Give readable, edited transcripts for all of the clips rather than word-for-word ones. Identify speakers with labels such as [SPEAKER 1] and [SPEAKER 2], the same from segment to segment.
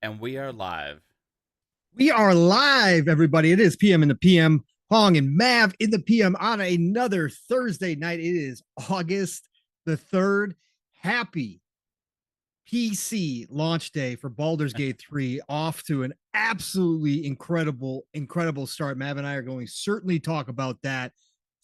[SPEAKER 1] And we are live.
[SPEAKER 2] We are live, everybody. It is PM in the PM. Hong and Mav in the PM on another Thursday night. It is August the 3rd. Happy PC launch day for Baldur's Gate 3, off to an absolutely incredible start. Mav and I are going to certainly talk about that.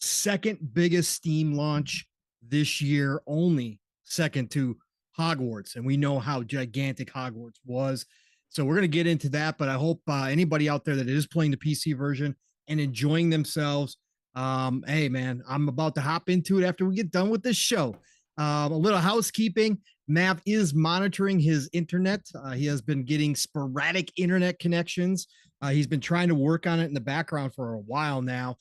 [SPEAKER 2] Second biggest Steam launch this year, only second to Hogwarts. And we know how gigantic Hogwarts was. So we're going to get into that. But I hope anybody out there that is playing the PC version and enjoying themselves, hey, man, I'm about to hop into it after we get done with this show. A little housekeeping. Mav is monitoring his internet. He has been getting sporadic internet connections. He's been trying to work on it in the background for a while now.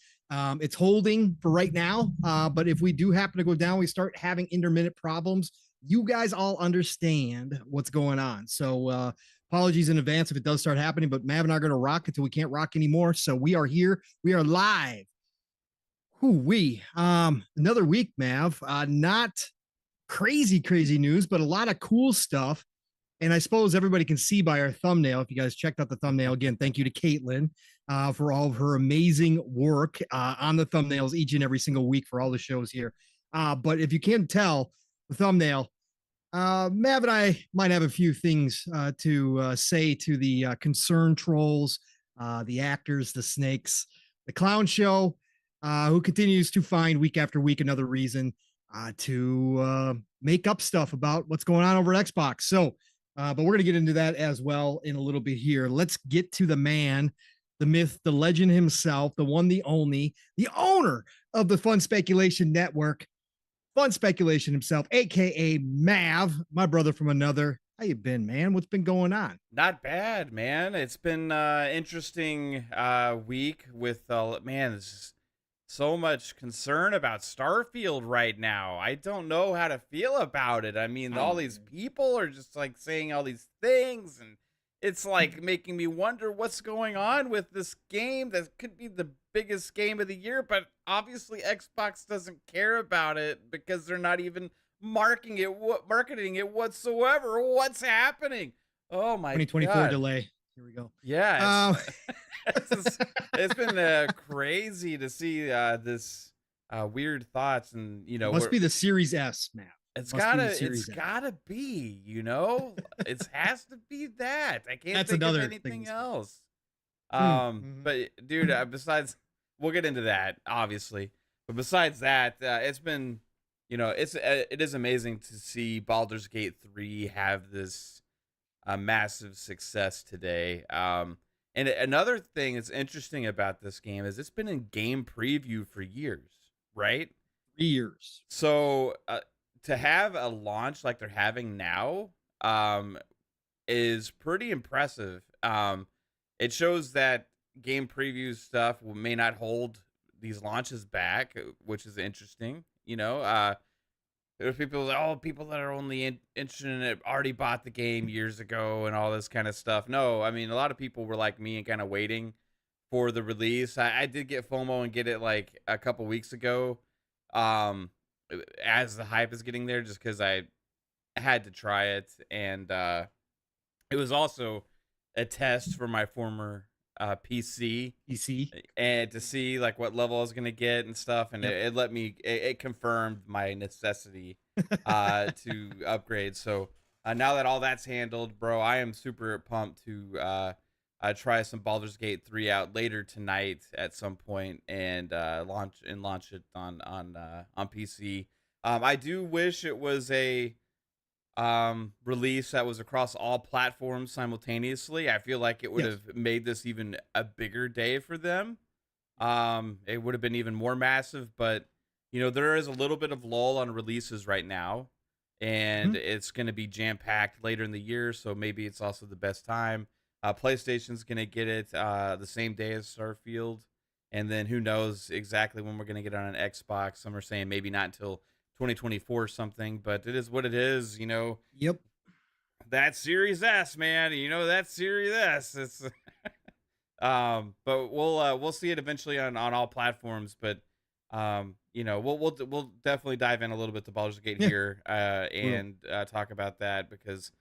[SPEAKER 2] It's holding for right now, but if we do happen to go down, we start having intermittent problems. You guys all understand what's going on. So apologies in advance if it does start happening, but Mav and I are going to rock until we can't rock anymore. So we are here. We are live. Whoo-wee. Another week, Mav. Not crazy news, but a lot of cool stuff. And I suppose everybody can see by our thumbnail. If you guys checked out the thumbnail, again, thank you to Caitlin for all of her amazing work on the thumbnails each and every single week for all the shows here. But if you can tell the thumbnail, Mav and I might have a few things to say to the concerned trolls, the actors, the snakes, the clown show, who continues to find week after week another reason to make up stuff about what's going on over at Xbox. So, but we're going to get into that as well in a little bit here. Let's get to the man, the myth, the legend himself, the one, the only, the owner of the Fun Speculation Network, Fun Speculation himself, aka Mav, my brother from another. How you been, man? What's been going on?
[SPEAKER 1] Not bad, man. It's been interesting week with man, there's so much concern about Starfield right now. I don't know how to feel about it. I mean, all these people are just like saying all these things, and it's like making me wonder what's going on with this game that could be the biggest game of the year, but obviously Xbox doesn't care about it because they're not even marketing it whatsoever. What's happening? Oh my
[SPEAKER 2] 2024
[SPEAKER 1] god.
[SPEAKER 2] delay. Here we go.
[SPEAKER 1] Yeah, it's been crazy to see this weird thoughts, and
[SPEAKER 2] Must be the Series S, Mav.
[SPEAKER 1] it's
[SPEAKER 2] Must be the
[SPEAKER 1] gotta it's
[SPEAKER 2] Series S.
[SPEAKER 1] gotta be, it has to be that. I can't
[SPEAKER 2] That's
[SPEAKER 1] think of
[SPEAKER 2] another thing.
[SPEAKER 1] anything else.
[SPEAKER 2] Mm-hmm.
[SPEAKER 1] But dude, besides, we'll get into that obviously, but besides that, it's been, it is amazing to see Baldur's Gate 3 have this massive success today. And another thing that's interesting about this game is it's been in game preview for years, right?
[SPEAKER 2] 3 years.
[SPEAKER 1] So to have a launch like they're having now is pretty impressive. It shows that game preview stuff may not hold these launches back, which is interesting. There's people that are only interested in it already bought the game years ago and all this kind of stuff. No, I mean, a lot of people were like me and kind of waiting for the release. I did get FOMO and get it like a couple weeks ago, as the hype is getting there, just because I had to try it, and it was also a test for my former PC, and to see like what level I was gonna get and stuff, and
[SPEAKER 2] Yep.
[SPEAKER 1] it confirmed my necessity to upgrade. So now that all that's handled, bro, I am super pumped to try some Baldur's Gate 3 out later tonight at some point, and launch it on PC. I do wish it was a release that was across all platforms simultaneously. I feel like it would have made this even a bigger day for them. It would have been even more massive, but there is a little bit of lull on releases right now, and it's going to be jam packed later in the year, so maybe it's also the best time. PlayStation's going to get it the same day as Starfield, and then who knows exactly when we're going to get on an Xbox. Some are saying maybe not until 2024 or something, but it is what it is.
[SPEAKER 2] Yep.
[SPEAKER 1] That Series S, man. That Series S. It's but we'll see it eventually on all platforms. But we'll definitely dive in a little bit to Baldur's Gate here and talk about that, because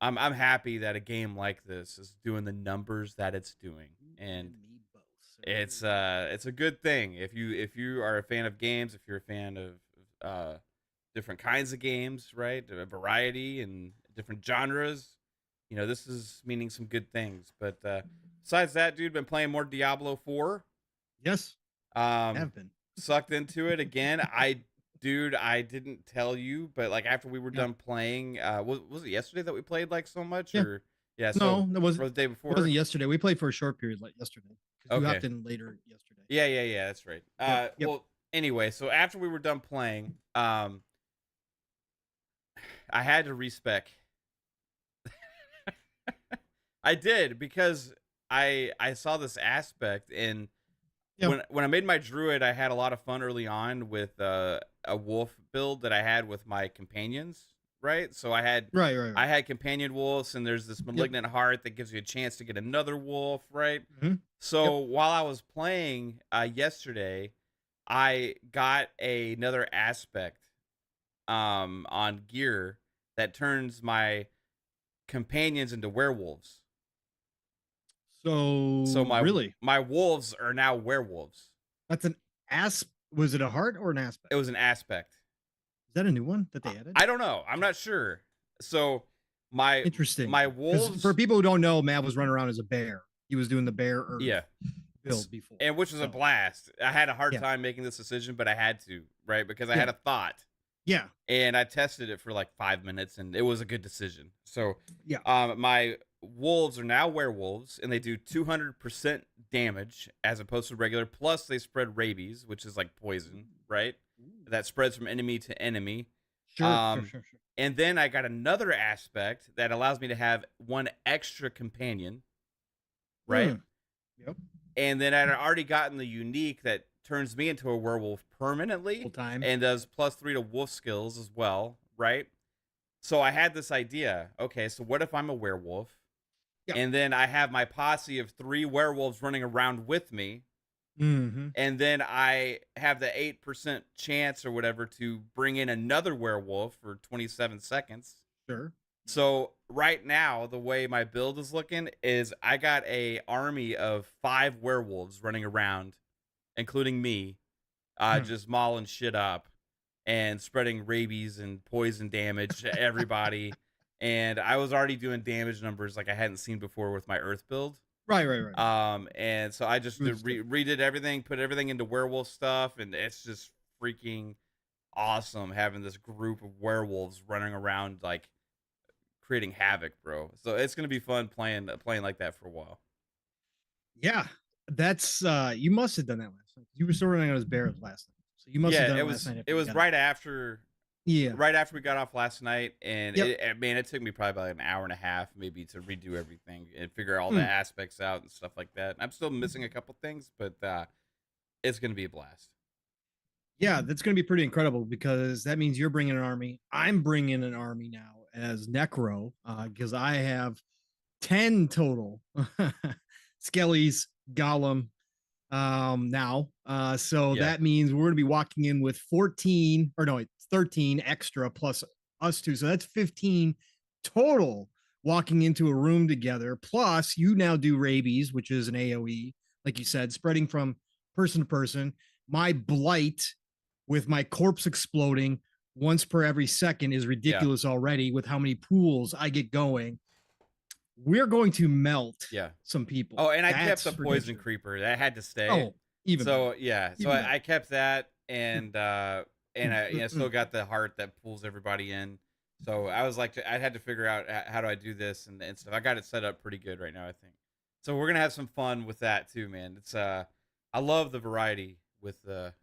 [SPEAKER 1] I'm happy that a game like this is doing the numbers that it's doing,
[SPEAKER 2] You
[SPEAKER 1] and
[SPEAKER 2] and me both,
[SPEAKER 1] it's
[SPEAKER 2] sir.
[SPEAKER 1] it's a good thing if you are a fan of games, if you're a fan of different kinds of games, right? A variety and different genres. You know, this is meaning some good things. But besides that, dude, been playing more Diablo 4.
[SPEAKER 2] Yes,
[SPEAKER 1] Um
[SPEAKER 2] have been.
[SPEAKER 1] Sucked into it again. I didn't tell you, but like after we were
[SPEAKER 2] Yeah,
[SPEAKER 1] done playing, was it yesterday that we played like so much
[SPEAKER 2] yeah.
[SPEAKER 1] or yeah, so
[SPEAKER 2] No,
[SPEAKER 1] or the day
[SPEAKER 2] it wasn't
[SPEAKER 1] before?
[SPEAKER 2] yesterday. We played for a short period like yesterday because you hopped
[SPEAKER 1] Okay.
[SPEAKER 2] in later yesterday.
[SPEAKER 1] Yeah, that's right.
[SPEAKER 2] Yep, yep.
[SPEAKER 1] Well, anyway, so after we were done playing, I had to respec. I did because I saw this aspect and
[SPEAKER 2] Yeah.
[SPEAKER 1] when I made my druid, I had a lot of fun early on with a wolf build that I had with my companions, right? So
[SPEAKER 2] Right, right,
[SPEAKER 1] I
[SPEAKER 2] right.
[SPEAKER 1] had companion wolves, and there's this
[SPEAKER 2] Yep.
[SPEAKER 1] malignant heart that gives you a chance to get another wolf, right?
[SPEAKER 2] Hmm. Yep.
[SPEAKER 1] So while I was playing yesterday, I got another aspect on gear that turns my companions into werewolves. So
[SPEAKER 2] So really,
[SPEAKER 1] my wolves are now werewolves.
[SPEAKER 2] that's an asp. Was it a heart or an aspect?
[SPEAKER 1] It was an aspect.
[SPEAKER 2] Is that a new one that
[SPEAKER 1] I
[SPEAKER 2] they added?
[SPEAKER 1] I don't know. I'm not sure. So my
[SPEAKER 2] Interesting.
[SPEAKER 1] my
[SPEAKER 2] Because for
[SPEAKER 1] wolves,
[SPEAKER 2] people who don't know, Matt was running around as a bear. He was doing the bear earth
[SPEAKER 1] yeah,
[SPEAKER 2] build before.
[SPEAKER 1] and which was a
[SPEAKER 2] So
[SPEAKER 1] blast. I had a hard
[SPEAKER 2] yeah,
[SPEAKER 1] time making this decision, but I had to, right? Because I
[SPEAKER 2] yeah,
[SPEAKER 1] had a thought
[SPEAKER 2] yeah,
[SPEAKER 1] and I tested it for like 5 minutes, and it was a good decision. So,
[SPEAKER 2] yeah.
[SPEAKER 1] my wolves are now werewolves, and they do 200% damage as opposed to regular. Plus, they spread rabies, which is like poison, right?
[SPEAKER 2] Ooh.
[SPEAKER 1] That spreads from enemy to enemy.
[SPEAKER 2] Sure, sure,
[SPEAKER 1] Um,
[SPEAKER 2] sure, sure.
[SPEAKER 1] and then I got another aspect that allows me to have one extra companion, right?
[SPEAKER 2] Hmm. Yep.
[SPEAKER 1] And then I'd already gotten the unique that turns me into a werewolf
[SPEAKER 2] Full
[SPEAKER 1] permanently
[SPEAKER 2] time.
[SPEAKER 1] and does +3 to wolf skills as well, right? So I had this idea. Okay, so what if I'm a werewolf?
[SPEAKER 2] Yep.
[SPEAKER 1] And then I have my posse of 3 werewolves running around with me.
[SPEAKER 2] Mm-hmm.
[SPEAKER 1] And then I have the 8% chance or whatever to bring in another werewolf for 27 seconds.
[SPEAKER 2] Sure.
[SPEAKER 1] So right now, the way my build is looking is I got a army of 5 werewolves running around, including me,
[SPEAKER 2] Hmm.
[SPEAKER 1] just mauling shit up and spreading rabies and poison damage to everybody. And I was already doing damage numbers like I hadn't seen before with my Earth build.
[SPEAKER 2] Right, right, right, right.
[SPEAKER 1] And so I just
[SPEAKER 2] Good stuff.
[SPEAKER 1] redid everything, put everything into werewolf stuff, and it's just freaking awesome having this group of werewolves running around like creating havoc, bro. So it's gonna be fun playing like that for a while.
[SPEAKER 2] Yeah, that's you must have done that last night. You were still running on his bears last night, so you must have
[SPEAKER 1] Yeah,
[SPEAKER 2] done it last night
[SPEAKER 1] it
[SPEAKER 2] after you
[SPEAKER 1] was
[SPEAKER 2] got off. Yeah.
[SPEAKER 1] right after we got off last night, and
[SPEAKER 2] Yep.
[SPEAKER 1] it took me probably about an hour and a half maybe to redo everything and figure all the
[SPEAKER 2] Mm.
[SPEAKER 1] aspects out and stuff like that. I'm still missing a couple things, but it's gonna be a blast.
[SPEAKER 2] Yeah, that's going to be pretty incredible because that means you're bringing an army. I'm bringing an army now as Necro because I have 10 total Skellies, Gollum, now. So
[SPEAKER 1] Yeah,
[SPEAKER 2] that means we're going to be walking in with 14 or no, it's 13 extra plus us two. So that's 15 total walking into a room together. Plus, you now do rabies, which is an AoE, like you said, spreading from person to person. My blight with my corpse exploding once per every second is
[SPEAKER 1] yeah,
[SPEAKER 2] ridiculous already with how many pools I get going. We're going to melt
[SPEAKER 1] yeah.
[SPEAKER 2] some people.
[SPEAKER 1] Oh, and I kept
[SPEAKER 2] That's
[SPEAKER 1] the
[SPEAKER 2] for damn
[SPEAKER 1] poison
[SPEAKER 2] sure.
[SPEAKER 1] creeper. That had to stay.
[SPEAKER 2] Oh, even better.
[SPEAKER 1] So yeah, so
[SPEAKER 2] Even better.
[SPEAKER 1] I kept that,
[SPEAKER 2] Mm,
[SPEAKER 1] and
[SPEAKER 2] mm,
[SPEAKER 1] I
[SPEAKER 2] mm,
[SPEAKER 1] still
[SPEAKER 2] mm.
[SPEAKER 1] got the heart that pulls everybody in. So I was like, I had to figure out how do I do this and stuff. I got it set up pretty good right now, I think. So we're gonna have some fun with that too, man. It's I love the variety with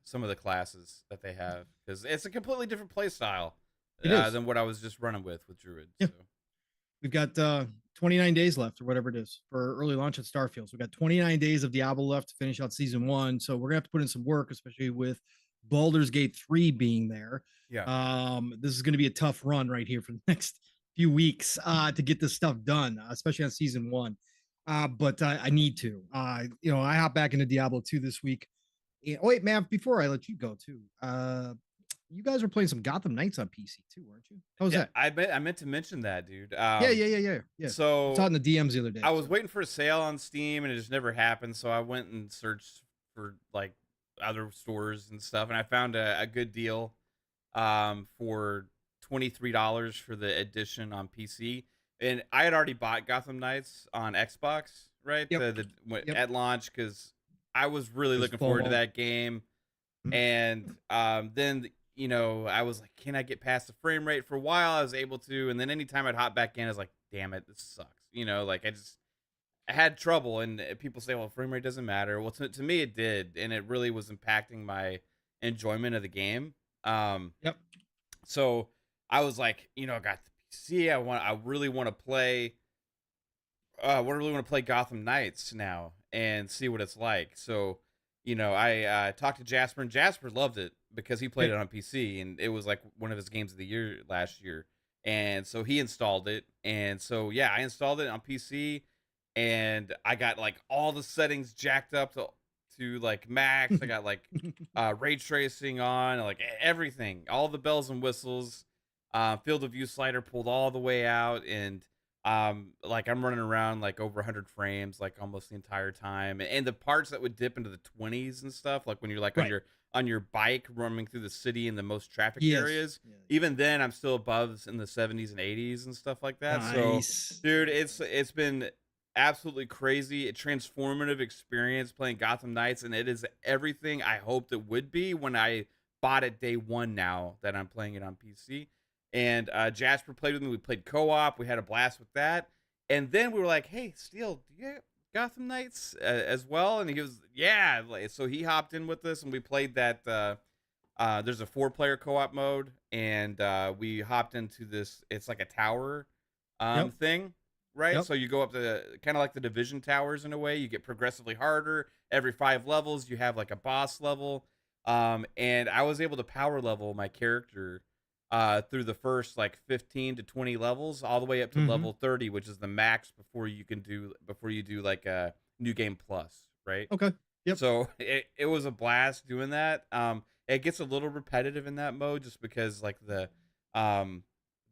[SPEAKER 1] some of the classes that they have because it's a completely different play style
[SPEAKER 2] It is.
[SPEAKER 1] than what I was just running with Druid.
[SPEAKER 2] Yeah.
[SPEAKER 1] So
[SPEAKER 2] We've got 29 days left or whatever it is for early launch at Starfield. So we've got 29 days of Diablo left to finish out season one. So we're gonna have to put in some work, especially with Baldur's Gate 3 being there.
[SPEAKER 1] yeah,
[SPEAKER 2] This is gonna be a tough run right here for the next few weeks to get this stuff done, especially on season one. But I need to. I hop back into Diablo 2 this week. Oh wait, man, before I let you go too, you guys were playing some Gotham Knights on PC too, weren't you? How was
[SPEAKER 1] Yeah,
[SPEAKER 2] that?
[SPEAKER 1] I meant to mention that, dude.
[SPEAKER 2] Yeah. I saw it
[SPEAKER 1] So
[SPEAKER 2] in the DMs the other
[SPEAKER 1] I
[SPEAKER 2] day.
[SPEAKER 1] was
[SPEAKER 2] So
[SPEAKER 1] waiting for a sale on Steam and it just never happened. So I went and searched for like other stores and stuff, and I found a good deal for $23 for the edition on PC. And I had already bought Gotham Knights on Xbox, right?
[SPEAKER 2] yep, yep.
[SPEAKER 1] At launch because I was really
[SPEAKER 2] There's
[SPEAKER 1] looking forward to
[SPEAKER 2] FOMO.
[SPEAKER 1] that game.
[SPEAKER 2] Mhm.
[SPEAKER 1] And then I was like, can I get past the frame rate? For a while I was able to, and then anytime I'd hop back in I was like, damn it, this sucks. Like I had trouble. And people say, well, frame rate doesn't matter. Well, to me it did, and it really was impacting my enjoyment of the game. um
[SPEAKER 2] Yep.
[SPEAKER 1] so I was like, I got the PC, I really want to play really want to play Gotham Knights now and see what it's like. So, I talked to Jasper, and Jasper loved it because he played
[SPEAKER 2] Okay.
[SPEAKER 1] it on PC, and it was like one of his games of the year last year. And so he installed it, and so yeah, I installed it on PC, and I got like all the settings jacked up to like max. I got like ray tracing on, like everything, all the bells and whistles. Field of view slider pulled all the way out, and like I'm running around like over 100 frames like almost the entire time. And the parts that would dip into the 20s and stuff, like when you're like
[SPEAKER 2] Right.
[SPEAKER 1] on your bike running through the city in the most trafficked
[SPEAKER 2] Yes.
[SPEAKER 1] areas,
[SPEAKER 2] Yeah.
[SPEAKER 1] even then I'm still above in the 70s and 80s and stuff like that. So
[SPEAKER 2] Nice.
[SPEAKER 1] dude, it's been absolutely crazy, a transformative experience playing Gotham Knights, and it is everything I hoped it would be when I bought it day one, now that I'm playing it on PC. And Jasper played with me. We played co-op. We had a blast with that. And then we were like, "Hey, Steele, do you have Gotham Knights as well?" And he was, "Yeah." So he hopped in with us, and we played that. There's a 4-player co-op mode, and we hopped into this. It's like a tower
[SPEAKER 2] Yep.
[SPEAKER 1] thing, right?
[SPEAKER 2] Yep.
[SPEAKER 1] So you go up to kind of like the division towers in a way. You get progressively harder every 5 levels. You have like a boss level, and I was able to power level my character through the first like 15 to 20 levels, all the way up to
[SPEAKER 2] Hmm.
[SPEAKER 1] level 30, which is the max before you do like a new game plus, right?
[SPEAKER 2] Okay. Yep.
[SPEAKER 1] So it was a blast doing that. It gets a little repetitive in that mode just because like um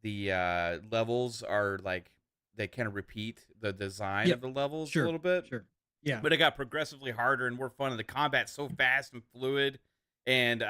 [SPEAKER 1] levels are like, they kind of repeat the design of
[SPEAKER 2] Yep.
[SPEAKER 1] the levels a
[SPEAKER 2] Sure.
[SPEAKER 1] little bit,
[SPEAKER 2] Sure. Yeah.
[SPEAKER 1] but it got progressively harder and more fun, and the combat's so fast and fluid. And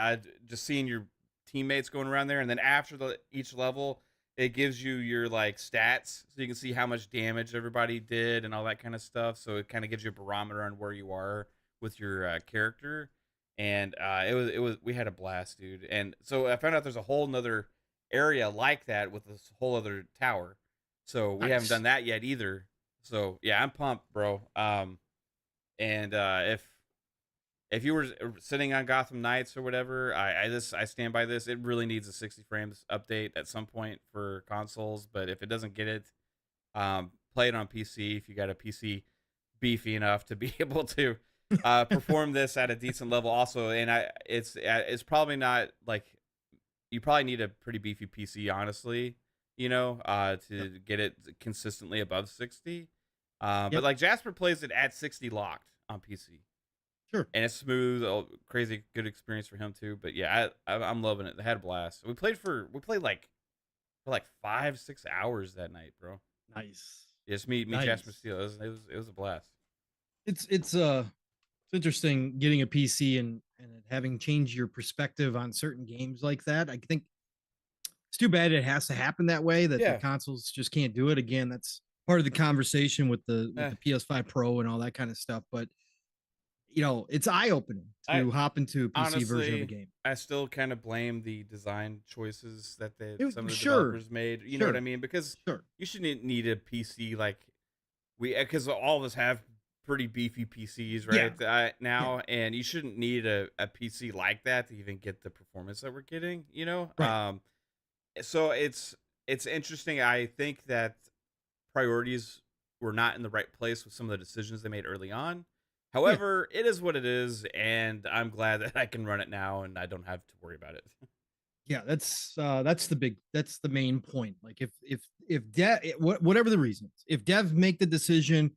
[SPEAKER 1] just seeing your teammates going around there, and then after each level, it gives you your like stats, so you can see how much damage everybody did and all that kind of stuff. So it kind of gives you a barometer on where you are with your character. And it was we had a blast, dude. And so I found out there's a whole nother area like that with this whole other tower. So we haven't
[SPEAKER 2] Nice.
[SPEAKER 1] done that yet either. So yeah, I'm pumped, bro. And if you were sitting on Gotham Knights or whatever, I stand by this. It really needs a 60 frames update at some point for consoles, but if it doesn't get it, play it on PC if you got a PC beefy enough to be able to perform this at a decent level. Also, and it's probably not like, you probably need a pretty beefy PC, honestly,
[SPEAKER 2] Yep.
[SPEAKER 1] to get it consistently above 60. But
[SPEAKER 2] Yep.
[SPEAKER 1] like Jasper plays it at 60 locked on PC,
[SPEAKER 2] Sure.
[SPEAKER 1] and it's smooth, crazy good experience for him too. But yeah, I'm loving it. I had a blast. We played like for like 5-6 hours that night, bro.
[SPEAKER 2] Nice.
[SPEAKER 1] Just me, Jasper
[SPEAKER 2] Nice.
[SPEAKER 1] Steele. It was a blast.
[SPEAKER 2] It's interesting getting a PC and it having changed your perspective on certain games like that. I think it's too bad it has to happen that way, that the
[SPEAKER 1] Yeah.
[SPEAKER 2] consoles just can't do it. Again, that's part of the conversation with
[SPEAKER 1] Eh,
[SPEAKER 2] the PS5 Pro and all that kind of stuff. But it's eye opening
[SPEAKER 1] I
[SPEAKER 2] to hop into a PC version of a
[SPEAKER 1] honestly,
[SPEAKER 2] game.
[SPEAKER 1] I still kind of blame the design choices that some of the
[SPEAKER 2] Sure,
[SPEAKER 1] developers made. You know what I
[SPEAKER 2] sure,
[SPEAKER 1] mean? Because
[SPEAKER 2] sure.
[SPEAKER 1] you shouldn't need a PC like because all of us have pretty beefy PCs
[SPEAKER 2] Yeah,
[SPEAKER 1] right
[SPEAKER 2] yeah,
[SPEAKER 1] now, and you shouldn't need a PC like that to even get the performance that we're getting.
[SPEAKER 2] right.
[SPEAKER 1] So it's interesting. I think that priorities were not in the right place with some of the decisions they made early on.
[SPEAKER 2] Yeah,
[SPEAKER 1] However, it is what it is, and I'm glad that I can run it now and I don't have to worry about it.
[SPEAKER 2] yeah. That's the main point. Like if dev, whatever the reasons, if dev make the decision,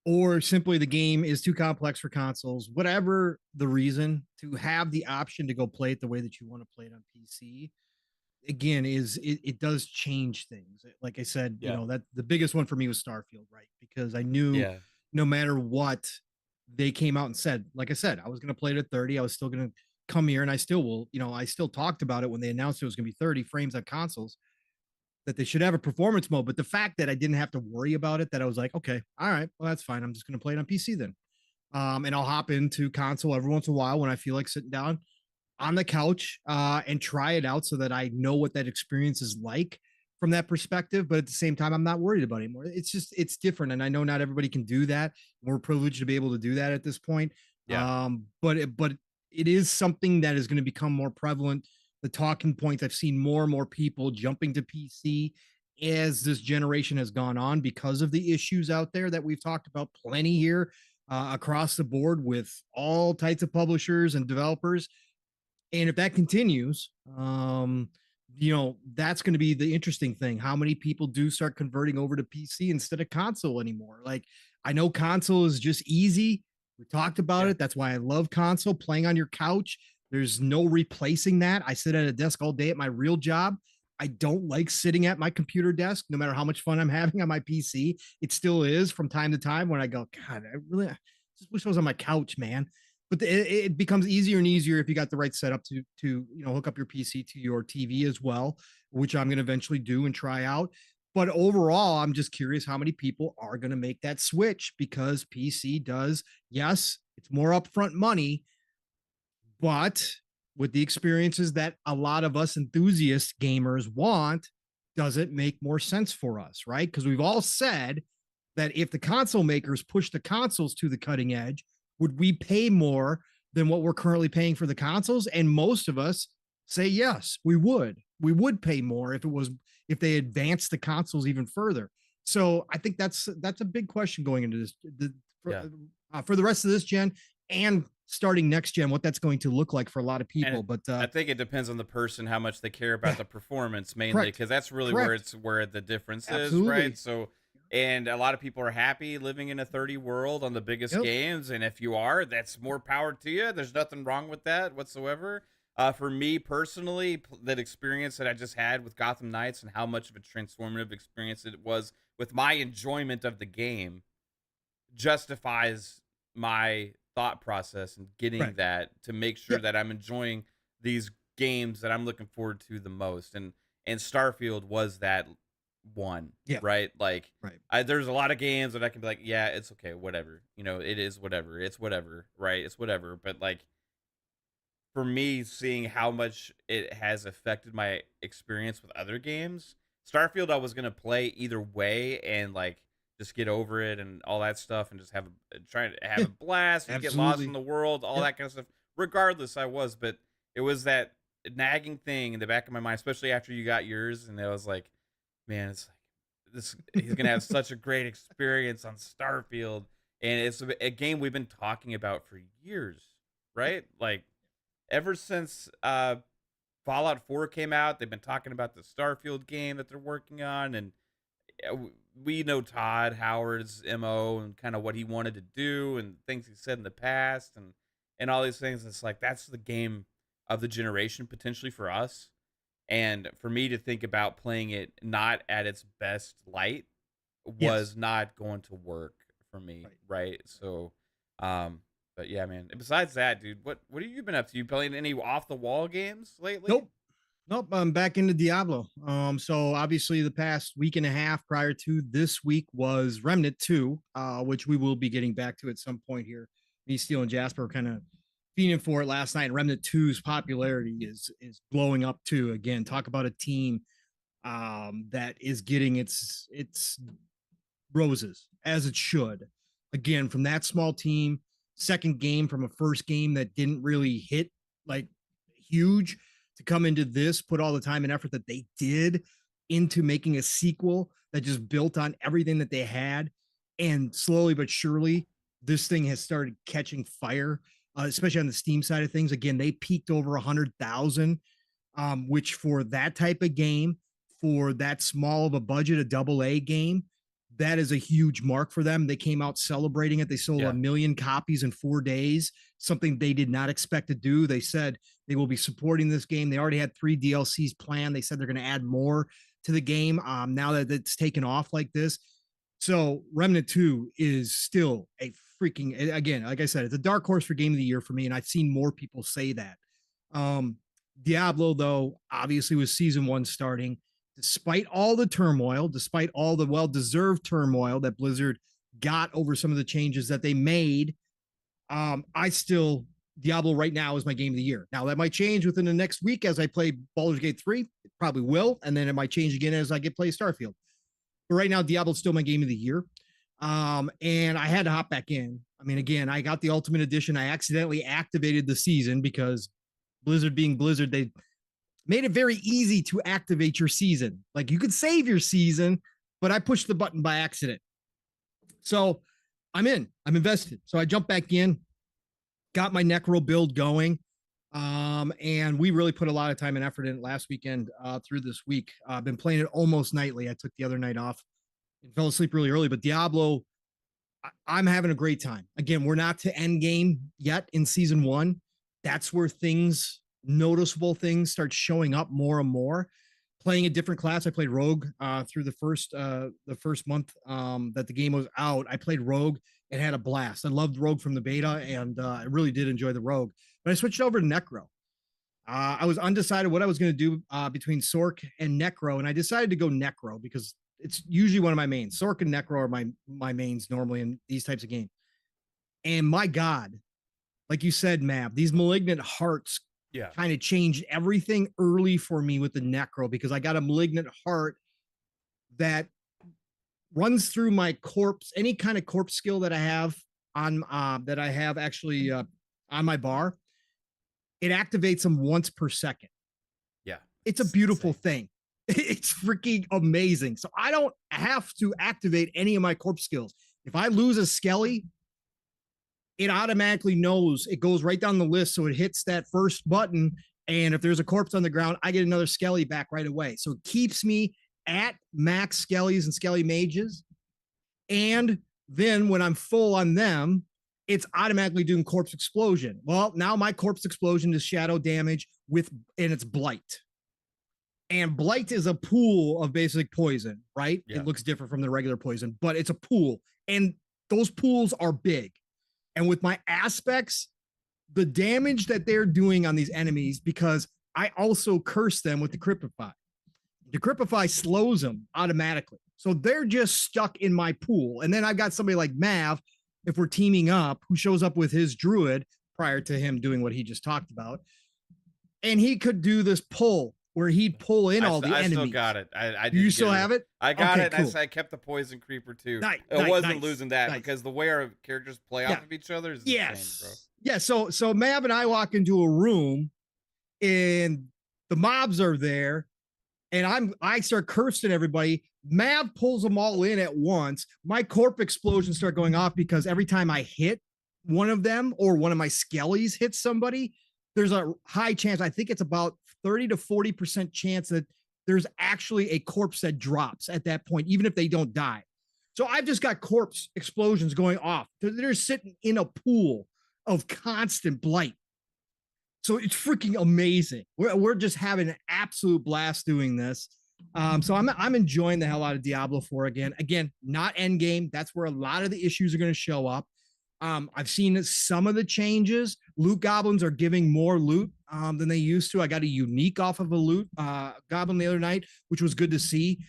[SPEAKER 2] or simply the game is too complex for consoles, whatever the reason, to have the option to go play it the way that you want to play it on PC again it does change things. Like I said,
[SPEAKER 1] Yeah.
[SPEAKER 2] that the biggest one for me was Starfield, right? Because I knew
[SPEAKER 1] Yeah.
[SPEAKER 2] no matter what they came out and said, like I said, I was going to play it at 30. I was still going to come here and I still will, I still talked about it when they announced it was going to be 30 frames on consoles, that they should have a performance mode. But the fact that I didn't have to worry about it, that I was like, okay, all right, well, that's fine. I'm just going to play it on PC then. And I'll hop into console every once in a while when I feel like sitting down on the couch and try it out so that I know what that experience is like from that perspective. But at the same time, I'm not worried about it anymore. It's just, it's different. And I know not everybody can do that. We're privileged to be able to do that at this point.
[SPEAKER 1] Yeah.
[SPEAKER 2] But it is something that is going to become more prevalent. The talking points, I've seen more and more people jumping to PC as this generation has gone on because of the issues out there that we've talked about plenty here across the board with all types of publishers and developers. And if that continues, that's going to be the interesting thing. How many people do start converting over to PC instead of console anymore? Like, I know console is just easy. We talked about
[SPEAKER 1] Yeah.
[SPEAKER 2] it. That's why I love console, playing on your couch. There's no replacing that. I sit at a desk all day at my real job. I don't like sitting at my computer desk, no matter how much fun I'm having on my PC. It still is from time to time when I go, God, I just wish I was on my couch, man. But it becomes easier and easier if you got the right setup to hook up your PC to your TV as well, which I'm going to eventually do and try out. But overall, I'm just curious how many people are going to make that switch, because PC does, yes, it's more upfront money, but with the experiences that a lot of us enthusiast gamers want, does it make more sense for us, right? Because we've all said that if the console makers push the consoles to the cutting edge, would we pay more than what we're currently paying for the consoles? And most of us say yes, we would. We would pay more if they advanced the consoles even further. So I think that's a big question going into this
[SPEAKER 1] Yeah.
[SPEAKER 2] for the rest of this gen and starting next gen, what that's going to look like for a lot of
[SPEAKER 1] And
[SPEAKER 2] people. But
[SPEAKER 1] I think it depends on the person how much they care about
[SPEAKER 2] yeah,
[SPEAKER 1] the performance mainly,
[SPEAKER 2] correct,
[SPEAKER 1] because that's really where
[SPEAKER 2] correct,
[SPEAKER 1] it's where the difference is, right?
[SPEAKER 2] absolutely,
[SPEAKER 1] So, and a lot of people are happy living in a 30 world on the biggest
[SPEAKER 2] yep,
[SPEAKER 1] games, and if you are, that's more power to you. There's nothing wrong with that whatsoever. For me personally, that experience that I just had with Gotham Knights and how much of a transformative experience it was with my enjoyment of the game justifies my thought process and getting
[SPEAKER 2] right,
[SPEAKER 1] that to make sure
[SPEAKER 2] yep,
[SPEAKER 1] that I'm enjoying these games that I'm looking forward to the most. And Starfield was that one,
[SPEAKER 2] yeah,
[SPEAKER 1] right? Like
[SPEAKER 2] right,
[SPEAKER 1] there's a lot of games that I can be like, yeah, it's okay, whatever. It is whatever. It's whatever, right? It's whatever. But like for me, seeing how much it has affected my experience with other games, Starfield I was gonna play either way and like just get over it and all that stuff and just try to have
[SPEAKER 2] yeah,
[SPEAKER 1] a blast and get lost in
[SPEAKER 2] absolutely,
[SPEAKER 1] the world, all
[SPEAKER 2] yep,
[SPEAKER 1] that kind of stuff. Regardless, I was, but it was that nagging thing in the back of my mind, especially after you got yours, and it was like, man, it's like this. He's gonna have such a great experience on Starfield, and it's a game we've been talking about for years,
[SPEAKER 2] yep,
[SPEAKER 1] right? Like ever since Fallout 4 came out, they've been talking about the Starfield game that they're working on, and we know Todd Howard's MO and kind of what he wanted to do and things he said in the past and all these things. It's like that's the game of the generation potentially for us. And for me to think about playing it not at its best light
[SPEAKER 2] yes,
[SPEAKER 1] was not going to work for me,
[SPEAKER 2] right.
[SPEAKER 1] right? So but yeah, man. Besides that, dude, what have you been up to? You playing any off the wall games lately?
[SPEAKER 2] Nope. Nope. I'm back into Diablo. So obviously the past week and a half prior to this week was Remnant 2, which we will be getting back to at some point here. Me, Steel, and Jasper kind of fiending for it last night. Remnant 2's popularity is blowing up too. Again, talk about a team that is getting its roses as it should. Again, from that small team, second game from a first game that didn't really hit like huge, to come into this, put all the time and effort that they did into making a sequel that just built on everything that they had. And slowly but surely, this thing has started catching fire, especially on the Steam side of things. Again, they peaked over 100,000, which for that type of game, for that small of a budget, a double A game, that is a huge mark for them. They came out celebrating it. They sold 1 million copies in 4 days, something they did not expect to do. They said they will be supporting this game. They already had 3 DLCs planned. They said they're going to add more to the game now that it's taken off like this. So Remnant 2 is still a freaking, again, like I said, it's a dark horse for game of the year for me. And I've seen more people say that. Diablo, though, obviously with season 1 starting, despite all the turmoil, despite all the well-deserved turmoil that Blizzard got over some of the changes that they made, Diablo right now is my game of the year. Now, that might change within the next week as I play Baldur's Gate 3. It probably will. And then it might change again as I get play Starfield. But right now, Diablo's still my game of the year. And I had to hop back in. I mean, again, I got the Ultimate Edition. I accidentally activated the season because Blizzard being Blizzard, they made it very easy to activate your season. Like, you could save your season, but I pushed the button by accident. So I'm invested. So I jumped back in, got my Necro build going. And we really put a lot of time and effort in it last weekend through this week. I've been playing it almost nightly. I took the other night off and fell asleep really early, but Diablo, I'm having a great time. Again, we're not to end game yet in season 1. That's where noticeable things start showing up more and more. Playing a different class, I played Rogue through the first month that the game was out. I played Rogue and had a blast. I loved Rogue from the beta, and I really did enjoy the Rogue. But I switched over to Necro. I was undecided what I was going to do between Sork and Necro, and I decided to go Necro because it's usually one of my mains. Sork and Necro are my mains normally in these types of games. And my God, like you said, Mav, these Malignant Hearts kind of changed everything early for me with the Necro because I got a Malignant Heart that runs through my corpse, any kind of corpse skill that I have on on my bar. It activates them once per second.
[SPEAKER 1] Yeah.
[SPEAKER 2] It's a beautiful thing. It's freaking amazing. So I don't have to activate any of my corpse skills. If I lose a Skelly, it automatically knows, it goes right down the list. So it hits that first button. And if there's a corpse on the ground, I get another Skelly back right away. So it keeps me at max Skellies and Skelly mages. And then when I'm full on them, it's automatically doing corpse explosion. Well, now my corpse explosion is shadow damage and it's blight. And blight is a pool of basic poison, right? Yeah. It looks different from the regular poison, but it's a pool. And those pools are big. And with my aspects, the damage that they're doing on these enemies, because I also curse them with Decryptify. Decryptify slows them automatically. So they're just stuck in my pool. And then I've got somebody like Mav, if we're teaming up, who shows up with his druid prior to him doing what he just talked about. And he could do this pull where he'd pull in all the enemies. I still
[SPEAKER 1] got it. I
[SPEAKER 2] you still have it?
[SPEAKER 1] I got it. Cool. I kept the poison creeper too. I wasn't losing that because the way our characters play off of each other is insane, bro.
[SPEAKER 2] Yeah. So Mav and I walk into a room and the mobs are there and I start cursing everybody. Mav pulls them all in at once. My corp explosions start going off because every time I hit one of them or one of my Skellies hits somebody, there's a high chance, I think it's about 30 to 40% chance that there's actually a corpse that drops at that point, even if they don't die. So I've just got corpse explosions going off. They're sitting in a pool of constant blight. So it's freaking amazing. We're just having an absolute blast doing this. So I'm enjoying the hell out of Diablo 4 again. Again, not end game. That's where a lot of the issues are going to show up. I've seen some of the changes. Loot goblins are giving more loot than they used to. I got a unique off of a loot goblin the other night, which was good to see.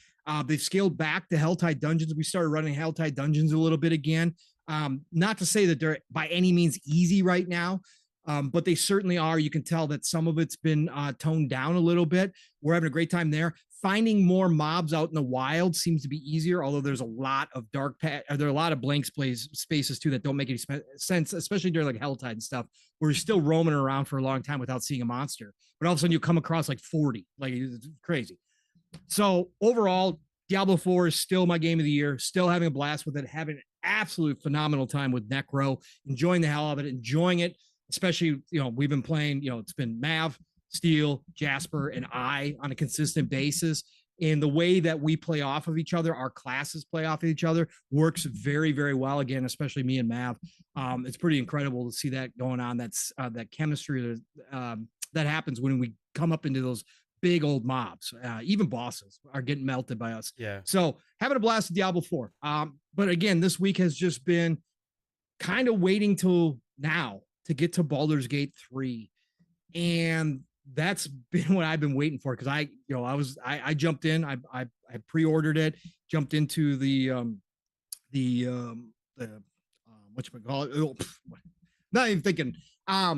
[SPEAKER 2] They've scaled back the Helltide dungeons. We started running Helltide dungeons a little bit again. Not to say that they're by any means easy right now, but they certainly are. You can tell that some of it's been toned down a little bit. We're having a great time there. Finding more mobs out in the wild seems to be easier, although there's a lot of there are a lot of blank spaces too that don't make any sense, especially during like Helltide and stuff. We're still roaming around for a long time without seeing a monster, but all of a sudden you come across like 40, like it's crazy. So overall, Diablo 4 is still my game of the year, still having a blast with it, having an absolute phenomenal time with Necro, enjoying the hell out of it, enjoying it, especially, we've been playing, it's been Mav, Steel, Jasper, and I on a consistent basis. And the way that we play off of each other, our classes play off of each other, works very, very well. Again, especially me and Mav. It's pretty incredible to see that going on. That's that chemistry that happens when we come up into those big old mobs. Even bosses are getting melted by us.
[SPEAKER 1] Yeah.
[SPEAKER 2] So having a blast with Diablo 4. But again, this week has just been kind of waiting till now to get to Baldur's Gate 3. And that's been what I've been waiting for, because I jumped in, I pre-ordered it, jumped into the whatchamacallit, not even thinking. I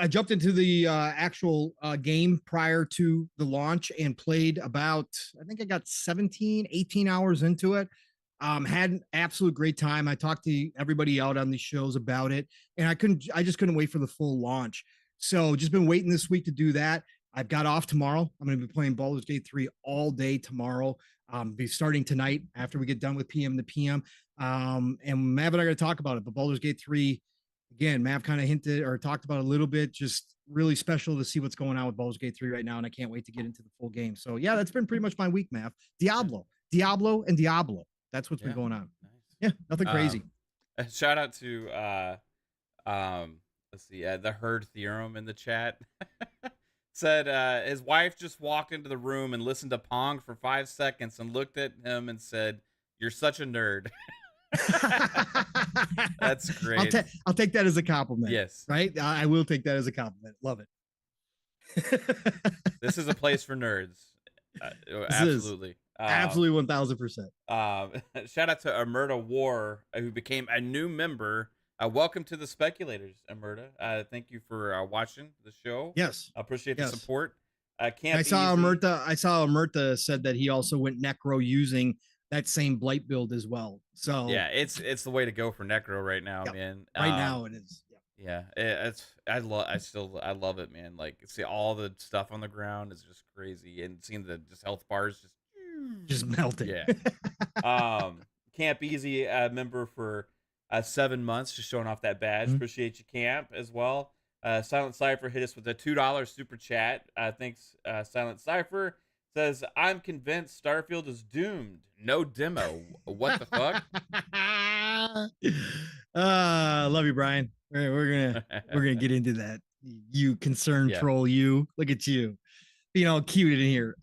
[SPEAKER 2] jumped into the actual game prior to the launch and played about, I think I got 17, 18 hours into it. Had an absolute great time. I talked to everybody out on these shows about it, and I just couldn't wait for the full launch. So just been waiting this week to do that. I've got off tomorrow. I'm going to be playing Baldur's Gate 3 all day tomorrow. Be starting tonight after we get done with PM to PM. And Mav and I are going to talk about it. But Baldur's Gate 3, again, Mav kind of hinted or talked about it a little bit. Just really special to see what's going on with Baldur's Gate 3 right now. And I can't wait to get into the full game. So yeah, that's been pretty much my week, Mav. Diablo. That's what's been going on.
[SPEAKER 1] Nice.
[SPEAKER 2] Yeah, nothing crazy.
[SPEAKER 1] Shout out to let's see, the Herd Theorem in the chat. Said his wife just walked into the room and listened to Pong for 5 seconds and looked at him and said, "You're such a nerd." That's great.
[SPEAKER 2] I'll take that as a compliment.
[SPEAKER 1] Yes.
[SPEAKER 2] Right? I will take that as a compliment. Love it.
[SPEAKER 1] This is a place for nerds. Absolutely.
[SPEAKER 2] Absolutely 1000%.
[SPEAKER 1] Shout out to Amerta War, who became a new member. Welcome to the Speculators, Amerta. Thank you for watching the show.
[SPEAKER 2] Yes.
[SPEAKER 1] Appreciate the support. I
[SPEAKER 2] saw Amerta said that he also went Necro using that same Blight build as well. So
[SPEAKER 1] yeah, it's the way to go for Necro right now, man.
[SPEAKER 2] Right now it is.
[SPEAKER 1] Yeah, I love it, man. Like, see, all the stuff on the ground is just crazy, and seeing the health bars
[SPEAKER 2] just melting.
[SPEAKER 1] Yeah. Camp Easy member for 7 months, just showing off that badge. Mm-hmm. Appreciate you, Camp, as well. Silent Cypher hit us with a $2 super chat. Thanks, Silent Cypher. Says, "I'm convinced Starfield is doomed. No demo. What the fuck?"
[SPEAKER 2] Love you, Brian. We're gonna get into that. You concerned troll. You look at you, being all cute in here.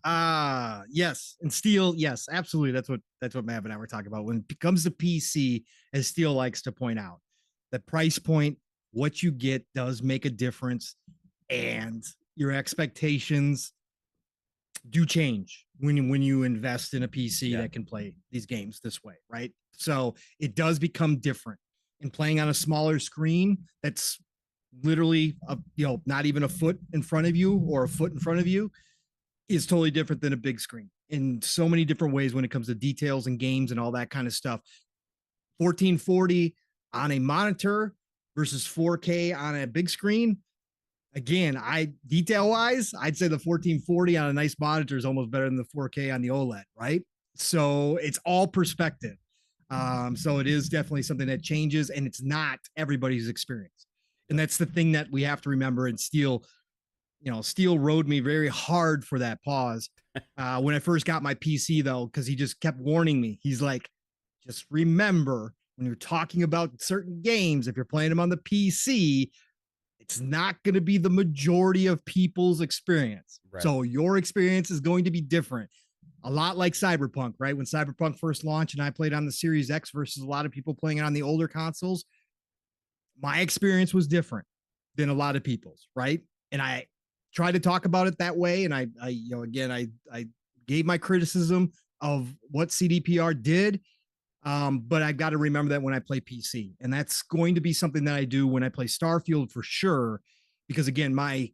[SPEAKER 2] Yes, and Steel. Yes, absolutely. That's what Mav and I were talking about. When it comes to PC, as Steel likes to point out, the price point, what you get, does make a difference, and your expectations do change when you invest in a PC that can play these games this way, right? So it does become different. And playing on a smaller screen that's literally not even a foot in front of you or a foot in front of you is totally different than a big screen in so many different ways when it comes to details and games and all that kind of stuff. 1440 on a monitor versus 4K on a big screen. Again, detail wise, I'd say the 1440 on a nice monitor is almost better than the 4K on the OLED, right? So it's all perspective. So it is definitely something that changes, and it's not everybody's experience. And that's the thing that we have to remember. And Steel rode me very hard for that pause. When I first got my PC though, because he just kept warning me. He's like, just remember when you're talking about certain games, if you're playing them on the PC, it's not going to be the majority of people's experience. Right. So your experience is going to be different. A lot like Cyberpunk, right? When Cyberpunk first launched and I played on the Series X versus a lot of people playing it on the older consoles, my experience was different than a lot of people's, right? And I try to talk about it that way. And I gave my criticism of what CDPR did. But I've got to remember that when I play PC, and that's going to be something that I do when I play Starfield for sure, because again, my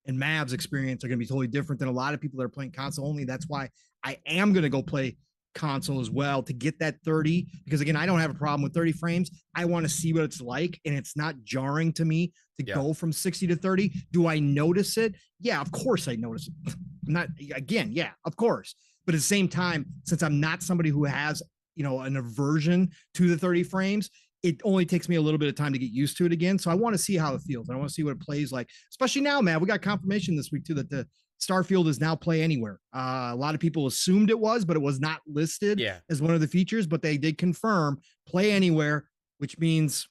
[SPEAKER 2] and Mav's experience are going to be totally different than a lot of people that are playing console only. That's why I am going to go play console as well to get that 30, because again, I don't have a problem with 30 frames. I want to see what it's like, and it's not jarring to me to go from 60 to 30. Do I notice it? Yeah, of course I notice it. Of course. But at the same time, since I'm not somebody who has an aversion to the 30 frames, it only takes me a little bit of time to get used to it again. So I want to see how it feels. I want to see what it plays like, especially now, man. We got confirmation this week too that the Starfield is now play anywhere. A lot of people assumed it was, but it was not listed
[SPEAKER 1] Yeah.
[SPEAKER 2] as one of the features, but they did confirm play anywhere, which means,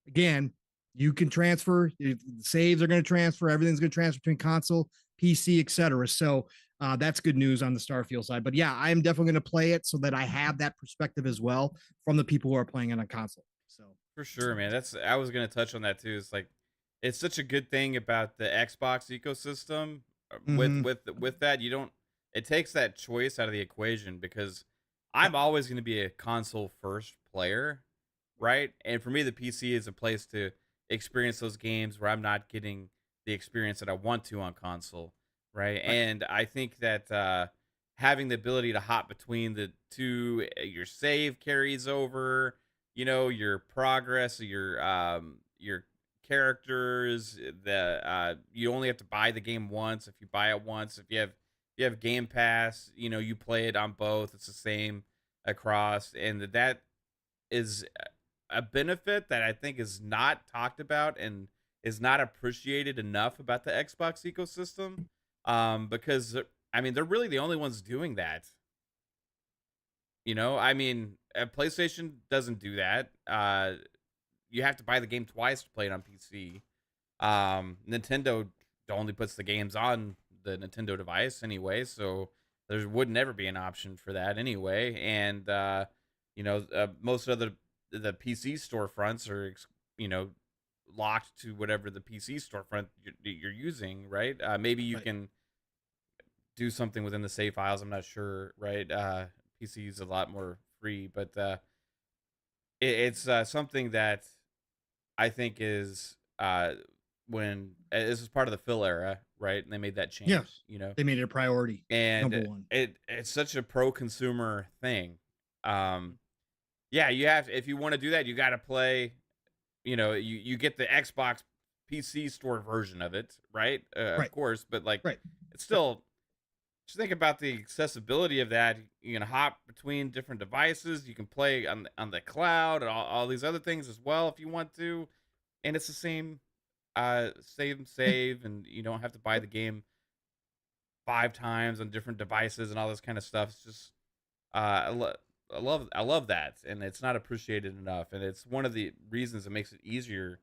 [SPEAKER 2] again, you can transfer, saves are going to transfer, everything's going to transfer between console, PC, etc. So that's good news on the Starfield side. But yeah, I am definitely going to play it so that I have that perspective as well from the people who are playing it on console. So
[SPEAKER 1] For sure, man. I was gonna touch on that too. It's like it's such a good thing about the Xbox ecosystem. With that, you don't. It takes that choice out of the equation because
[SPEAKER 2] yep.
[SPEAKER 1] I'm always gonna be a console first player, right? And for me, the PC is a place to experience those games where I'm not getting the experience that I want to on console, right?
[SPEAKER 2] Right.
[SPEAKER 1] And I think that having the ability to hop between the two, your save carries over, your progress, your characters. The You only have to buy the game once. If you buy it once, if you have Game Pass, you play it on both. It's the same across, and that is a benefit that I think is not talked about and is not appreciated enough about the Xbox ecosystem. Because I mean, they're really the only ones doing that. I mean, PlayStation doesn't do that. You have to buy the game twice to play it on PC. Nintendo only puts the games on the Nintendo device anyway, so there would never be an option for that anyway. And most of the PC storefronts are locked to whatever the PC storefront you're using, right? Maybe you
[SPEAKER 2] Right.
[SPEAKER 1] can do something within the save files. I'm not sure, right? PC is a lot more free, but it's something that I think is when this is part of the fill era, right? And they made that change,
[SPEAKER 2] Yes. They made it a priority.
[SPEAKER 1] and
[SPEAKER 2] Number one.
[SPEAKER 1] it's such a pro consumer thing. Yeah, you have if you want to do that, you got to play. You get the Xbox PC store version of it, right? Of
[SPEAKER 2] Right.
[SPEAKER 1] course, but like
[SPEAKER 2] Right.
[SPEAKER 1] it's still just think about the accessibility of that. You can hop between different devices. You can play on the cloud and all these other things as well if you want to. And it's the same
[SPEAKER 2] Yeah.
[SPEAKER 1] save, and you don't have to buy the game 5 times on different devices and all this kind of stuff. It's just I love that, and it's not appreciated enough. And it's one of the reasons it makes it easier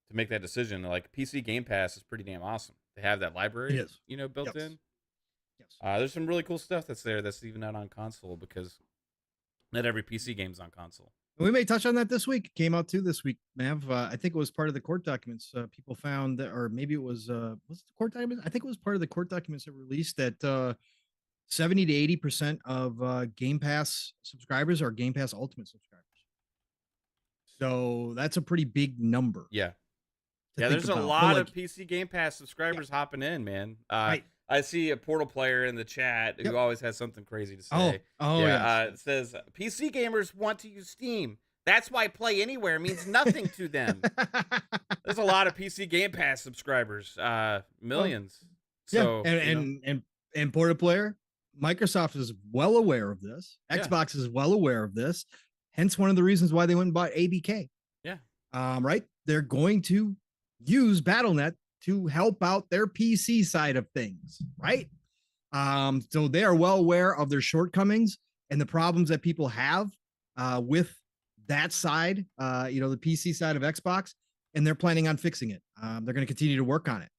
[SPEAKER 1] to make that decision. Like PC Game Pass is pretty damn awesome. They have that
[SPEAKER 2] It
[SPEAKER 1] library,
[SPEAKER 2] is.
[SPEAKER 1] built
[SPEAKER 2] Yes.
[SPEAKER 1] in.
[SPEAKER 2] Yes.
[SPEAKER 1] There's some really cool stuff that's there that's even not on console because not every PC game's on console.
[SPEAKER 2] We may touch on that this week. It came out too this week, Mav. I think it was part of the court documents. People found that, or maybe it was it the court documents? I think it was part of the court documents that released that 70 to 80% of Game Pass subscribers are Game Pass Ultimate subscribers. So that's a pretty big number.
[SPEAKER 1] Yeah.
[SPEAKER 2] To
[SPEAKER 1] Yeah,
[SPEAKER 2] think
[SPEAKER 1] there's a
[SPEAKER 2] about.
[SPEAKER 1] lot
[SPEAKER 2] But
[SPEAKER 1] of PC Game Pass subscribers hopping in, man.
[SPEAKER 2] right.
[SPEAKER 1] I see a Portal player in the chat who
[SPEAKER 2] Yep.
[SPEAKER 1] always has something crazy to
[SPEAKER 2] Oh,
[SPEAKER 1] say.
[SPEAKER 2] oh
[SPEAKER 1] Yeah,
[SPEAKER 2] yes.
[SPEAKER 1] it says PC gamers want to use Steam. That's why Play Anywhere means nothing to them. There's a lot of PC Game Pass subscribers, millions.
[SPEAKER 2] Yeah,
[SPEAKER 1] So,
[SPEAKER 2] and Portal Player, Microsoft is well aware of this.
[SPEAKER 1] Yeah.
[SPEAKER 2] Xbox is well aware of this. Hence, one of the reasons why they went and bought ABK.
[SPEAKER 1] Yeah.
[SPEAKER 2] Right. They're going to use BattleNet to help out their PC side of things. Right. So they are well aware of their shortcomings and the problems that people have with that side, the PC side of Xbox, and they're planning on fixing it. They're going to continue to work on it.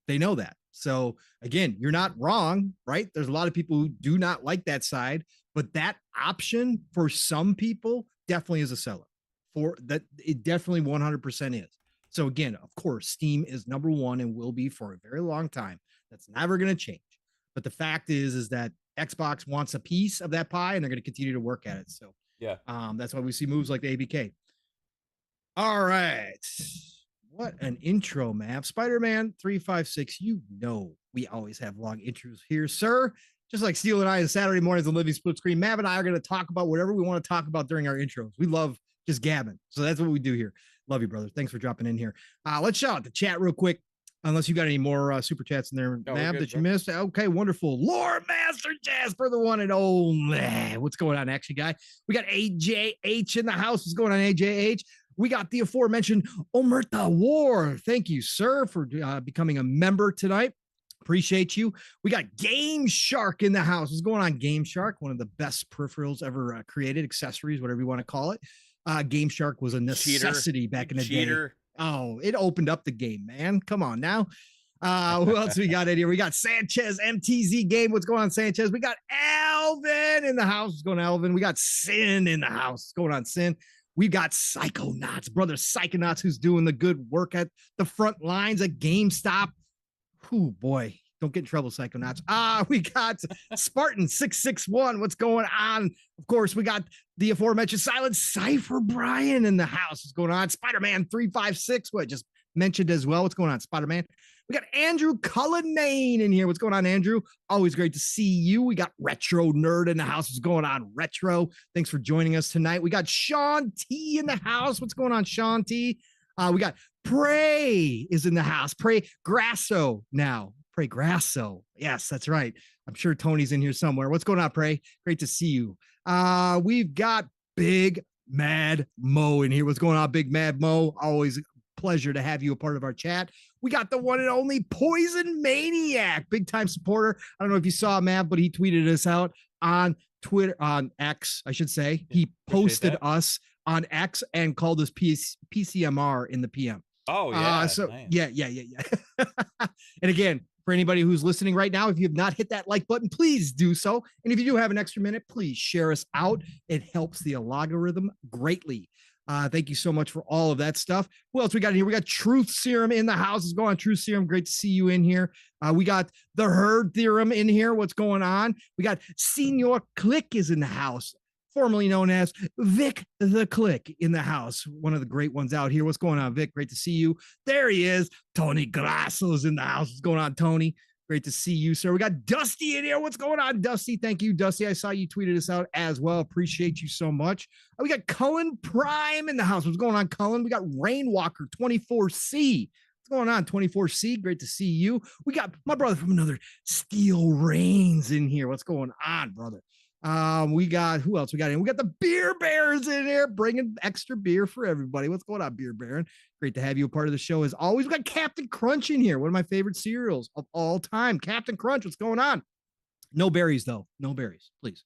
[SPEAKER 2] They know that. So again, you're not wrong, right? There's a lot of people who do not like that side, but that option for some people definitely is a seller. For that, it definitely 100% is. So again, of course, Steam is number one and will be for a very long time. That's never going to change. But the fact is that Xbox wants a piece of that pie, and they're going to continue to work at it. So
[SPEAKER 1] Yeah.
[SPEAKER 2] that's why we see moves like the ABK. All right. What an intro, man. Spider-Man 356. We always have long intros here, sir. Just like Steele and I on Saturday mornings on Living Split Screen, Mav and I are going to talk about whatever we want to talk about during our intros. We love just gabbing. So that's what we do here. Love you, brother. Thanks for dropping in here. Let's shout out the chat real quick. Unless you got any more super chats in there, Mav, that you missed. Okay, wonderful. Lore Master Jasper, the one and only. What's going on, action guy? We got AJH in the house. What's going on, AJH? We got the aforementioned Omerta War. Thank you, sir, for becoming a member tonight. Appreciate you. We got Game Shark in the house. What's going on, Game Shark? One of the best peripherals ever created, accessories, whatever you want to call it. Game Shark was a necessity back in the day. Oh, it opened up the game, man. Come on now. Who else we got in here? We got Sanchez, MTZ Game. What's going on, Sanchez? We got Alvin in the house. What's going on, Alvin? We got Sin in the house. What's going on, Sin? We've got Psychonauts, brother Psychonauts, who's doing the good work at the front lines at GameStop. Oh boy, don't get in trouble, Psychonauts. We got Spartan 661. What's going on? Of course, we got the aforementioned Silent Cypher Brian in the house. What's going on? Spider-Man 356. What just mentioned as well. What's going on, Spider-Man? We got Andrew Cullinane in here. What's going on, Andrew? Always great to see you. We got Retro Nerd in the house. What's going on, Retro? Thanks for joining us tonight. We got Sean T in the house. What's going on, Sean T? We got Prey is in the house. Prey Grasso now. Prey Grasso. Yes, that's right. I'm sure Tony's in here somewhere. What's going on, Prey? Great to see you. We've got Big Mad Mo in here. What's going on, Big Mad Mo? Always pleasure to have you a part of our chat. We got the one and only Poison Maniac, big time supporter. I don't know if you saw Matt, but he tweeted us out on Twitter, on X, I should say. He posted us on X and called us PCMR in the PM.
[SPEAKER 1] Oh yeah.
[SPEAKER 2] So nice. Yeah. And again, for anybody who's listening right now, if you have not hit that like button, please do so. And if you do have an extra minute, please share us out. It helps the algorithm greatly. Thank you so much for all of that stuff. Who else we got in here? We got Truth Serum in the house. What's going on, Truth Serum? Great to see you in here. We got the Herd Theorem in here. What's going on? We got Senior Click is in the house, formerly known as Vic the Click in the house. One of the great ones out here. What's going on, Vic? Great to see you. There he is. Tony Grasso's in the house. What's going on, Tony? Great to see you, sir. We got Dusty in here. What's going on, Dusty? Thank you, Dusty. I saw you tweeted us out as well. Appreciate you so much. We got Cullen Prime in the house. What's going on, Cullen? We got Rainwalker 24C. What's going on, 24C? Great to see you. We got my brother from another Steel Reigns in here. What's going on, brother? We got, who else we got in? We got the Beer Barons in here, bringing extra beer for everybody. What's going on, Beer Baron? Great to have you a part of the show as always. We got Captain Crunch in here, one of my favorite cereals of all time. Captain Crunch, what's going on? No berries, though. No berries, please.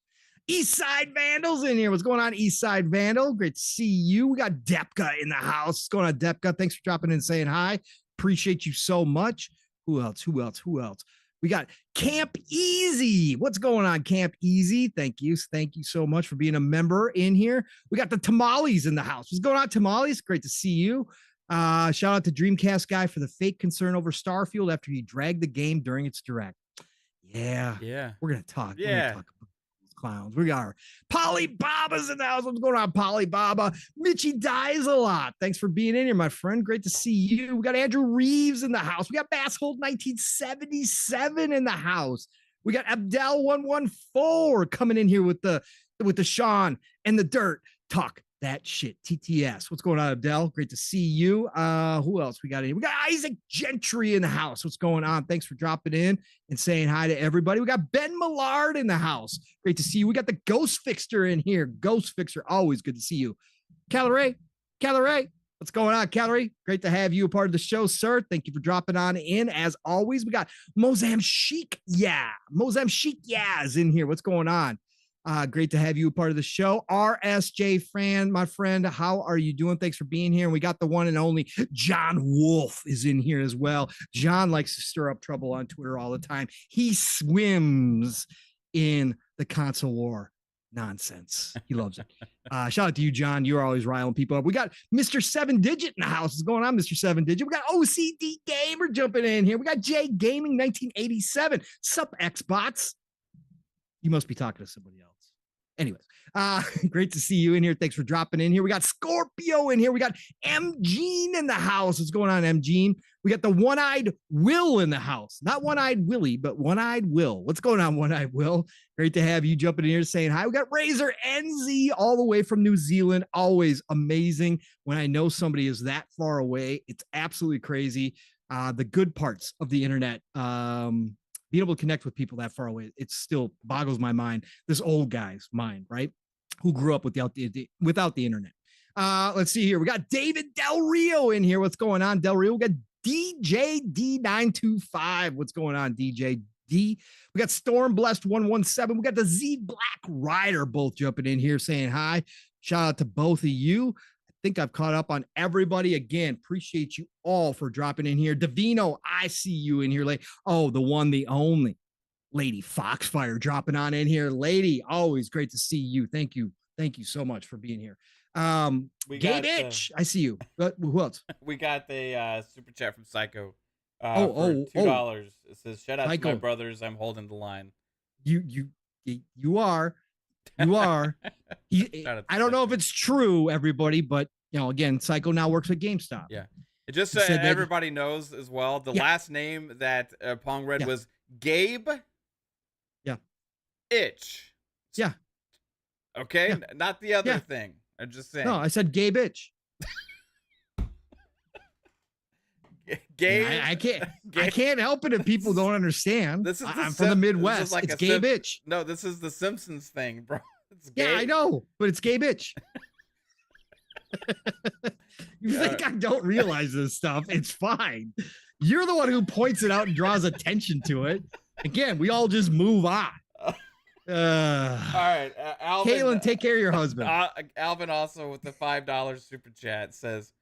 [SPEAKER 2] Eastside Vandals in here. What's going on, Eastside Vandal? Great to see you. We got Depka in the house. What's going on, Depka? Thanks for dropping in and saying hi. Appreciate you so much. Who else? We got Camp Easy. What's going on, Camp Easy? Thank you. Thank you so much for being a member in here. We got the Tamales in the house. What's going on, Tamales? Great to see you. Shout out to Dreamcast guy for the fake concern over Starfield after he dragged the game during its direct. Yeah. We're going to talk. Yeah. We're gonna talk about those clowns. We got our Polly Baba's in the house. What's going on, Polly Baba? Mitchie Dies a lot. Thanks for being in here, my friend. Great to see you. We got Andrew Reeves in the house. We got Basshold 1977 in the house. We got Abdel 114 coming in here with the Sean and the Dirt Talk that shit. TTS. What's going on, Abdel? Great to see you. Who else we got in here? We got Isaac Gentry in the house. What's going on? Thanks for dropping in and saying hi to everybody. We got Ben Millard in the house. Great to see you. We got the Ghost Fixer in here. Ghost Fixer. Always good to see you. Calorie. What's going on, Calorie? Great to have you a part of the show, sir. Thank you for dropping on in. As always, we got Mozam Chic. Mozam Chic. Is in here. What's going on? Great to have you a part of the show. RSJ Fran, my friend, how are you doing? Thanks for being here. And we got the one and only John Wolf is in here as well. John likes to stir up trouble on Twitter all the time. He swims in the console war nonsense. He loves it. Shout out to you, John. You're always riling people up. We got Mr. 7 Digit in the house. What's going on, Mr. 7 Digit? We got OCD Gamer jumping in here. We got J Gaming 1987. Sup, Xbox? You must be talking to somebody else. Anyways, great to see you in here. Thanks for dropping in here. We got Scorpio in here. We got M. Gene in the house. What's going on, M. Gene? We got the One-Eyed Will in the house. Not One-Eyed Willie, but One-Eyed Will. What's going on, One-Eyed Will? Great to have you jumping in here saying hi. We got Razor NZ all the way from New Zealand. Always amazing when I know somebody is that far away. It's absolutely crazy. The good parts of the internet, being able to connect with people that far away, it still boggles my mind. This old guy's mind, right? Who grew up without the internet. Let's see here. We got David Del Rio in here. What's going on, Del Rio? We got DJD925. What's going on, DJ D? We got Storm Blessed 117. We got the Z Black Rider both jumping in here saying hi. Shout out to both of you. I think I've caught up on everybody again. Appreciate you all for dropping in here. Davino, I see you in here late. Oh, the one, the only Lady Foxfire dropping on in here. Lady, always great to see you. Thank you. Thank you so much for being here. Gabe Itch, I see you. Who else?
[SPEAKER 1] We got the super chat from Psycho
[SPEAKER 2] for
[SPEAKER 1] $2. It says, shout out
[SPEAKER 2] Psycho.
[SPEAKER 1] to my brothers. I'm holding the line.
[SPEAKER 2] You are. I don't know if it's true, everybody, but again, Psycho now works at GameStop.
[SPEAKER 1] Yeah. It just so everybody knows as well, the last name that Pong read was Gabe.
[SPEAKER 2] Yeah.
[SPEAKER 1] Itch.
[SPEAKER 2] Yeah.
[SPEAKER 1] Okay.
[SPEAKER 2] Yeah.
[SPEAKER 1] Not the other thing. I'm just saying.
[SPEAKER 2] No, I said Gabe Itch.
[SPEAKER 1] Gabe.
[SPEAKER 2] I can't help it if people don't understand. I'm from the Midwest. Like it's Gabe Itch.
[SPEAKER 1] No, this is the Simpsons thing, bro. It's
[SPEAKER 2] Gabe. Yeah, I know, but it's Gabe Itch. You think I don't realize this stuff? It's fine. You're the one who points it out and draws attention to it. Again, we all just move on.
[SPEAKER 1] All right, Alvin,
[SPEAKER 2] Caitlin, take care of your husband.
[SPEAKER 1] Alvin also with the $5 super chat says,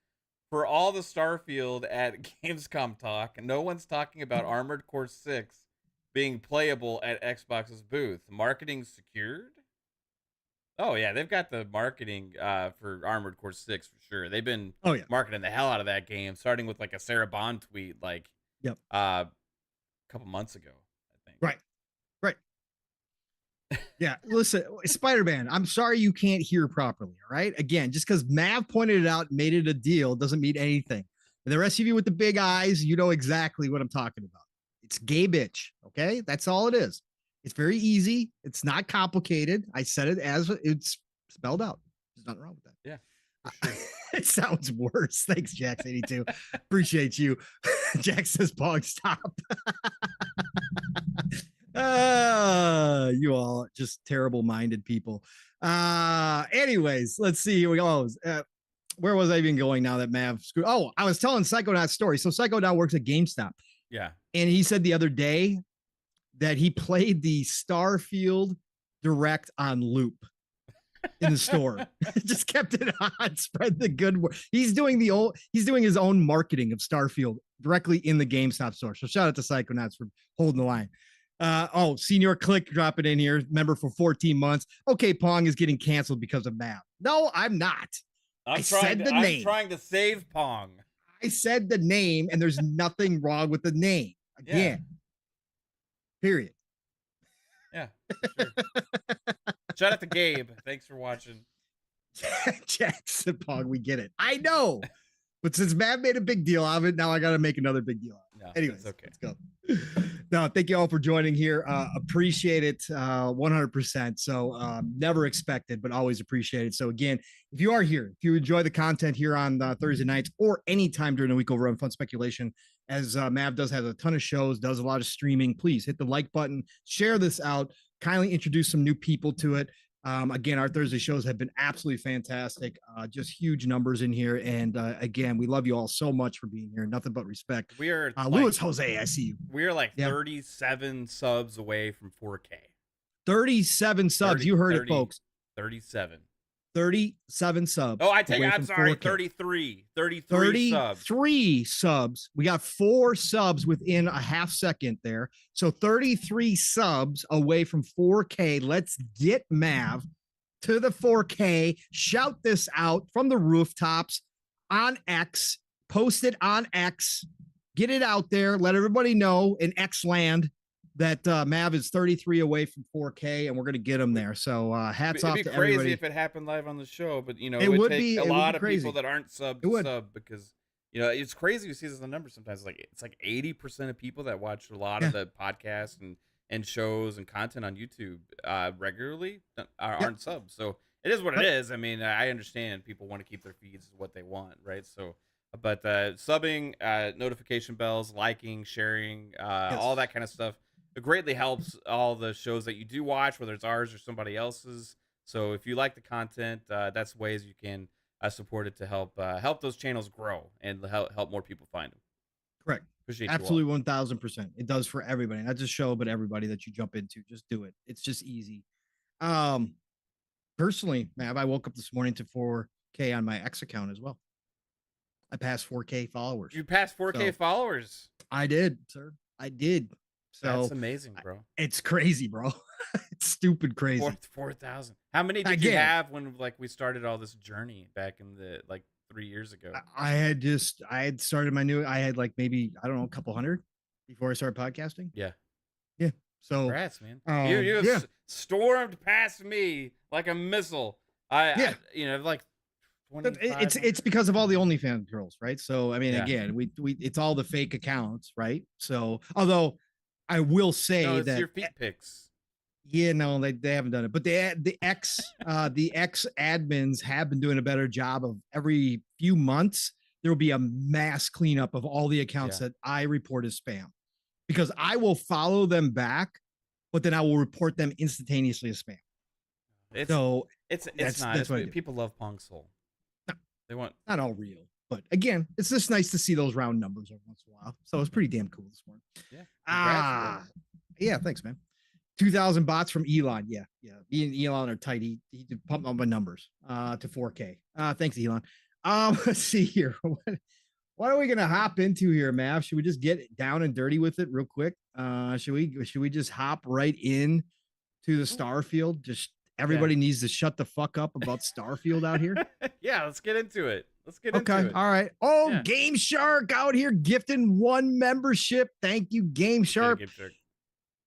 [SPEAKER 1] for all the Starfield at Gamescom talk, no one's talking about Armored Core 6 being playable at Xbox's booth. Marketing secured? Oh, yeah, they've got the marketing for Armored Core 6 for sure. They've been marketing the hell out of that game, starting with like a Sarah Bond tweet a couple months ago, I think.
[SPEAKER 2] Right. Yeah, listen, Spider-Man, I'm sorry you can't hear properly, all right? Again, just because Mav pointed it out and made it a deal doesn't mean anything. And the rest of you with the big eyes, you know exactly what I'm talking about. It's Gabe Itch, okay? That's all it is. It's very easy. It's not complicated. I said it as it's spelled out. There's nothing wrong with that.
[SPEAKER 1] Yeah, for sure.
[SPEAKER 2] It sounds worse. Thanks, Jax82. Appreciate you. Jax says, Pog, stop. You all just terrible minded people. Anyways, let's see. Here we go. Where was I even going now that Mav screwed? Oh, I was telling Psychodot's story. So Psychodot works at GameStop.
[SPEAKER 1] Yeah.
[SPEAKER 2] And he said the other day that he played the Starfield Direct on loop in the store. Just kept it on, spread the good word. He's doing his own marketing of Starfield directly in the GameStop store. So shout out to Psychonauts for holding the line. Senior Click dropping in here, member for 14 months. Okay, Pong is getting canceled because of Mav. No, I'm not.
[SPEAKER 1] I'm trying to save Pong.
[SPEAKER 2] I said the name, and there's nothing wrong with the name. Again. Yeah. Period.
[SPEAKER 1] Yeah. Sure. Shout out to Gabe. Thanks for watching.
[SPEAKER 2] Jackson Pong, we get it. I know. But since Matt made a big deal of it, now I got to make another big deal out of it. No, anyways, okay. Let's go. No, thank you all for joining here. Appreciate it 100%. So never expected, but always appreciated. So again, if you are here, if you enjoy the content here on Thursday nights or anytime during the week over on Fun Speculation, as Mav has a ton of shows, does a lot of streaming, please hit the like button, share this out, kindly introduce some new people to it. Again, our Thursday shows have been absolutely fantastic. Just huge numbers in here. And again, we love you all so much for being here. Nothing but respect.
[SPEAKER 1] We are
[SPEAKER 2] Louis Jose, I see you.
[SPEAKER 1] We are like 37 subs away from 4K.
[SPEAKER 2] 37 subs. You heard it, folks.
[SPEAKER 1] 37
[SPEAKER 2] subs.
[SPEAKER 1] Oh, I'm sorry. 33 subs.
[SPEAKER 2] 33 subs. We got 4 subs within a half second there. So 33 subs away from 4K. Let's get Mav to the 4K. Shout this out from the rooftops on X. Post it on X. Get it out there. Let everybody know in X land that Mav is 33 away from 4K, and we're going to get him there. So hats off to everybody. It'd be
[SPEAKER 1] crazy if it happened live on the show, but it would take a lot of people that aren't sub because it's crazy to see this in the numbers sometimes. It's like 80% of people that watch a lot of the podcasts and shows and content on YouTube regularly aren't subs. So it is what it is. I mean, I understand people want to keep their feeds what they want, right? So, but subbing, notification bells, liking, sharing, all that kind of stuff. It greatly helps all the shows that you do watch, whether it's ours or somebody else's. So if you like the content, that's ways you can support it to help those channels grow and help more people find them.
[SPEAKER 2] Correct.
[SPEAKER 1] Appreciate you all.
[SPEAKER 2] Absolutely 1000%. It does for everybody, not just show, but everybody that you jump into. Just do it. It's just easy. Um, Personally, man, I woke up this morning to 4K on my X account as well. I passed 4K followers.
[SPEAKER 1] You passed 4K followers.
[SPEAKER 2] I did, sir. I did. So
[SPEAKER 1] that's amazing, bro.
[SPEAKER 2] It's crazy, bro. It's stupid crazy.
[SPEAKER 1] 4,000. How many did you have when we started all this journey back in the 3 years ago?
[SPEAKER 2] I had started I had maybe, I don't know, a couple hundred before I started podcasting.
[SPEAKER 1] Yeah.
[SPEAKER 2] Yeah. So
[SPEAKER 1] congrats, man. You stormed past me like a missile. I 25.
[SPEAKER 2] It's because of all the OnlyFans girls, right? So I mean, again, we it's all the fake accounts, right? So although I will say
[SPEAKER 1] it's
[SPEAKER 2] that
[SPEAKER 1] your feet pics.
[SPEAKER 2] Yeah, no, they haven't done it, but the ex admins have been doing a better job of every few months. There will be a mass cleanup of all the accounts that I report as spam, because I will follow them back, but then I will report them instantaneously as spam.
[SPEAKER 1] It's not. People love Pong Soul.
[SPEAKER 2] No,
[SPEAKER 1] they want
[SPEAKER 2] not all real, but again, it's just nice to see those round numbers every once in a while. So it's pretty damn cool this morning.
[SPEAKER 1] Yeah.
[SPEAKER 2] Yeah. Thanks, man. 2,000 bots from Elon. Yeah. Me and Elon are tight. He pumped up my numbers to 4K. Thanks, Elon. Let's see here. What are we gonna hop into here, Mav? Should we just get down and dirty with it real quick? Should we just hop right in to the Starfield? Just everybody needs to shut the fuck up about Starfield out here.
[SPEAKER 1] Yeah, let's get into it. Into it.
[SPEAKER 2] All right. Game Shark out here gifting 1 membership. Thank you, Game Shark.
[SPEAKER 1] Game Shark.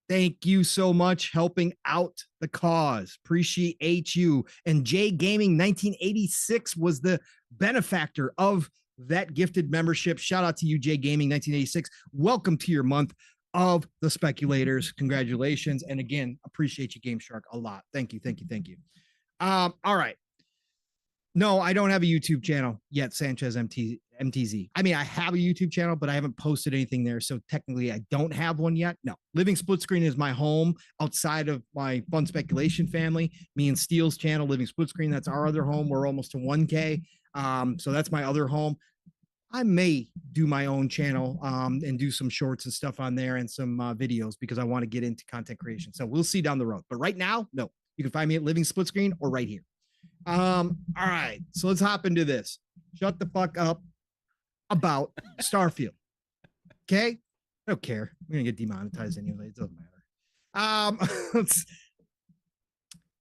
[SPEAKER 2] Thank you so much, helping out the cause. Appreciate you. And J Gaming 1986 was the benefactor of that gifted membership. Shout out to you, J Gaming 1986. Welcome to your month of the speculators. Congratulations. And again, appreciate you, Game Shark, a lot. Thank you. All right. No, I don't have a YouTube channel yet, Sanchez MTZ. I mean, I have a YouTube channel, but I haven't posted anything there. So technically I don't have one yet. No, Living Split Screen is my home outside of my Fun Speculation family. Me and Steele's channel, Living Split Screen, that's our other home. We're almost to 1K. So that's my other home. I may do my own channel and do some shorts and stuff on there and some videos, because I want to get into content creation. So we'll see down the road. But right now, no. You can find me at Living Split Screen or right here. All right, so let's hop into this. Shut the fuck up about Starfield. Okay, I don't care. We're gonna get demonetized anyway. It doesn't matter.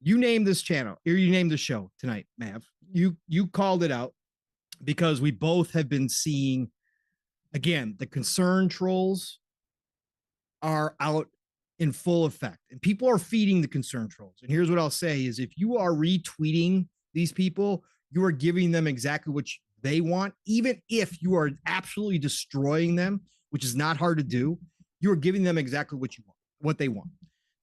[SPEAKER 2] You named this channel, or you named the show tonight, Mav. You called it out because we both have been seeing, again, the concern trolls are out in full effect, and people are feeding the concern trolls. And here's what I'll say is, if you are retweeting these people, you are giving them exactly what they want. Even if you are absolutely destroying them, which is not hard to do, you are giving them exactly what they want.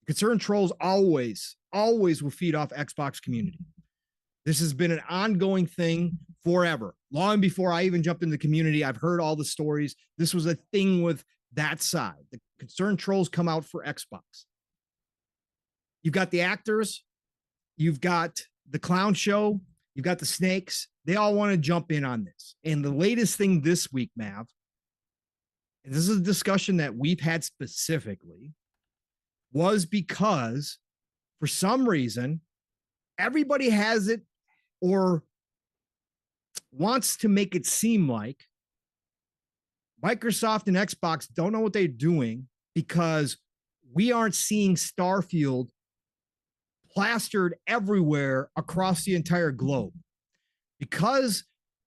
[SPEAKER 2] Concern trolls always will feed off Xbox community. This has been an ongoing thing forever. Long before I even jumped in the community, I've heard all the stories. This was a thing with that side. The concern trolls come out for Xbox. You've got the actors, you've got the clown show, you've got the snakes. They all want to jump in on this. And the latest thing this week, Mav, and this is a discussion that we've had specifically, was because for some reason, everybody has it or wants to make it seem like Microsoft and Xbox don't know what they're doing, because we aren't seeing Starfield plastered everywhere across the entire globe, because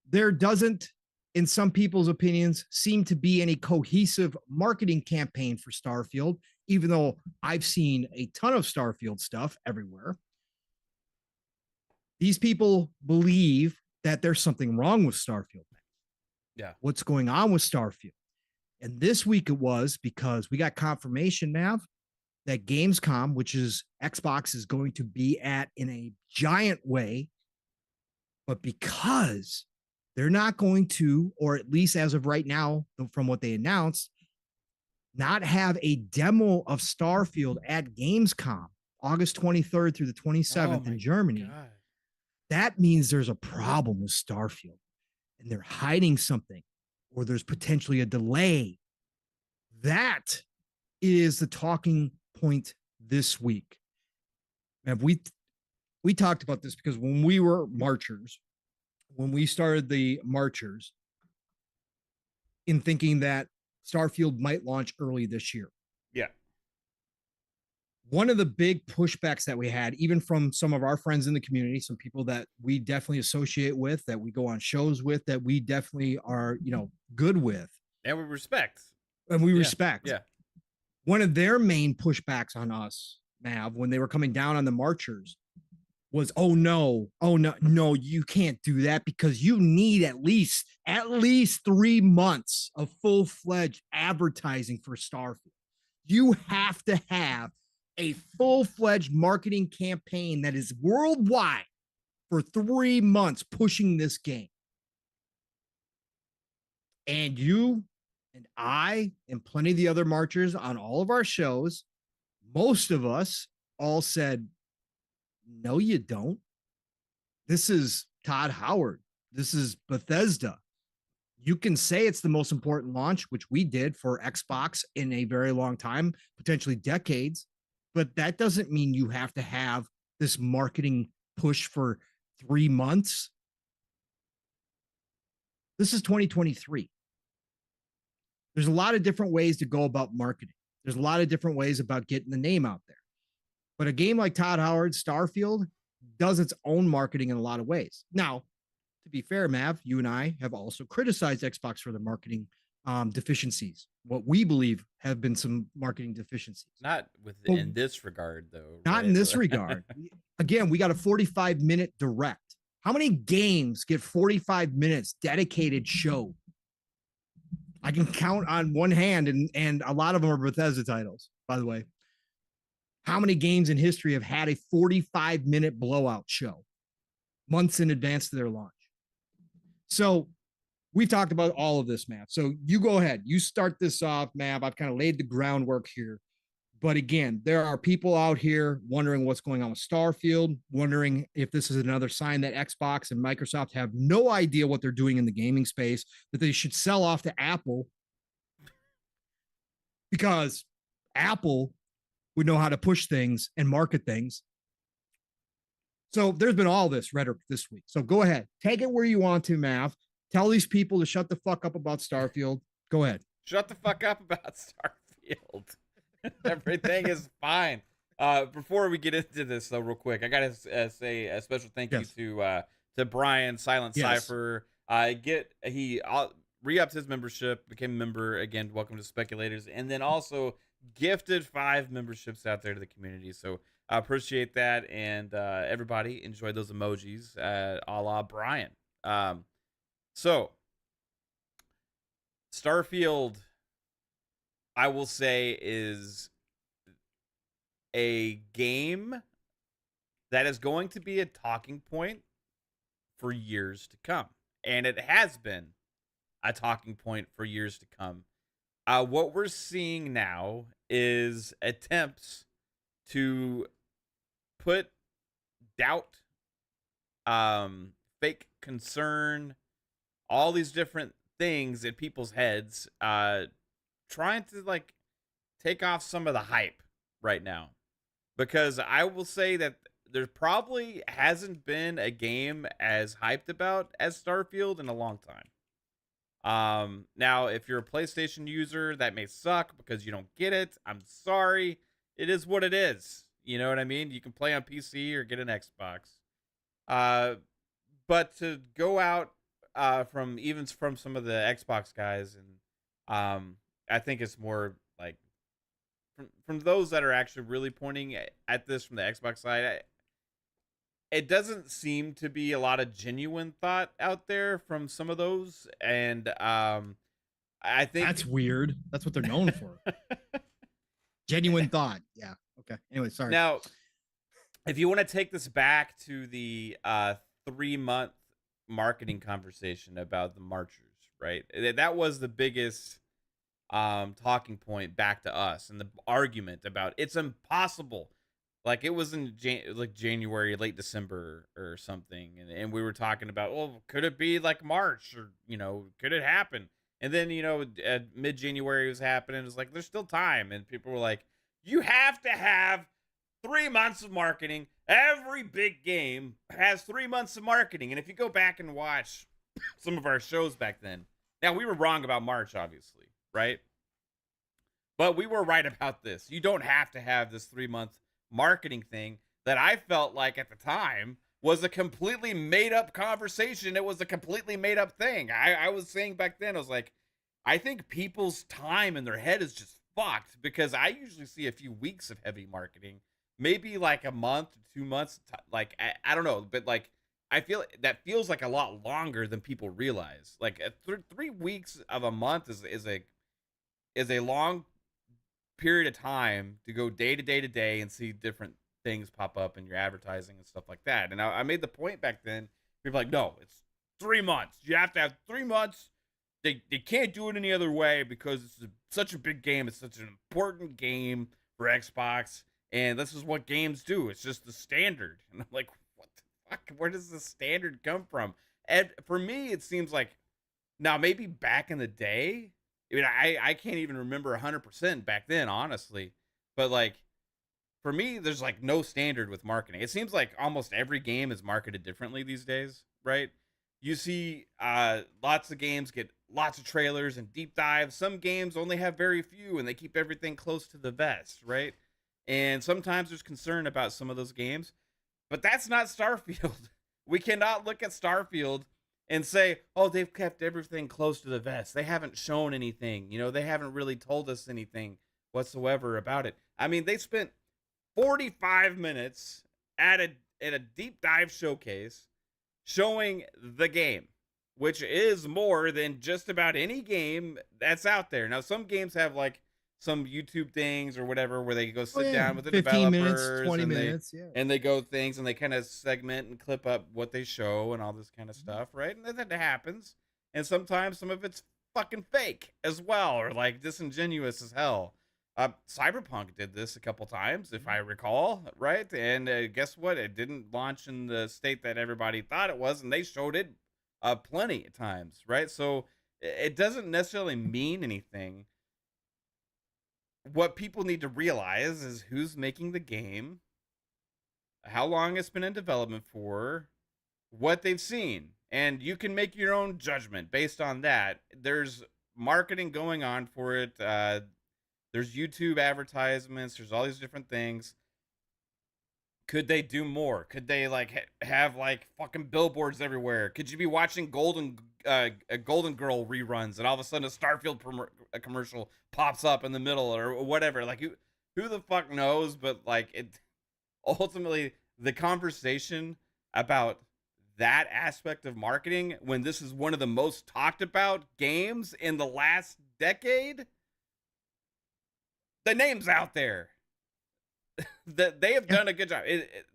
[SPEAKER 2] there doesn't, in some people's opinions, seem to be any cohesive marketing campaign for Starfield, even though I've seen a ton of Starfield stuff everywhere. These people believe that there's something wrong with Starfield.
[SPEAKER 1] Yeah.
[SPEAKER 2] What's going on with Starfield? And this week it was because we got confirmation, Mav, that Gamescom, which is Xbox is going to be at in a giant way, but because they're not going to, or at least as of right now, from what they announced, not have a demo of Starfield at Gamescom, August 23rd through the 27th in Germany.
[SPEAKER 1] God.
[SPEAKER 2] That means there's a problem with Starfield, and they're hiding something, or there's potentially a delay. That is the talking point this week. And we talked about this because when we were marchers, when we started the marchers, in thinking that Starfield might launch early this year.
[SPEAKER 1] Yeah.
[SPEAKER 2] One of the big pushbacks that we had, even from some of our friends in the community, some people that we definitely associate with, that we go on shows with, that we definitely are, good with,
[SPEAKER 1] and we respect.
[SPEAKER 2] and we respect.
[SPEAKER 1] Yeah.
[SPEAKER 2] One of their main pushbacks on us, Mav, when they were coming down on the marchers, was, oh no, you can't do that because you need at least 3 months of full-fledged advertising for Starfield. You have to have a full-fledged marketing campaign that is worldwide for 3 months pushing this game. And you and I and plenty of the other marchers on all of our shows, most of us all said, no, you don't. This is Todd Howard. This is Bethesda. You can say it's the most important launch, which we did for Xbox in a very long time, potentially decades, but that doesn't mean you have to have this marketing push for 3 months. This is 2023. There's a lot of different ways to go about marketing. There's a lot of different ways about getting the name out there. But a game like Todd Howard's Starfield does its own marketing in a lot of ways. Now, to be fair, Mav, you and I have also criticized Xbox for their marketing deficiencies, what we believe have been some marketing deficiencies.
[SPEAKER 1] Not in this regard, though.
[SPEAKER 2] Not
[SPEAKER 1] right?
[SPEAKER 2] in this regard. Again, we got a 45-minute direct. How many games get 45 minutes dedicated show? I can count on one hand, and a lot of them are Bethesda titles, by the way. How many games in history have had a 45-minute blowout show months in advance to their launch? So we've talked about all of this, Mav. So you go ahead. You start this off, Mav. I've kind of laid the groundwork here. But again, there are people out here wondering what's going on with Starfield, wondering if this is another sign that Xbox and Microsoft have no idea what they're doing in the gaming space, that they should sell off to Apple because Apple would know how to push things and market things. So there's been all this rhetoric this week. So go ahead. Take it where you want to, Mav. Tell these people to shut the fuck up about Starfield. Go ahead.
[SPEAKER 1] Shut the fuck up about Starfield. Everything is fine. Before we get into this, though, real quick, I gotta say a special thank you to Brian Silent Cipher. He re-upped his membership, became a member again. Welcome to Speculators, and then also gifted 5 memberships out there to the community. So I appreciate that, and everybody enjoyed those emojis, a la Brian. So Starfield, I will say, is a game that is going to be a talking point for years to come. And it has been a talking point for years to come. What we're seeing now is attempts to put doubt, fake concern, all these different things in people's heads, trying to take off some of the hype right now, because I will say that there probably hasn't been a game as hyped about as Starfield in a long time. Now, if you're a PlayStation user, that may suck because you don't get it. I'm sorry. It is what it is. You know what I mean? You can play on PC or get an Xbox. But to go out from some of the Xbox guys, and I think it's more like from those that are actually really pointing at this from the Xbox side, it doesn't seem to be a lot of genuine thought out there from some of those, and I think
[SPEAKER 2] that's weird. That's what they're known for. Genuine thought. Yeah. Okay. Anyway, sorry.
[SPEAKER 1] Now, if you want to take this back to the 3-month marketing conversation about the marchers, right? That was the biggest talking point back to us, and the argument about it's impossible. Like, it was in January, late December or something, and we were talking about, well, could it be like March, or could it happen? And then, mid January was happening. It's like, there's still time. And people were like, you have to have 3 months of marketing. Every big game has 3 months of marketing. And if you go back and watch some of our shows back then, now we were wrong about March, obviously, right? But we were right about this. You don't have to have this 3 month marketing thing that I felt like at the time was a completely made up conversation. It was a completely made up thing. I was saying back then, I was like, I think people's time in their head is just fucked because I usually see a few weeks of heavy marketing, maybe like a month, 2 months. Like, I don't know, but like, I feel that feels like a lot longer than people realize. Like 3 weeks of a month is a long period of time to go day to day to day and see different things pop up in your advertising and stuff like that. And I made the point back then. People were like, no, it's 3 months. You have to have 3 months. They can't do it any other way because it's such a big game. It's such an important game for Xbox. And this is what games do. It's just the standard. And I'm like, what the fuck? Where does the standard come from? And for me, it seems like now maybe back in the day, I mean, I can't even remember 100% back then, honestly. But like, for me, there's like no standard with marketing. It seems like almost every game is marketed differently these days, right? You see lots of games get lots of trailers and deep dives. Some games only have very few and they keep everything close to the vest, right? And sometimes there's concern about some of those games, but that's not Starfield. We cannot look at Starfield and say, oh, they've kept everything close to the vest. They haven't shown anything. They haven't really told us anything whatsoever about it. I mean, they spent 45 minutes at a deep dive showcase showing the game, which is more than just about any game that's out there. Now, some games have like some YouTube things or whatever where they go sit down with the
[SPEAKER 2] 15 minutes,
[SPEAKER 1] developers
[SPEAKER 2] 20
[SPEAKER 1] and
[SPEAKER 2] minutes, yeah.
[SPEAKER 1] and they go things and they kind of segment and clip up what they show and all this kind of stuff, right? And that happens. And sometimes some of it's fucking fake as well, or like disingenuous as hell. Cyberpunk did this a couple times, if I recall, right? And guess what? It didn't launch in the state that everybody thought it was, and they showed it plenty of times, right? So it doesn't necessarily mean anything. What people need to realize is who's making the game, how long it's been in development for, what they've seen. And you can make your own judgment based on that. There's marketing going on for it. There's YouTube advertisements. There's all these different things. Could they do more? Could they like have like fucking billboards everywhere? Could you be watching Golden Girl reruns and all of a sudden a Starfield a commercial pops up in the middle or whatever? Like who the fuck knows? But like it ultimately the conversation about that aspect of marketing when this is one of the most talked about games in the last decade, the name's out there. That they have done a good job.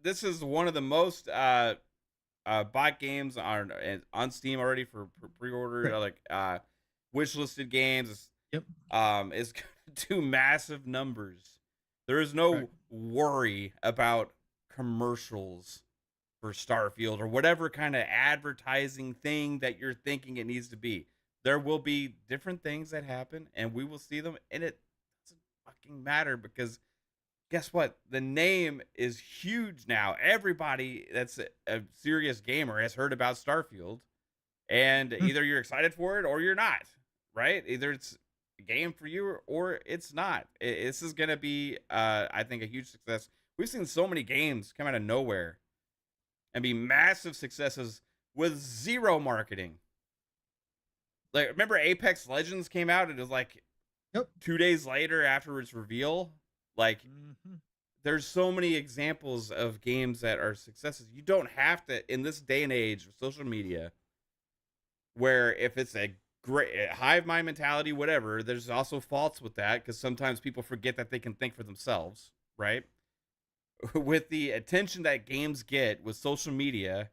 [SPEAKER 1] This is one of the most bought games on Steam already for pre-order,
[SPEAKER 2] Right.
[SPEAKER 1] like wish listed games.
[SPEAKER 2] Yep.
[SPEAKER 1] Is going to do massive numbers. There is no
[SPEAKER 2] Right.
[SPEAKER 1] worry about commercials for Starfield or whatever kind of advertising thing that you're thinking it needs to be. There will be different things that happen, and we will see them, and it doesn't fucking matter because guess what? The name is huge now. Everybody that's a serious gamer has heard about Starfield, and either you're excited for it or you're not, right? Either it's a game for you or it's not. This is going to be, I think, a huge success. We've seen so many games come out of nowhere and be massive successes with zero marketing. Like, remember Apex Legends came out? It was like
[SPEAKER 2] Yep.
[SPEAKER 1] 2 days later after its reveal. Like, there's so many examples of games that are successes. You don't have to, in this day and age of social media, where if it's a great hive mind mentality, whatever, there's also faults with that because sometimes people forget that they can think for themselves, right? With the attention that games get with social media,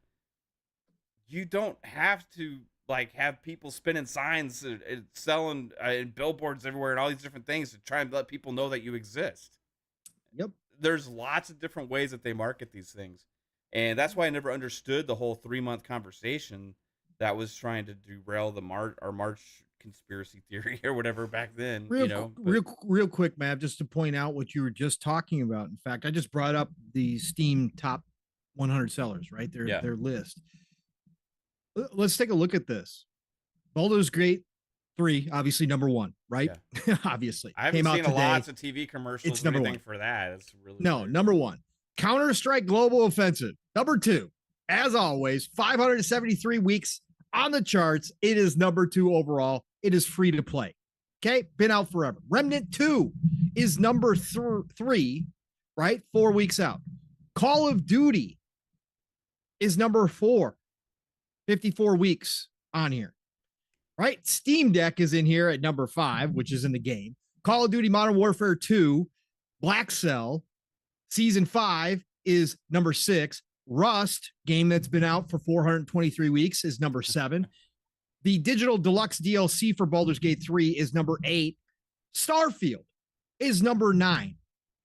[SPEAKER 1] you don't have to like have people spinning signs and selling billboards everywhere and all these different things to try and let people know that you exist.
[SPEAKER 2] Yep.
[SPEAKER 1] There's lots of different ways that they market these things. And that's why I never understood the whole 3 month conversation that was trying to derail our March conspiracy theory or whatever back then, but
[SPEAKER 2] Real quick, Matt, just to point out what you were just talking about. In fact, I just brought up the Steam top 100 sellers, right?
[SPEAKER 1] yeah,
[SPEAKER 2] Their list. Let's take a look at this. Baldur's Gate 3, obviously number one, right?
[SPEAKER 1] yeah.
[SPEAKER 2] Obviously.
[SPEAKER 1] I haven't
[SPEAKER 2] Came out
[SPEAKER 1] seen a
[SPEAKER 2] today.
[SPEAKER 1] lots of TV commercials
[SPEAKER 2] It's
[SPEAKER 1] or
[SPEAKER 2] number
[SPEAKER 1] anything
[SPEAKER 2] one.
[SPEAKER 1] for that. It's really
[SPEAKER 2] No,
[SPEAKER 1] weird.
[SPEAKER 2] number one. Counter-Strike Global Offensive. Number two. As always, 573 weeks on the charts. It is number two overall. It is free to play. Okay, been out forever. Remnant 2 is number three, right? 4 weeks out. Call of Duty is number 4, 54 weeks on here, right? Steam Deck is in here at number 5, which is in the game. Call of Duty Modern Warfare 2, Black Cell, Season 5 is number 6. Rust, game that's been out for 423 weeks, is number 7. The digital deluxe DLC for Baldur's Gate 3 is number 8. Starfield is number 9.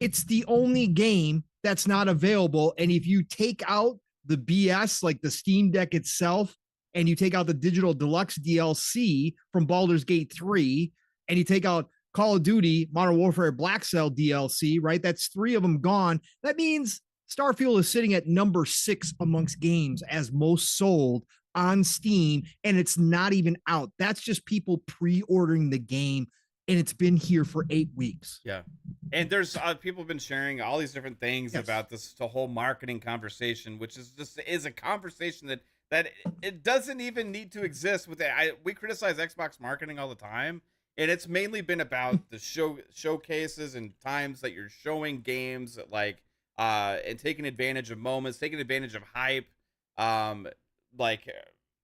[SPEAKER 2] It's the only game that's not available. And if you take out the BS, like the Steam Deck itself, and you take out the digital deluxe DLC from Baldur's Gate 3, and you take out Call of Duty Modern Warfare Black Cell DLC, right? That's 3 of them gone. That means Starfield is sitting at number 6 amongst games as most sold on Steam, and it's not even out. That's just people pre-ordering the game, and it's been here for 8 weeks.
[SPEAKER 1] Yeah. And there's people have been sharing all these different things about this whole marketing conversation, which is a conversation that it doesn't even need to exist. We criticize Xbox marketing all the time, and it's mainly been about the showcases and times that you're showing games, like and taking advantage of moments, taking advantage of hype. Like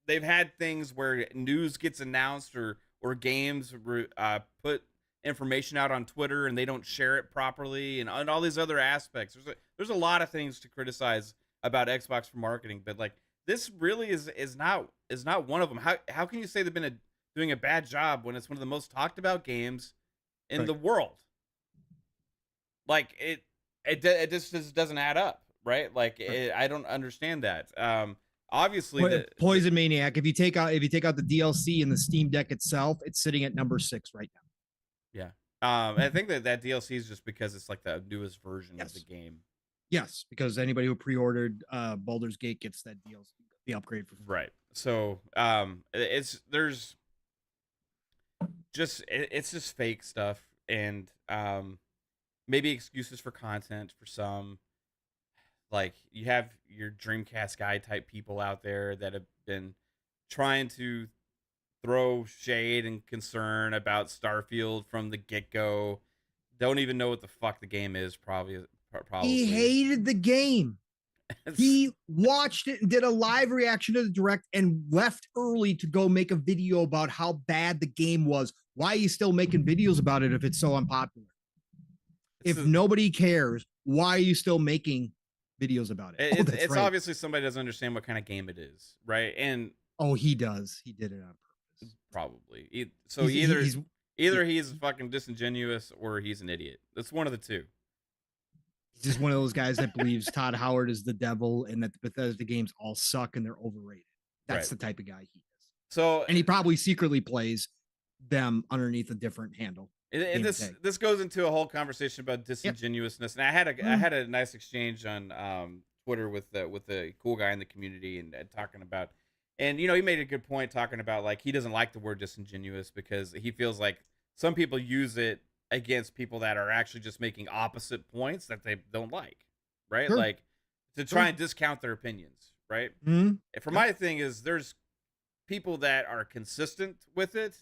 [SPEAKER 1] they've had things where news gets announced or games put information out on Twitter and they don't share it properly, and all these other aspects. There's a lot of things to criticize about Xbox for marketing, but like this really is not one of them. How can you say they've been doing a bad job when it's one of the most talked about games in the world? Like it just doesn't add up, right? Like I don't understand that. Obviously,
[SPEAKER 2] Poison Maniac. If you take out the DLC and the Steam Deck itself, it's sitting at number 6 right now.
[SPEAKER 1] Yeah. I think that DLC is just because it's like the newest version of the game.
[SPEAKER 2] Yes, because anybody who pre-ordered Baldur's Gate gets that DLC, the upgrade for free.
[SPEAKER 1] Right. So it's just fake stuff, and maybe excuses for content for some. Like you have your Dreamcast guy type people out there that have been trying to throw shade and concern about Starfield from the get-go. Don't even know what the fuck the game is, probably.
[SPEAKER 2] He hated the game. He watched it and did a live reaction to the direct and left early to go make a video about how bad the game was. Why are you still making videos about it if it's so unpopular? If nobody cares, why are you still making videos about it?
[SPEAKER 1] It's right. Obviously somebody doesn't understand what kind of game it is, right? And
[SPEAKER 2] he does. He did it on purpose.
[SPEAKER 1] Probably. So either he's fucking disingenuous or he's an idiot. That's one of the two.
[SPEAKER 2] He's just one of those guys that believes Todd Howard is the devil and that the Bethesda games all suck and they're overrated. That's the type of guy he is.
[SPEAKER 1] So,
[SPEAKER 2] and he probably secretly plays them underneath a different handle.
[SPEAKER 1] And this goes into a whole conversation about disingenuousness. And I had a nice exchange on Twitter with the cool guy in the community and talking about, and he made a good point talking about like he doesn't like the word disingenuous because he feels like some people use it against people that are actually just making opposite points that they don't like, right? Sure. Like to try and discount their opinions, right?
[SPEAKER 2] Mm-hmm.
[SPEAKER 1] For my thing is there's people that are consistent with it,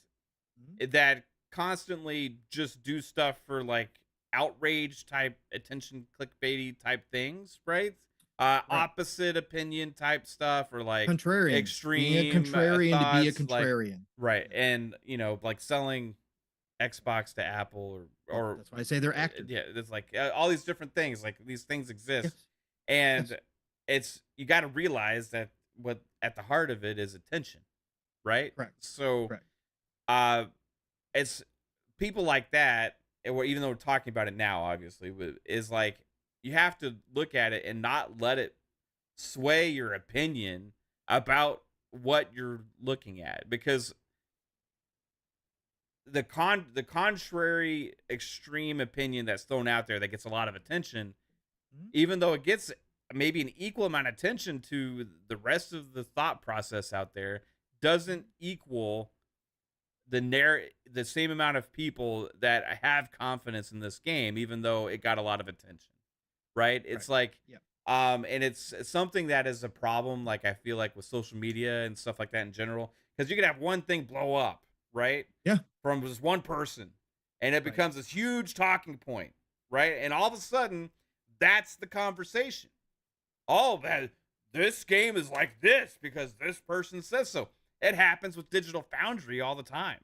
[SPEAKER 1] that constantly just do stuff for like outrage type, attention clickbaity type things, right? Opposite opinion type stuff, or like
[SPEAKER 2] contrarian,
[SPEAKER 1] extreme
[SPEAKER 2] being a contrarian
[SPEAKER 1] thoughts,
[SPEAKER 2] to be a contrarian,
[SPEAKER 1] like, right? And like selling Xbox to Apple or
[SPEAKER 2] that's why I say they're active.
[SPEAKER 1] Yeah, it's like all these different things, like these things exist, and it's you got to realize that what at the heart of it is attention, right?
[SPEAKER 2] Right.
[SPEAKER 1] So, it's people like that, even though we're talking about it now, obviously, is like you have to look at it and not let it sway your opinion about what you're looking at, because the contrary extreme opinion that's thrown out there that gets a lot of attention,
[SPEAKER 2] Mhm.
[SPEAKER 1] even though it gets maybe an equal amount of attention to the rest of the thought process out there, doesn't equal the same amount of people that have confidence in this game, even though it got a lot of attention. Right?
[SPEAKER 2] Right.
[SPEAKER 1] It's like,
[SPEAKER 2] Yeah.
[SPEAKER 1] and it's something that is a problem. Like I feel like with social media and stuff like that in general, because you could have one thing blow up, right,
[SPEAKER 2] Yeah.
[SPEAKER 1] from just one person, and it
[SPEAKER 2] Right.
[SPEAKER 1] becomes this huge talking point, right? And all of a sudden, that's the conversation. Oh man, this game is like this because this person says so. It happens with Digital Foundry all the time.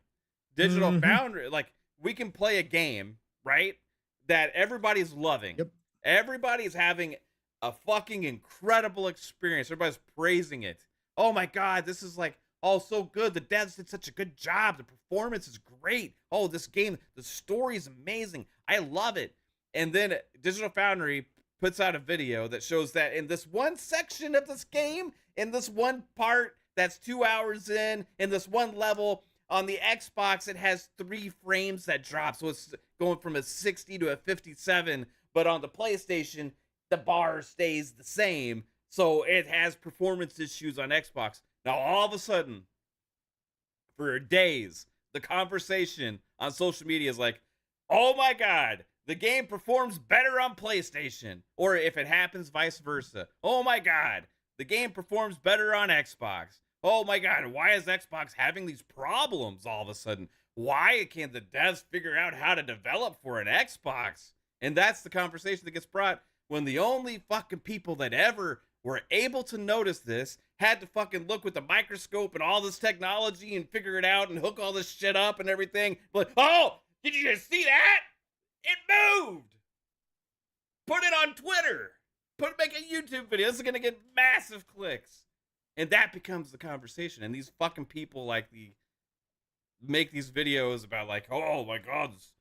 [SPEAKER 1] Digital
[SPEAKER 2] Mhm.
[SPEAKER 1] Foundry, like we can play a game, right? That everybody's loving.
[SPEAKER 2] Yep.
[SPEAKER 1] Everybody's having a fucking incredible experience. Everybody's praising it. Oh my god, this is like oh so good. The devs did such a good job. The performance is great. Oh, this game, the story is amazing. I love it. And then Digital Foundry puts out a video that shows that in this one section of this game, in this one part that's 2 hours in this one level on the Xbox, it has 3 frames that drop. So it's going from a 60 to a 57. But on the PlayStation, the bar stays the same. So it has performance issues on Xbox. Now, all of a sudden, for days, the conversation on social media is like, oh my God, the game performs better on PlayStation. Or if it happens, vice versa. Oh my God, the game performs better on Xbox. Oh my God, why is Xbox having these problems all of a sudden? Why can't the devs figure out how to develop for an Xbox? And that's the conversation that gets brought when the only fucking people that ever were able to notice this had to fucking look with the microscope and all this technology and figure it out and hook all this shit up and everything. But oh, did you just see that? It moved. Put it on Twitter. Make a YouTube video. This is gonna get massive clicks. And that becomes the conversation. And these fucking people like the make these videos about like, oh my god, this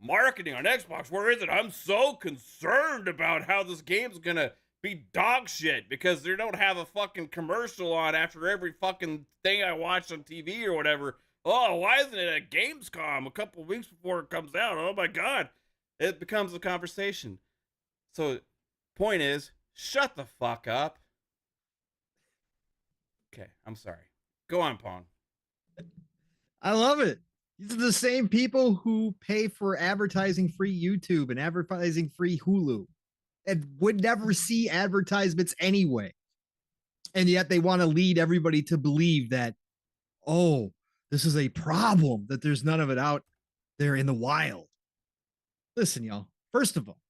[SPEAKER 1] marketing on Xbox, where is it? I'm so concerned about how this game's gonna be dog shit because they don't have a fucking commercial on after every fucking thing I watch on TV or whatever. Oh, why isn't it at Gamescom a couple weeks before it comes out? Oh my god. It becomes a conversation. So, point is, shut the fuck up. Okay, I'm sorry. Go on, Pong.
[SPEAKER 2] I love it. These are the same people who pay for advertising free YouTube and advertising free Hulu and would never see advertisements anyway. And yet they want to lead everybody to believe that, oh, this is a problem, that there's none of it out there in the wild. Listen, y'all. First of all,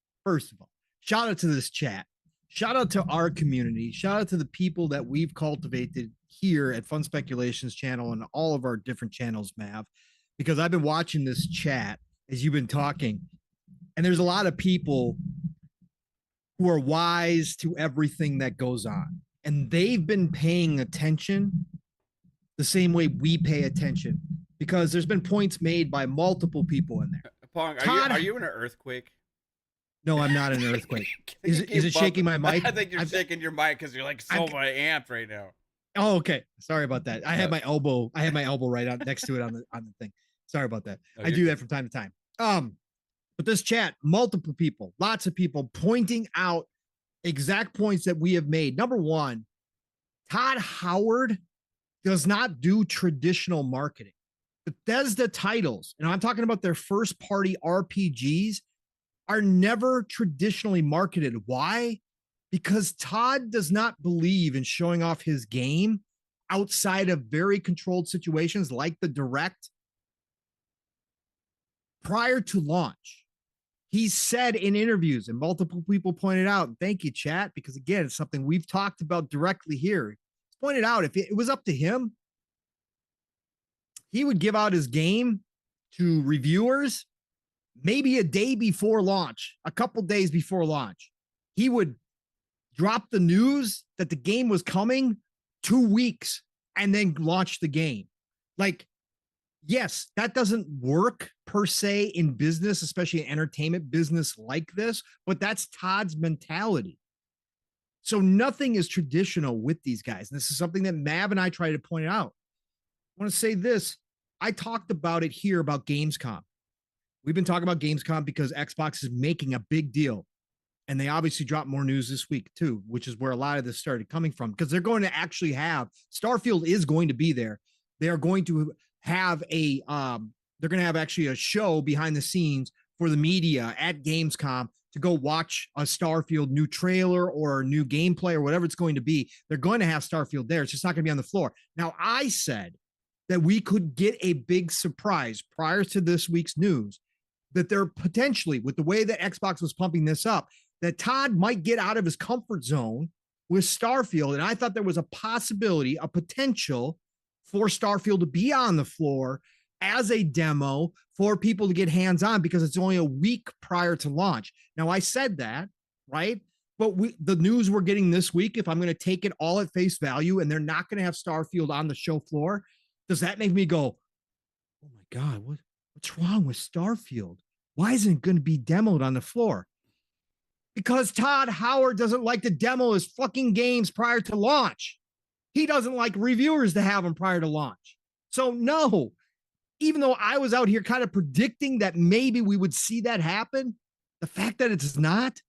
[SPEAKER 2] shout out to this chat. Shout out to our community. Shout out to the people that we've cultivated here at Fun Speculations channel and all of our different channels, Mav, because I've been watching this chat as you've been talking, and there's a lot of people who are wise to everything that goes on, and they've been paying attention the same way we pay attention because there's been points made by multiple people in there.
[SPEAKER 1] Pong,
[SPEAKER 2] Todd,
[SPEAKER 1] are you in an earthquake?
[SPEAKER 2] no, I'm not in an earthquake. Is it shaking my mic?
[SPEAKER 1] I think you're shaking your mic because you're like so amped right now.
[SPEAKER 2] Oh, okay. Sorry about that. I had my elbow right on next to it on the thing. Sorry about that. I do that from time to time. But this chat, multiple people, lots of people pointing out exact points that we have made. Number one, Todd Howard does not do traditional marketing. Bethesda titles, and I'm talking about their first party RPGs, are never traditionally marketed. Why? Because Todd does not believe in showing off his game outside of very controlled situations like the direct prior to launch. He said in interviews, and multiple people pointed out, thank you, chat, because again, it's something we've talked about directly here. He's pointed out if it was up to him, he would give out his game to reviewers maybe a day before launch, a couple days before launch. He would drop the news that the game was coming 2 weeks and then launch the game. Like, yes, that doesn't work per se in business, especially in entertainment business like this, but that's Todd's mentality. So nothing is traditional with these guys. And this is something that Mav and I try to point out. I want to say this. I talked about it here about Gamescom. We've been talking about Gamescom because Xbox is making a big deal. And they obviously dropped more news this week too, which is where a lot of this started coming from, because they're going to actually have Starfield is going to be there. They are going to have they're going to have actually a show behind the scenes for the media at Gamescom to go watch a Starfield new trailer or new gameplay or whatever it's going to be. They're going to have Starfield there. It's just not going to be on the floor. Now, I said that we could get a big surprise prior to this week's news, that they're potentially, with the way that Xbox was pumping this up, that Todd might get out of his comfort zone with Starfield. And I thought there was a possibility, a potential for Starfield to be on the floor as a demo for people to get hands on, because it's only a week prior to launch. Now, I said that, right? But the news we're getting this week, if I'm going to take it all at face value and they're not going to have Starfield on the show floor, does that make me go, oh my God, what's wrong with Starfield? Why isn't it going to be demoed on the floor? Because Todd Howard doesn't like to demo his fucking games prior to launch. He doesn't like reviewers to have them prior to launch. So no, even though I was out here kind of predicting that maybe we would see that happen, the fact that it's not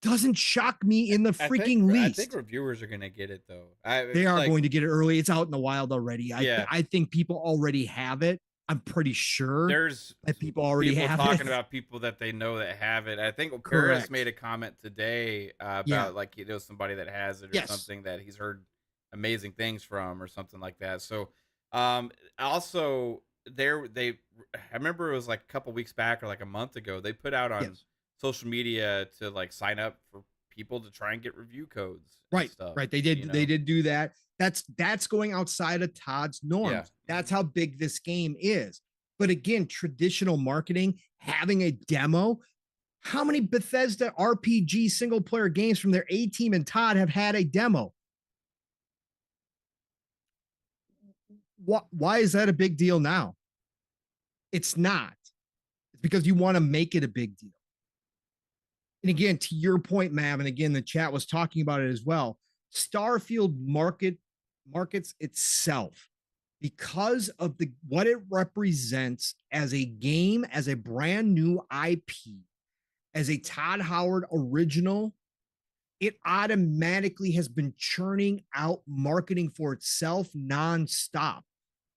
[SPEAKER 2] doesn't shock me in the freaking least.
[SPEAKER 1] I think reviewers are going to get it though.
[SPEAKER 2] They are going to get it early. It's out in the wild already. I think people already have it. I'm pretty sure
[SPEAKER 1] there's
[SPEAKER 2] people already have
[SPEAKER 1] talking about people that they know that have it. I think Paris made a comment today about like, you know, somebody that has it or something that he's heard amazing things from or something like that. So also I remember it was like a couple weeks back or like a month ago, they put out on social media to like sign up for people to try and get review codes.
[SPEAKER 2] Right. They did. You know? They did do that. That's going outside of Todd's norms. Yeah. That's how big this game is. But again, traditional marketing, having a demo. How many Bethesda RPG single player games from their A team and Todd have had a demo? Why is that a big deal now? It's not. It's because you want to make it a big deal. And again, to your point, Mav, and again, the chat was talking about it as well. Starfield markets itself because of what it represents as a game, as a brand new IP, as a Todd Howard original. It automatically has been churning out marketing for itself nonstop.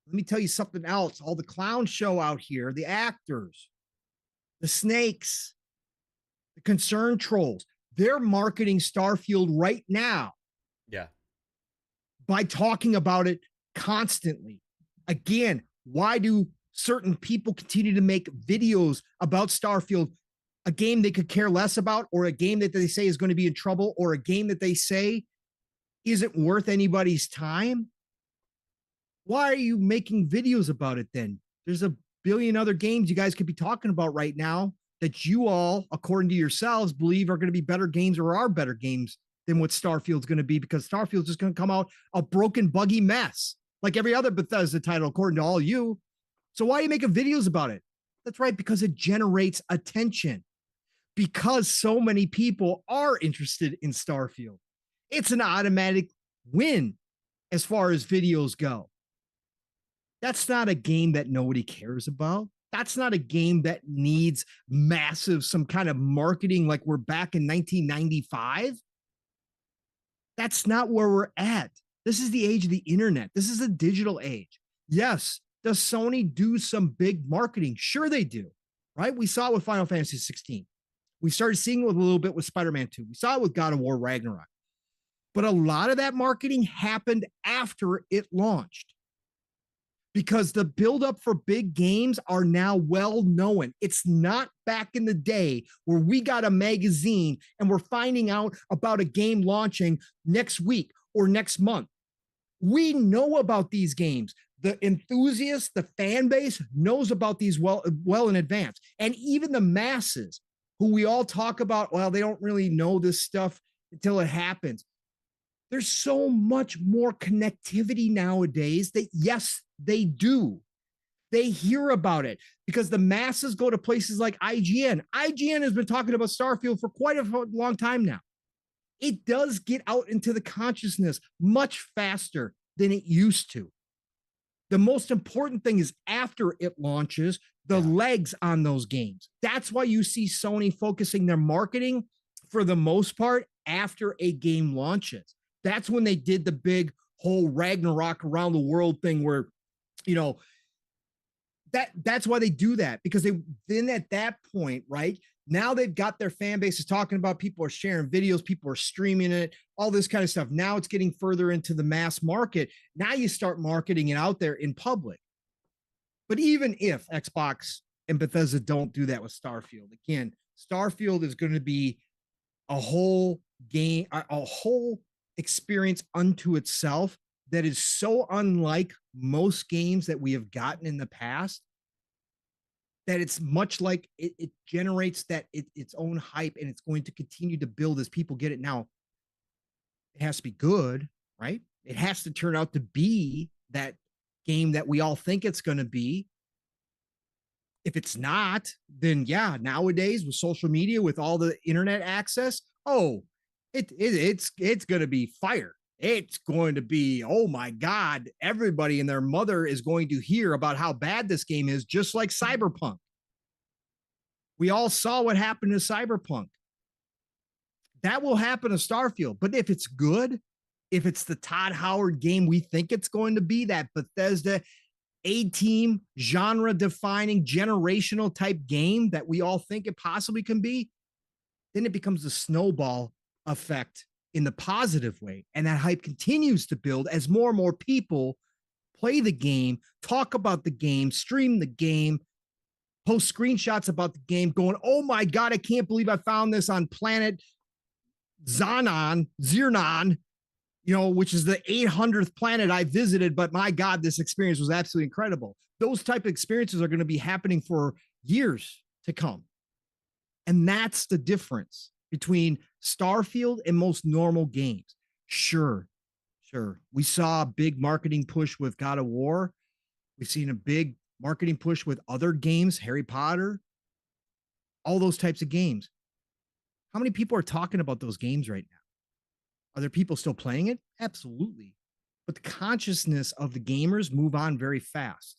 [SPEAKER 2] Let me tell you something else. All the clown show out here, the actors, the snakes, the concerned trolls, they're marketing Starfield right now.
[SPEAKER 1] Yeah.
[SPEAKER 2] By talking about it constantly. Again, why do certain people continue to make videos about Starfield, a game they could care less about, or a game that they say is going to be in trouble, or a game that they say isn't worth anybody's time? Why are you making videos about it then? There's a billion other games you guys could be talking about right now that you all, according to yourselves, believe are going to be better games or are better games than what Starfield's going to be, because Starfield's just going to come out a broken, buggy mess like every other Bethesda title, according to all you. So why are you making videos about it? That's right, because it generates attention. Because so many people are interested in Starfield. It's an automatic win as far as videos go. That's not a game that nobody cares about. That's not a game that needs massive, some kind of marketing like we're back in 1995. That's not where we're at. This is the age of the internet. This is a digital age. Yes, does Sony do some big marketing? Sure they do, right? We saw it with Final Fantasy 16. We started seeing it with a little bit with Spider-Man 2. We saw it with God of War Ragnarok. But a lot of that marketing happened after it launched, because the buildup for big games are now well known. It's not back in the day where we got a magazine and we're finding out about a game launching next week or next month. We know about these games. The enthusiasts, the fan base knows about these well in advance. And even the masses who we all talk about, well, they don't really know this stuff until it happens. There's so much more connectivity nowadays that, yes, they do. They hear about it because the masses go to places like IGN. IGN has been talking about Starfield for quite a long time now. It does get out into the consciousness much faster than it used to. The most important thing is after it launches, the legs on those games. That's why you see Sony focusing their marketing for the most part after a game launches. That's when they did the big whole Ragnarok around the world thing where, you know, that's why they do that, because they then at that point, right? Now they've got their fan bases talking about, people are sharing videos, people are streaming it, all this kind of stuff. Now it's getting further into the mass market. Now you start marketing it out there in public. But even if Xbox and Bethesda don't do that with Starfield, again, Starfield is going to be a whole game, a whole experience unto itself that is so unlike most games that we have gotten in the past, that it's much like it generates that its own hype, and it's going to continue to build as people get it. Now, it has to be good, right? It has to turn out to be that game that we all think it's going to be. If it's not, then yeah, nowadays with social media, with all the internet access, it's going to be fire. It's going to be, oh my God, everybody and their mother is going to hear about how bad this game is, just like Cyberpunk. We all saw what happened to Cyberpunk. That will happen to Starfield. But if it's good, if it's the Todd Howard game we think it's going to be, that Bethesda A-team, genre-defining, generational type game that we all think it possibly can be, then it becomes a snowball effect in the positive way. And that hype continues to build as more and more people play the game, talk about the game, stream the game, post screenshots about the game, going, oh my God, I can't believe I found this on planet Xenon, which is the 800th planet I visited. But my God, this experience was absolutely incredible. Those type of experiences are going to be happening for years to come. And that's the difference between Starfield and most normal games. Sure. We saw a big marketing push with God of War. We've seen a big marketing push with other games, Harry Potter, all those types of games. How many people are talking about those games right now? Are there people still playing it? Absolutely. But the consciousness of the gamers move on very fast.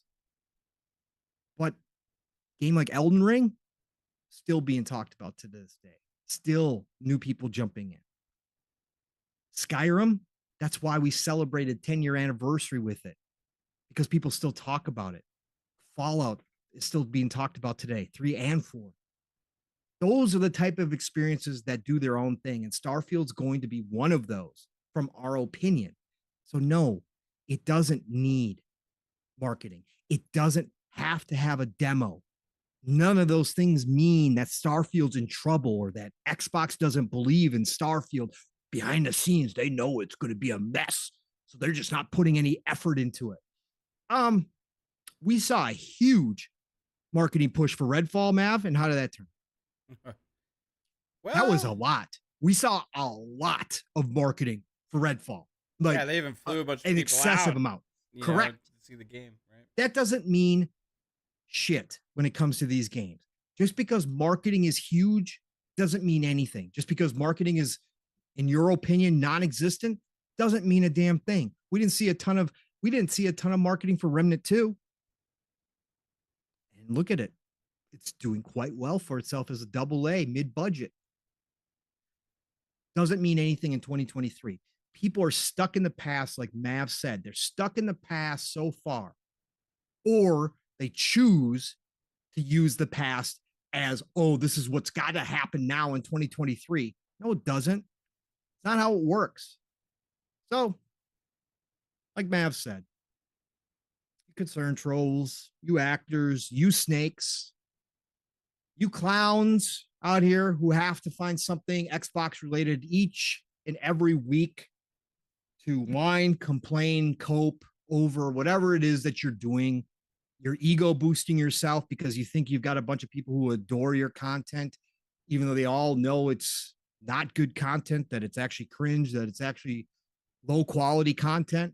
[SPEAKER 2] But a game like Elden Ring, still being talked about to this day. Still new people jumping in. Skyrim, that's why we celebrated 10-year anniversary with it, because people still talk about it. Fallout is still being talked about today, 3 and 4. Those are the type of experiences that do their own thing, and Starfield's going to be one of those, from our opinion. So no, it doesn't need marketing. It doesn't have to have a demo. None of those things mean that Starfield's in trouble or that Xbox doesn't believe in Starfield. Behind the scenes, they know it's going to be a mess, so they're just not putting any effort into it. We saw a huge marketing push for Redfall, Mav, and how did that turn? That was a lot. We saw a lot of marketing for Redfall.
[SPEAKER 1] Yeah, they even flew a bunch of
[SPEAKER 2] an
[SPEAKER 1] people
[SPEAKER 2] excessive
[SPEAKER 1] out,
[SPEAKER 2] amount. Correct.
[SPEAKER 1] To see the game, right?
[SPEAKER 2] That doesn't mean shit when it comes to these games. Just because marketing is huge doesn't mean anything. Just because marketing is, in your opinion, non-existent doesn't mean a damn thing. We didn't see a ton of marketing for Remnant 2. And look at it. It's doing quite well for itself as a AA mid-budget. Doesn't mean anything in 2023. People are stuck in the past, like Mav said. They're stuck in the past so far. Or they choose to use the past as, oh, this is what's got to happen now in 2023. No, it doesn't. It's not how it works. So, like Mav said, you concern trolls, you actors, you snakes, you clowns out here who have to find something Xbox related each and every week to whine, complain, cope over whatever it is that you're doing. You're ego boosting yourself because you think you've got a bunch of people who adore your content, even though they all know it's not good content, that it's actually cringe, that it's actually low quality content.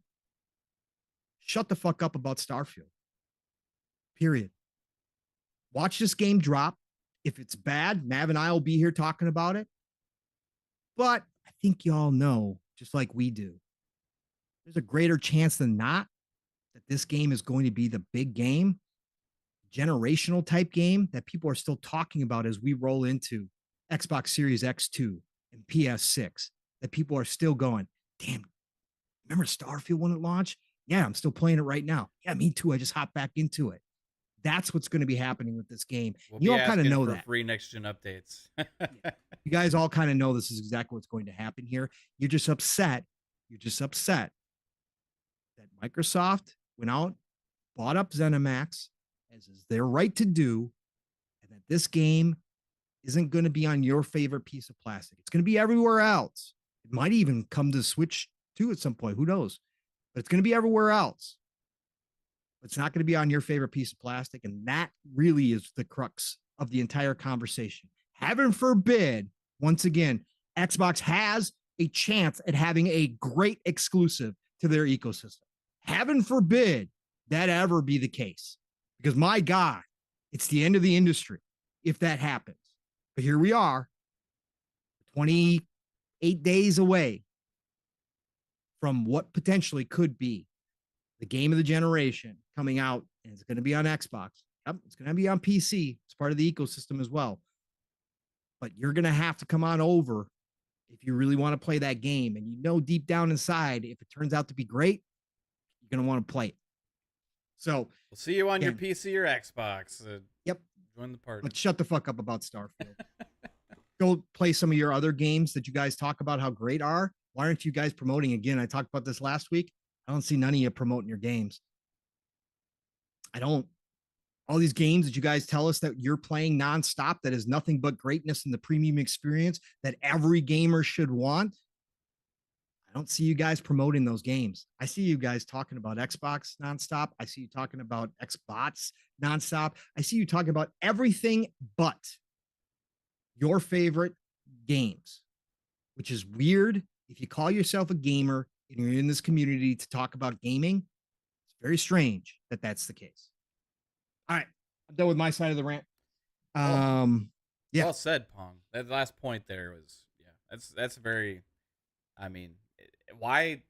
[SPEAKER 2] Shut the fuck up about Starfield. Period. Watch this game drop. If it's bad, Mav and I will be here talking about it. But I think y'all know, just like we do, there's a greater chance than not that this game is going to be the big game, generational type game that people are still talking about as we roll into Xbox Series X2 and PS6, that people are still going, damn, remember Starfield when it launched? Yeah, I'm still playing it right now. Yeah, me too. I just hopped back into it. That's what's going to be happening with this game.
[SPEAKER 1] We'll
[SPEAKER 2] You
[SPEAKER 1] be
[SPEAKER 2] all kind of
[SPEAKER 1] asking
[SPEAKER 2] know
[SPEAKER 1] for
[SPEAKER 2] that.
[SPEAKER 1] free next gen updates.
[SPEAKER 2] You guys all kind of know this is exactly what's going to happen here. You're just upset. You're just upset that Microsoft went out, bought up ZeniMax, as is their right to do, and that this game isn't going to be on your favorite piece of plastic. It's going to be everywhere else. It might even come to Switch 2 at some point. Who knows? But it's going to be everywhere else. It's not going to be on your favorite piece of plastic. And that really is the crux of the entire conversation. Heaven forbid, once again, Xbox has a chance at having a great exclusive to their ecosystem. Heaven forbid that ever be the case. Because my God, it's the end of the industry if that happens. But here we are, 28 days away from what potentially could be the game of the generation coming out, and it's going to be on Xbox. Yep, it's going to be on PC. It's part of the ecosystem as well. But you're going to have to come on over if you really want to play that game. And you know deep down inside, if it turns out to be great, you're going to want to play it. So
[SPEAKER 1] we'll see you on your PC or Xbox.
[SPEAKER 2] Yep.
[SPEAKER 1] Join the party.
[SPEAKER 2] Let's shut the fuck up about Starfield. Go play some of your other games that you guys talk about how great are. Why aren't you guys promoting again? I talked about this last week. I don't see none of you promoting your games. I don't. All these games that you guys tell us that you're playing nonstop, that is nothing but greatness in the premium experience that every gamer should want. I don't see you guys promoting those games. I see you guys talking about Xbox nonstop. I see you talking about Xbox nonstop. I see you talking about everything but your favorite games, which is weird. If you call yourself a gamer and you're in this community to talk about gaming, it's very strange that that's the case. All right, I'm done with my side of the rant.
[SPEAKER 1] Yeah. Well said, Pong. That last point there was, yeah, that's very, I mean, why,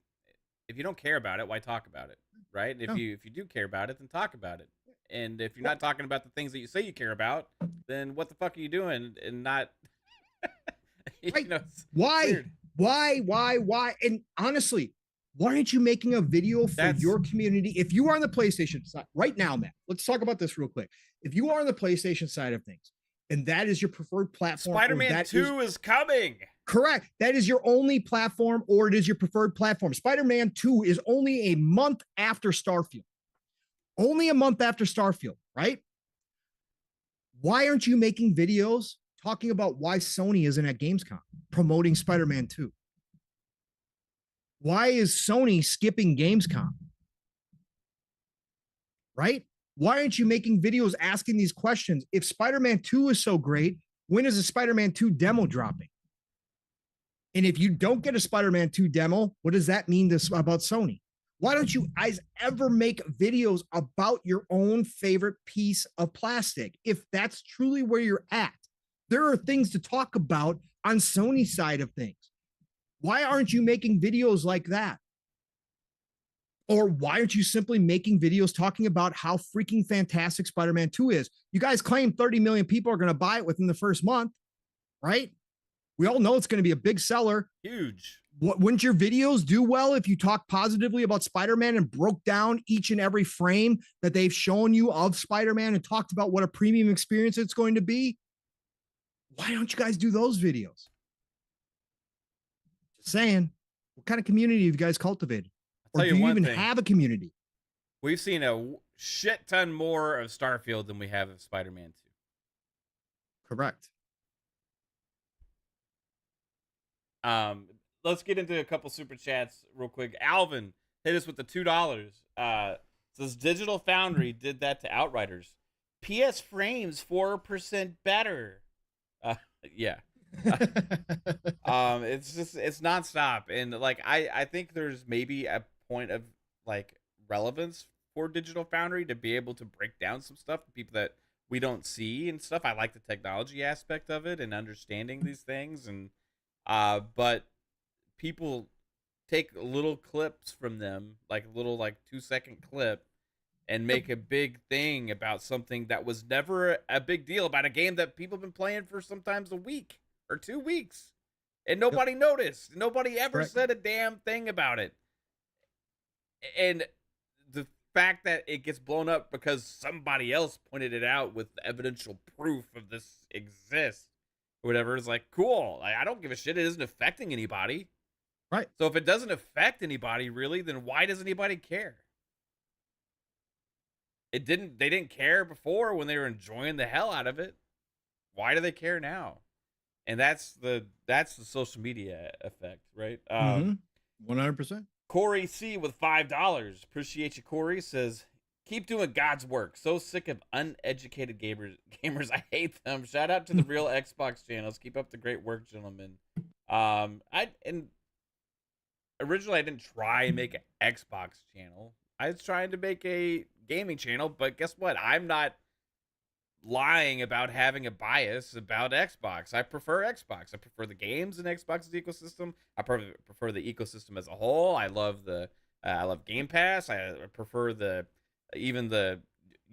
[SPEAKER 1] if you don't care about it, why talk about it, right? If you do care about it, then talk about it. And if you're not talking about the things that you say you care about, then what the fuck are you doing? And not,
[SPEAKER 2] you know, why? And honestly, why aren't you making a video for your community? If you are on the PlayStation side right now, Matt, let's talk about this real quick. If you are on the PlayStation side of things, and that is your preferred platform,
[SPEAKER 1] Spider-Man 2 is coming.
[SPEAKER 2] Correct. That is your only platform, or it is your preferred platform. Spider-Man 2 is only a month after Starfield. Only a month after Starfield, right? Why aren't you making videos talking about why Sony isn't at Gamescom promoting Spider-Man 2? Why is Sony skipping Gamescom? Right? Why aren't you making videos asking these questions? If Spider-Man 2 is so great, when is the Spider-Man 2 demo dropping? And if you don't get a Spider-Man 2 demo, what does that mean about Sony? Why don't you guys ever make videos about your own favorite piece of plastic? If that's truly where you're at, there are things to talk about on Sony's side of things. Why aren't you making videos like that? Or why aren't you simply making videos talking about how freaking fantastic Spider-Man 2 is? You guys claim 30 million people are going to buy it within the first month, right? We all know it's going to be a big seller.
[SPEAKER 1] Huge.
[SPEAKER 2] Wouldn't your videos do well if you talk positively about Spider-Man and broke down each and every frame that they've shown you of Spider-Man and talked about what a premium experience it's going to be? Why don't you guys do those videos? Just saying. What kind of community have you guys cultivated? Or do you even have a community?
[SPEAKER 1] We've seen a shit ton more of Starfield than we have of Spider-Man 2.
[SPEAKER 2] Correct.
[SPEAKER 1] Let's get into a couple super chats real quick. Alvin hit us with the $2. Says Digital Foundry did that to Outriders. PS frames 4% better. Yeah. It's nonstop, and like I think there's maybe a point of like relevance for Digital Foundry to be able to break down some stuff to people that we don't see and stuff. I like the technology aspect of it and understanding these things, and but people take little clips from them, like a little like 2-second clip, and make a big thing about something that was never a big deal, about a game that people have been playing for sometimes a week or 2 weeks, and
[SPEAKER 2] Yep.
[SPEAKER 1] nobody noticed. Nobody ever
[SPEAKER 2] Correct.
[SPEAKER 1] said a damn thing about it. And the fact that it gets blown up because somebody else pointed it out with evidential proof of this exists or whatever is like, cool. Like, I don't give a shit. It isn't affecting anybody.
[SPEAKER 2] Right.
[SPEAKER 1] So if it doesn't affect anybody really, then why does anybody care? They didn't care before when they were enjoying the hell out of it. Why do they care now? And that's the social media effect, right?
[SPEAKER 2] 100%.
[SPEAKER 1] Corey C with $5. Appreciate you, Corey. Says, keep doing God's work. So sick of uneducated gamers. I hate them. Shout out to the real Xbox channels. Keep up the great work, gentlemen. Originally I didn't try and make an Xbox channel. I was trying to make a gaming channel, but guess what? I'm not lying about having a bias about Xbox. I prefer Xbox. I prefer the games in Xbox's ecosystem. I prefer the ecosystem as a whole. I love Game Pass. I prefer even the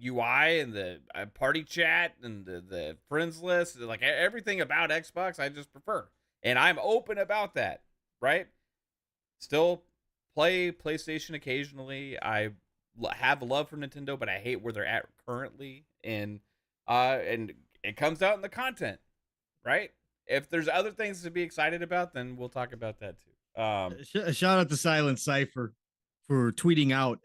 [SPEAKER 1] UI and the party chat and the friends list. Like everything about Xbox, I just prefer, and I'm open about that. Right? Still play PlayStation occasionally. I have a love for Nintendo, but I hate where they're at currently, and it comes out in the content, right? If there's other things to be excited about, then we'll talk about that too.
[SPEAKER 2] Shout out to Silent Cypher for tweeting out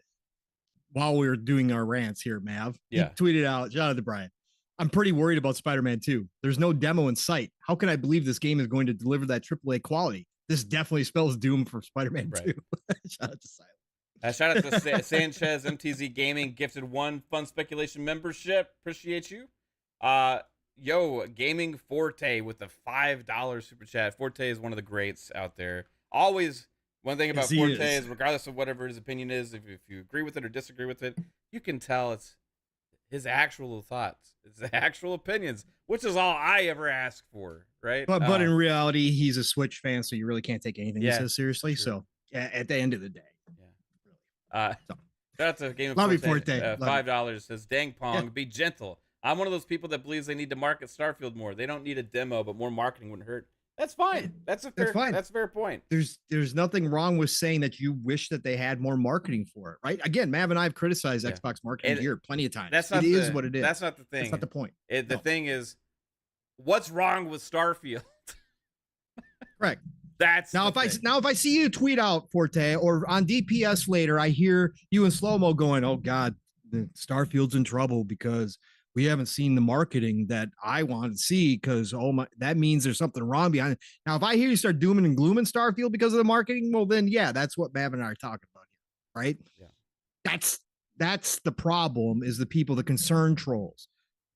[SPEAKER 2] while we were doing our rants here, Mav.
[SPEAKER 1] Yeah.
[SPEAKER 2] He tweeted out, shout out to Brian. I'm pretty worried about Spider-Man 2. There's no demo in sight. How can I believe this game is going to deliver that AAA quality? This definitely spells doom for Spider-Man 2. Shout out to Silent.
[SPEAKER 1] Shout out to Sanchez MTZ Gaming, gifted 1 Fun Speculation membership. Appreciate you. Gaming Forte with the $5 super chat. Forte is one of the greats out there. Always, one thing about Forte is regardless of whatever his opinion is, if you agree with it or disagree with it, you can tell it's his actual thoughts, his actual opinions, which is all I ever ask for, right?
[SPEAKER 2] But in reality, he's a Switch fan, so you really can't take anything he says seriously. So at the end of the day.
[SPEAKER 1] Shout out to Game of
[SPEAKER 2] Love
[SPEAKER 1] Forte.
[SPEAKER 2] Forte.
[SPEAKER 1] $5 says, dang Pong, be gentle. I'm one of those people that believes they need to market Starfield more. They don't need a demo, but more marketing wouldn't hurt. That's fine. That's a fair point.
[SPEAKER 2] There's nothing wrong with saying that you wish that they had more marketing for it, right? Again, Mav and I have criticized Xbox marketing here plenty of times.
[SPEAKER 1] It
[SPEAKER 2] is what it is.
[SPEAKER 1] That's not the thing.
[SPEAKER 2] That's not the point.
[SPEAKER 1] The thing is, what's wrong with Starfield?
[SPEAKER 2] Correct.
[SPEAKER 1] That's
[SPEAKER 2] if I see you tweet out Forte or on DPS later, I hear you in slow mo going, "Oh God, the Starfield's in trouble because we haven't seen the marketing that I want to see because that means there's something wrong behind it." Now, if I hear you start dooming and glooming Starfield because of the marketing, well then yeah, that's what Mav and I are talking about here, right? Yeah. That's the problem, is the people, the concerned trolls,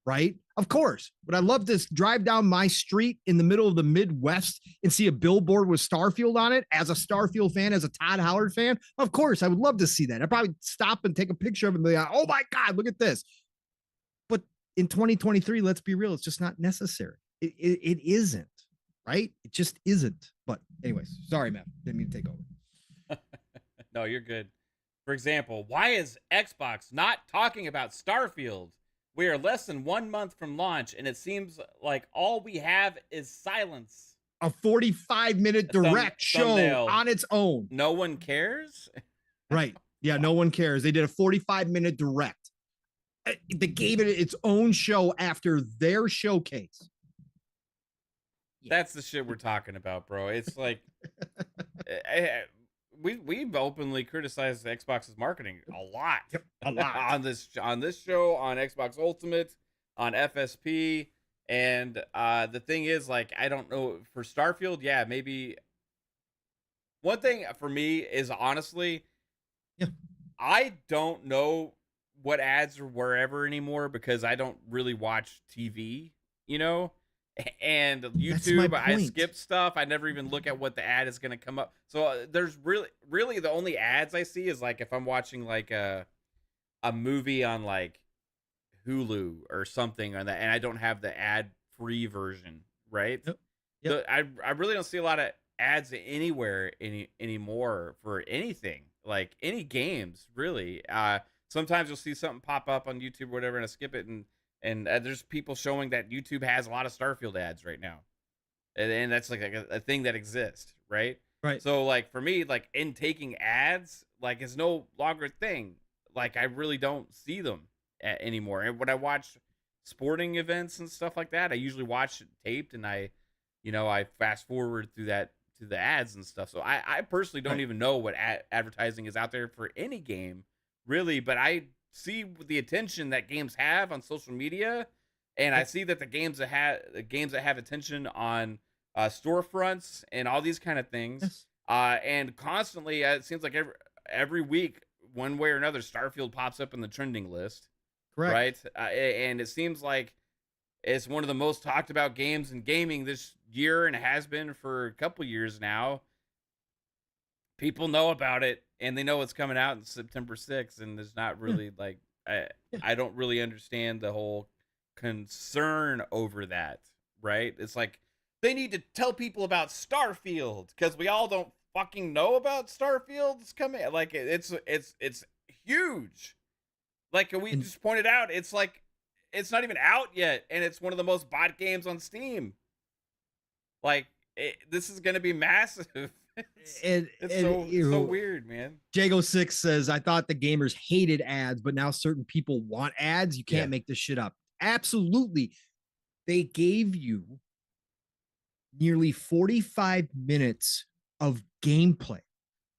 [SPEAKER 2] right? Of course. Would I love to drive down my street in the middle of the Midwest and see a billboard with Starfield on it as a Starfield fan, as a Todd Howard fan? Of course, I would love to see that. I'd probably stop and take a picture of it and be like, oh my God, look at this. But in 2023, let's be real, it's just not necessary. It isn't, right? It just isn't. But anyways, sorry, man. Didn't mean to take over.
[SPEAKER 1] No, you're good. For example, why is Xbox not talking about Starfield? We are less than 1 month from launch, and it seems like all we have is silence.
[SPEAKER 2] A 45-minute direct show on its own.
[SPEAKER 1] No one cares?
[SPEAKER 2] Right. Yeah, no one cares. They did a 45-minute direct. They gave it its own show after their showcase.
[SPEAKER 1] That's the shit we're talking about, bro. It's like... We've openly criticized Xbox's marketing a lot.
[SPEAKER 2] Yep, a lot.
[SPEAKER 1] on this show, on Xbox Ultimate, on FSP, and the thing is, like, I don't know, for Starfield, yeah, maybe one thing for me is, honestly, I don't know what ads are wherever anymore because I don't really watch TV, you know? And YouTube, I skip stuff. I never even look at what the ad is going to come up. So there's really the only ads I see is like if I'm watching like a movie on like Hulu or something on that, and I don't have the ad-free version, right? Yep. So I really don't see a lot of ads anywhere anymore for anything, like any games, really. sometimes you'll see something pop up on YouTube or whatever, and I skip it, and there's people showing that YouTube has a lot of Starfield ads right now, and that's like a thing that exists, right?
[SPEAKER 2] Right.
[SPEAKER 1] So like for me, like in taking ads, like is no longer a thing. Like I really don't see them anymore. And when I watch sporting events and stuff like that, I usually watch it taped, and I fast forward through that to the ads and stuff. So I personally don't
[SPEAKER 2] Right.
[SPEAKER 1] even know what advertising is out there for any game, really. But I see the attention that games have on social media, and I
[SPEAKER 2] Yep.
[SPEAKER 1] see that the games that have attention on storefronts and all these kind of things.
[SPEAKER 2] Yes.
[SPEAKER 1] And constantly, it seems like every week, one way or another, Starfield pops up in the trending list,
[SPEAKER 2] Correct.
[SPEAKER 1] right? And it seems like it's one of the most talked about games in gaming this year, and has been for a couple years now. People know about it, and they know it's coming out in September 6th, and there's not
[SPEAKER 2] Yeah.
[SPEAKER 1] really like I
[SPEAKER 2] Yeah.
[SPEAKER 1] I don't really understand the whole concern over that, right? It's like they need to tell people about Starfield because we all don't fucking know about Starfield. It's coming, like it's huge. Like we
[SPEAKER 2] And
[SPEAKER 1] just pointed out, it's like it's not even out yet, and it's one of the most bought games on Steam. Like this is gonna be massive. it's
[SPEAKER 2] and
[SPEAKER 1] it's so
[SPEAKER 2] you
[SPEAKER 1] so
[SPEAKER 2] know,
[SPEAKER 1] weird, man.
[SPEAKER 2] Jago6 says, I thought the gamers hated ads, but now certain people want ads. You
[SPEAKER 1] Yeah.
[SPEAKER 2] can't make this shit up. Absolutely. They gave you nearly 45 minutes of gameplay,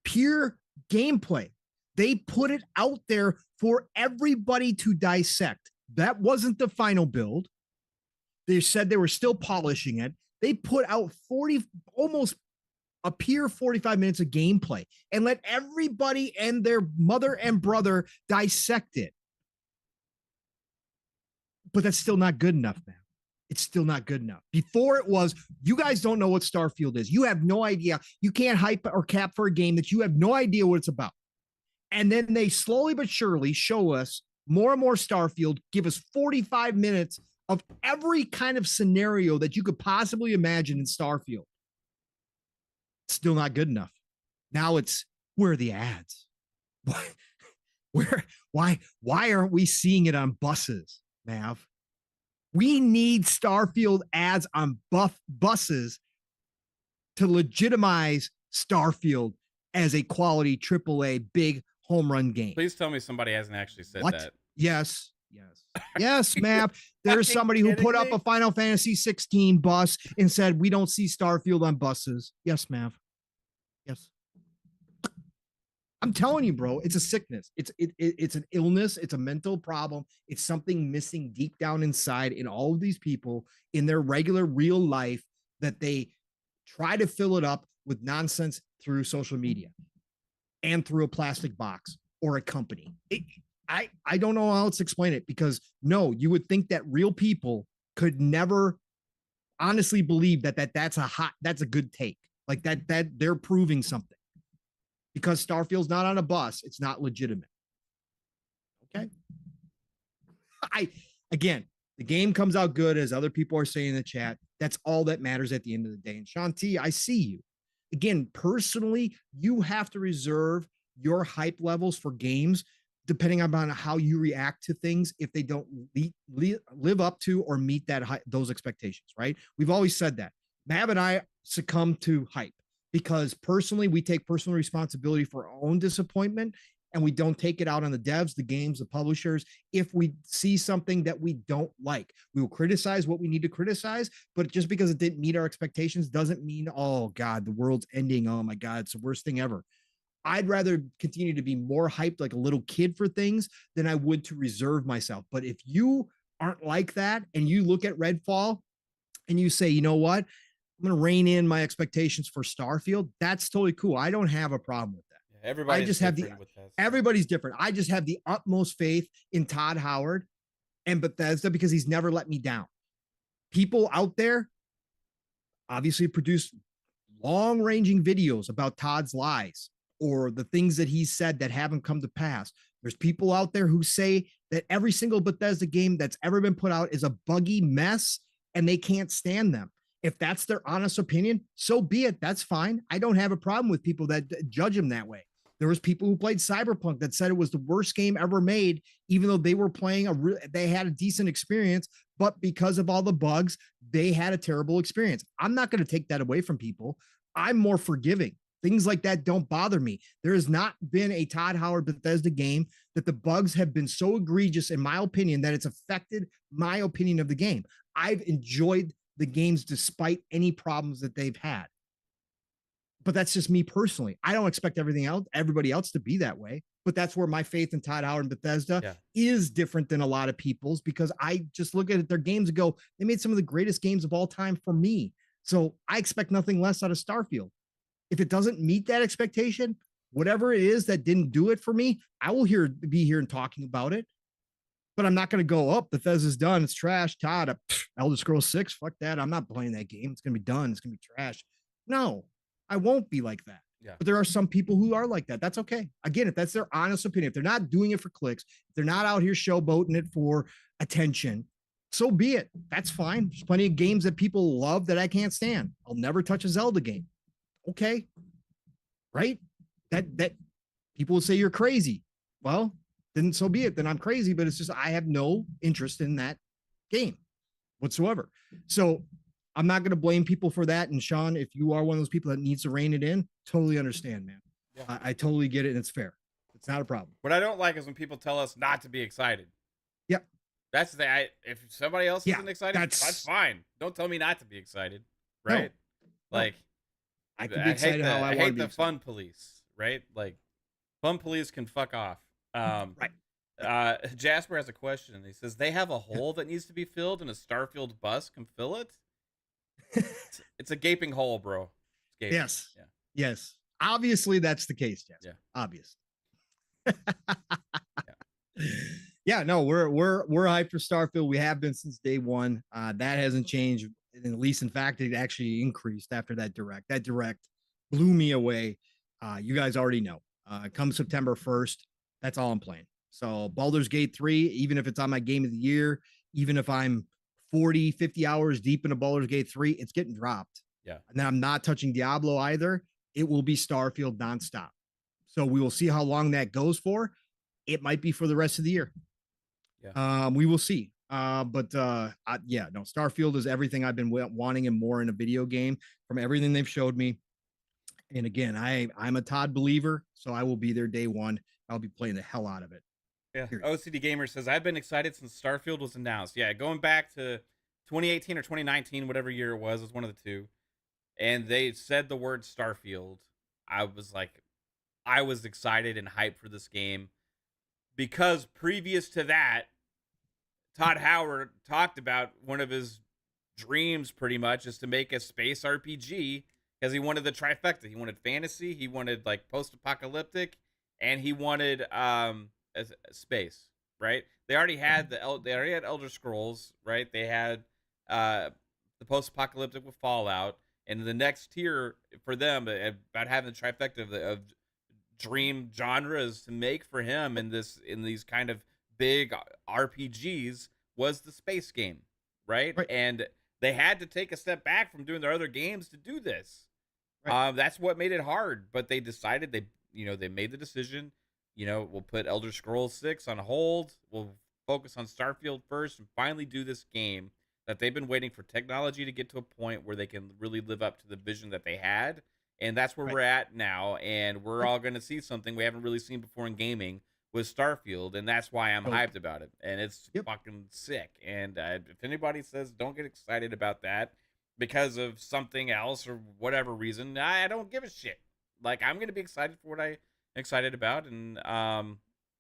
[SPEAKER 2] pure gameplay. They put it out there for everybody to dissect. That wasn't the final build. They said they were still polishing it. They put out 40, almost a pure 45 minutes of gameplay and let everybody and their mother and brother dissect it. But that's still not good enough, man. It's still not good enough. Before it was, you guys don't know what Starfield is. You have no idea. You can't hype or cap for a game that you have no idea what it's about. And then they slowly but surely show us more and more Starfield, give us 45 minutes of every kind of scenario that you could possibly imagine in Starfield. Still not good enough. Now it's, where are the ads? Why aren't we seeing it on buses, Mav? We need Starfield ads on buses to legitimize Starfield as a quality AAA big home run game.
[SPEAKER 1] Please tell me somebody hasn't actually said
[SPEAKER 2] What?
[SPEAKER 1] that.
[SPEAKER 2] Yes, Mav. There's
[SPEAKER 1] Fucking
[SPEAKER 2] somebody who put
[SPEAKER 1] kidding
[SPEAKER 2] up
[SPEAKER 1] me?
[SPEAKER 2] a Final Fantasy 16 bus and said, we don't see Starfield on buses. Yes, Mav. Yes. I'm telling you, bro, it's a sickness. It's an illness. It's a mental problem. It's something missing deep down inside in all of these people in their regular real life that they try to fill it up with nonsense through social media and through a plastic box or a company. I don't know how else to explain it, because no, you would think that real people could never honestly believe that's a good take. Like that they're proving something. Because Starfield's not on a bus, it's not legitimate. Okay. Again, the game comes out good, as other people are saying in the chat. That's all that matters at the end of the day. And Shanti, I see you. Again, personally, you have to reserve your hype levels for games depending on how you react to things if they don't live up to or meet those expectations, right? We've always said that. Mav and I succumb to hype because personally, we take personal responsibility for our own disappointment, and we don't take it out on the devs, the games, the publishers. If we see something that we don't like, we will criticize what we need to criticize, but just because it didn't meet our expectations doesn't mean, oh God, the world's ending. Oh my God, it's the worst thing ever. I'd rather continue to be more hyped like a little kid for things than I would to reserve myself. But if you aren't like that and you look at Redfall and you say, you know what, I'm going to rein in my expectations for Starfield, that's totally cool. I don't have a problem with that.
[SPEAKER 1] Yeah, everybody's
[SPEAKER 2] I just have
[SPEAKER 1] different with that.
[SPEAKER 2] everybody's different. I just have the utmost faith in Todd Howard and Bethesda because he's never let me down. People out there obviously produce long-ranging videos about Todd's lies or the things that he said that haven't come to pass. There's people out there who say that every single Bethesda game that's ever been put out is a buggy mess and they can't stand them. If that's their honest opinion, so be it. That's fine. I don't have a problem with people that judge them that way. There was people who played Cyberpunk that said it was the worst game ever made, even though they were playing they had a decent experience, but because of all the bugs, they had a terrible experience. I'm not going to take that away from people. I'm more forgiving. Things like that don't bother me. There has not been a Todd Howard Bethesda game that the bugs have been so egregious, in my opinion, that it's affected my opinion of the game. I've enjoyed the games despite any problems that they've had. But that's just me personally. I don't expect everybody else to be that way. But that's where my faith in Todd Howard and Bethesda is different than a lot of people's, because I just look at their games and go, they made some of the greatest games of all time for me. So I expect nothing less out of Starfield. If it doesn't meet that expectation, whatever it is that didn't do it for me, I will be here and talking about it. But I'm not going to go up. Bethesda's done. It's trash. Todd, Elder Scrolls 6. Fuck that. I'm not playing that game. It's going to be done. It's going to be trash. No, I won't be like that.
[SPEAKER 1] Yeah.
[SPEAKER 2] But there are some people who are like that. That's okay. Again, if that's their honest opinion, if they're not doing it for clicks, if they're not out here showboating it for attention, so be it. That's fine. There's plenty of games that people love that I can't stand. I'll never touch a Zelda game. Okay. Right? That people will say you're crazy. Well, then so be it. Then I'm crazy, but it's just I have no interest in that game whatsoever. So I'm not going to blame people for that. And Sean, if you are one of those people that needs to rein it in, totally understand, man. Yeah. I totally get it, and it's fair. It's not a problem.
[SPEAKER 1] What I don't like is when people tell us not to be excited.
[SPEAKER 2] Yep.
[SPEAKER 1] That's if somebody else isn't excited, that's fine. Don't tell me not to be excited, right? No. Like,
[SPEAKER 2] I can be excited how I want to be.
[SPEAKER 1] I hate the fun police, right? Like, fun police can fuck off.
[SPEAKER 2] Right.
[SPEAKER 1] Jasper has a question. He says they have a hole that needs to be filled, and a Starfield bus can fill it. It's a gaping hole, bro. Gaping.
[SPEAKER 2] Yes. Yeah. Yes. Obviously, that's the case, Jasper.
[SPEAKER 1] Yeah.
[SPEAKER 2] Obvious. Yeah. No, we're hyped for Starfield. We have been since day one. That hasn't changed. And at least, in fact, it actually increased after that direct. That direct blew me away. You guys already know. Come September 1st, that's all I'm playing. So Baldurs Gate 3, even if it's on my game of the year, even if I'm 40, 50 hours deep into Baldur's Gate 3, it's getting dropped.
[SPEAKER 1] Yeah.
[SPEAKER 2] And then I'm not touching Diablo either. It will be Starfield nonstop. So we will see how long that goes for. It might be for the rest of the year.
[SPEAKER 1] Yeah.
[SPEAKER 2] We will see. Starfield is everything I've been wanting and more in a video game from everything they've showed me. And again, I'm a Todd believer, so I will be there day one. I'll be playing the hell out of it.
[SPEAKER 1] Yeah. OCD Gamer says, I've been excited since Starfield was announced. Yeah, going back to 2018 or 2019, whatever year it was one of the two. And they said the word Starfield. I was excited and hyped for this game because previous to that, Todd Howard talked about one of his dreams pretty much is to make a space RPG because he wanted the trifecta. He wanted fantasy, he wanted like post-apocalyptic, and he wanted space, right? They already had Elder Scrolls, right? They had the post-apocalyptic with Fallout, and the next tier for them about having the trifecta of dream genres to make for him in these kind of big RPGs was the space game, right? And they had to take a step back from doing their other games to do this. Right. That's what made it hard, but they decided they made the decision. We'll put Elder Scrolls 6 on hold. We'll focus on Starfield first and finally do this game that they've been waiting for technology to get to a point where they can really live up to the vision that they had. And that's where we're at now. And we're all going to see something we haven't really seen before in gaming with Starfield. And that's why I'm hyped about it. And it's fucking sick. And if anybody says don't get excited about that because of something else or whatever reason, I don't give a shit. Like, I'm going to be excited for what I'm excited about. And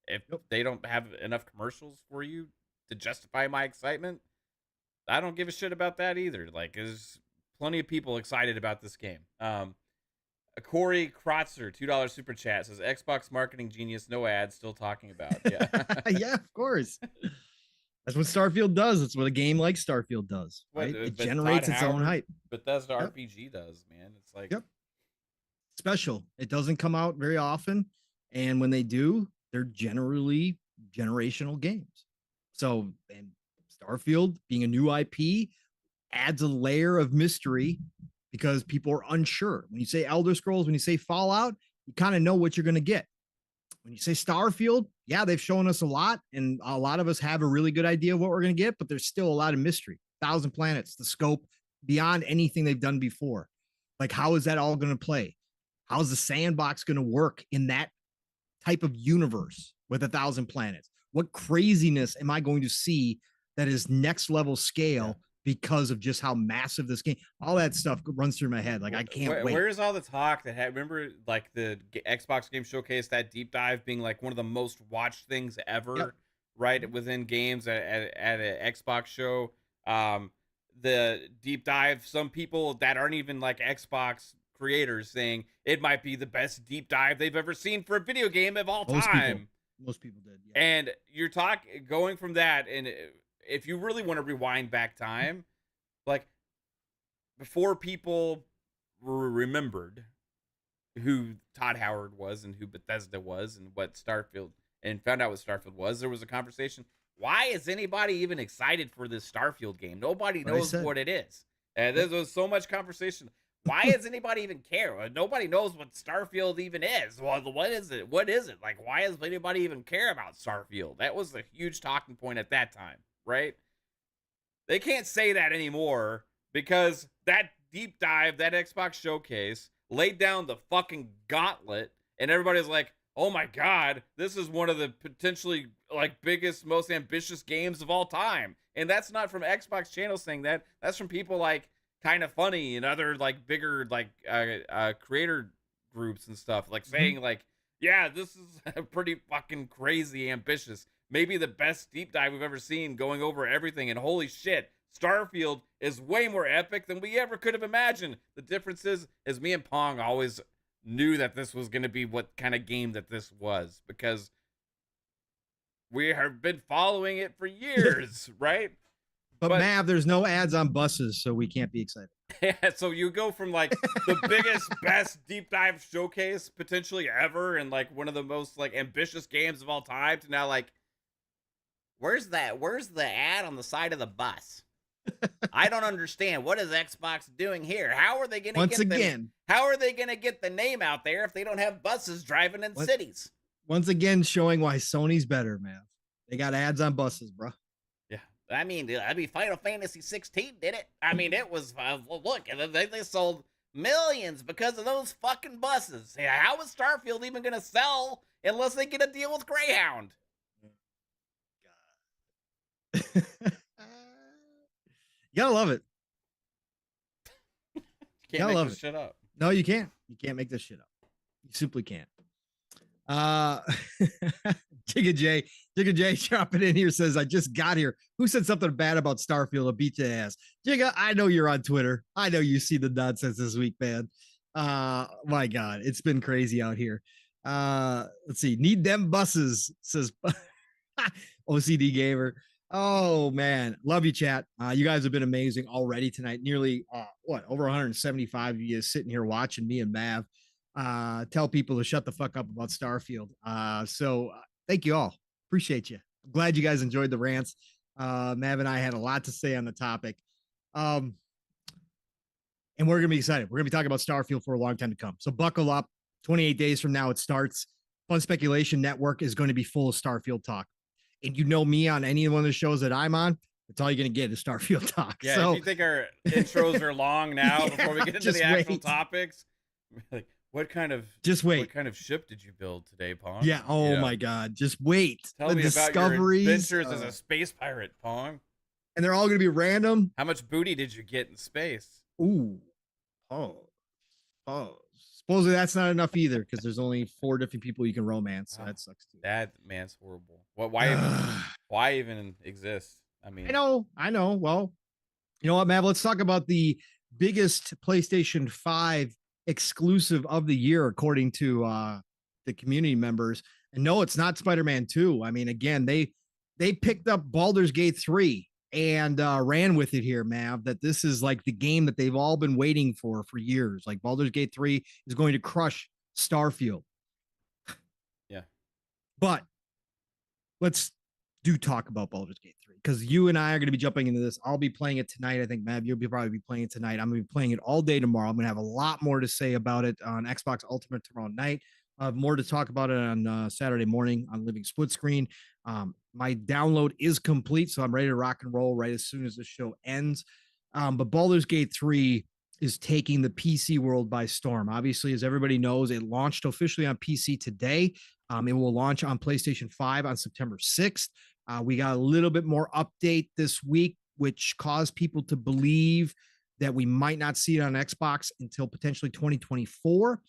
[SPEAKER 1] if they don't have enough commercials for you to justify my excitement, I don't give a shit about that either. Like, there's plenty of people excited about this game. Corey Krotzer, $2 super chat, says Xbox marketing genius, no ads, still talking about. Yeah.
[SPEAKER 2] Yeah, of course. That's what Starfield does. It's what a game like Starfield does. Right? It generates its own hype.
[SPEAKER 1] Bethesda RPG does, man. It's like
[SPEAKER 2] special. It doesn't come out very often. And when they do, they're generally generational games. So, and Starfield being a new IP adds a layer of mystery because people are unsure. When you say Elder Scrolls, when you say Fallout, you kind of know what you're going to get. When you say Starfield, yeah, they've shown us a lot, and a lot of us have a really good idea of what we're going to get, but there's still a lot of mystery. 1,000 planets, the scope beyond anything they've done before. Like, how is that all going to play? How's the sandbox going to work in that type of universe with 1,000 planets? What craziness am I going to see that is next level scale because of just how massive this game? All that stuff runs through my head. Like, I can't wait.
[SPEAKER 1] Where's all the talk that had? Remember, like the Xbox Game Showcase, that deep dive being like one of the most watched things ever, right? Within games at an Xbox show. The deep dive. Some people that aren't even like Xbox creators saying it might be the best deep dive they've ever seen for a video game of all time.
[SPEAKER 2] Most people did.
[SPEAKER 1] Yeah. And you're going from that, and if you really want to rewind back time, like before people remembered who Todd Howard was and who Bethesda was and what Starfield, and found out what Starfield was, there was a conversation. Why is anybody even excited for this Starfield game? Nobody knows what it is. And there was so much conversation. Why does anybody even care? Nobody knows what Starfield even is. Well, what is it? What is it? Like, why does anybody even care about Starfield? That was a huge talking point at that time, right? They can't say that anymore because that deep dive, that Xbox showcase, laid down the fucking gauntlet, and everybody's like, oh my God, this is one of the potentially like biggest, most ambitious games of all time. And that's not from Xbox channel saying that. That's from people like Kind of Funny and other like bigger like creator groups and stuff, like saying like, yeah, this is pretty fucking crazy ambitious. Maybe the best deep dive we've ever seen, going over everything. And holy shit, Starfield is way more epic than we ever could have imagined. The difference is me and Pong always knew that this was going to be what kind of game that this was, because we have been following it for years, right?
[SPEAKER 2] But Mav, there's no ads on buses, so we can't be excited.
[SPEAKER 1] Yeah, so you go from like the biggest, best deep dive showcase potentially ever, and like one of the most like ambitious games of all time, to now like, where's the ad on the side of the bus? I don't understand. What is Xbox doing here? How are they going to how are they going to get the name out there if they don't have buses driving in cities?
[SPEAKER 2] Once again, showing why Sony's better, man. They got ads on buses, bro.
[SPEAKER 1] Yeah. I mean, Final Fantasy 16 did it. I mean, it was, look, they sold millions because of those fucking buses. How is Starfield even going to sell unless they get a deal with Greyhound?
[SPEAKER 2] God. You gotta love it.
[SPEAKER 1] You can't make this shit up.
[SPEAKER 2] No, you can't. You can't make this shit up. You simply can't. Jigga J dropping in here says, I just got here. Who said something bad about Starfield? I'll beat your ass. Jigga, I know you're on Twitter. I know you see the nonsense this week, man. My God, it's been crazy out here. Let's see. Need them buses, says OCD Gamer. Oh man, love you, chat. You guys have been amazing already tonight. Nearly over 175 of you sitting here watching me and Mav tell people to shut the fuck up about Starfield. So thank you all. Appreciate you. I'm glad you guys enjoyed the rants. Mav and I had a lot to say on the topic. And we're gonna be excited. We're gonna be talking about Starfield for a long time to come. So buckle up. 28 days from now, it starts. Fun Speculation Network is going to be full of Starfield talk. And you know me, on any one of the shows that I'm on, that's all you're going to get is Starfield talk.
[SPEAKER 1] Yeah,
[SPEAKER 2] so,
[SPEAKER 1] if you think our intros are long now before we get into the actual topics, like, what kind of ship did you build today, Pong?
[SPEAKER 2] Yeah, my God. Just wait.
[SPEAKER 1] Tell me about your adventures as a space pirate, Pong.
[SPEAKER 2] And they're all going to be random.
[SPEAKER 1] How much booty did you get in space?
[SPEAKER 2] Ooh. Supposedly that's not enough either, because there's only 4 different people you can romance. So that sucks too.
[SPEAKER 1] That man's horrible. Why even exist? I mean,
[SPEAKER 2] I know. Well, you know what, Mav? Let's talk about the biggest PlayStation 5 exclusive of the year, according to the community members. And no, it's not Spider-Man 2. I mean, again, they picked up Baldurs Gate 3 and ran with it here, Mav, that this is like the game that they've all been waiting for years. Like Baldur's Gate 3 is going to crush Starfield.
[SPEAKER 1] Yeah.
[SPEAKER 2] But let's talk about Baldur's Gate 3, because you and I are going to be jumping into this. I'll be playing it tonight. I think, Mav, you'll probably be playing it tonight. I'm going to be playing it all day tomorrow. I'm going to have a lot more to say about it on Xbox Ultimate tomorrow night. More to talk about it on Saturday morning on Living Split Screen. My download is complete, so I'm ready to rock and roll right as soon as the show ends. But Baldur's Gate 3 is taking the PC world by storm. Obviously, as everybody knows, it launched officially on PC today. It will launch on PlayStation 5 on September 6th. We got a little bit more update this week, which caused people to believe that we might not see it on Xbox until potentially 2024,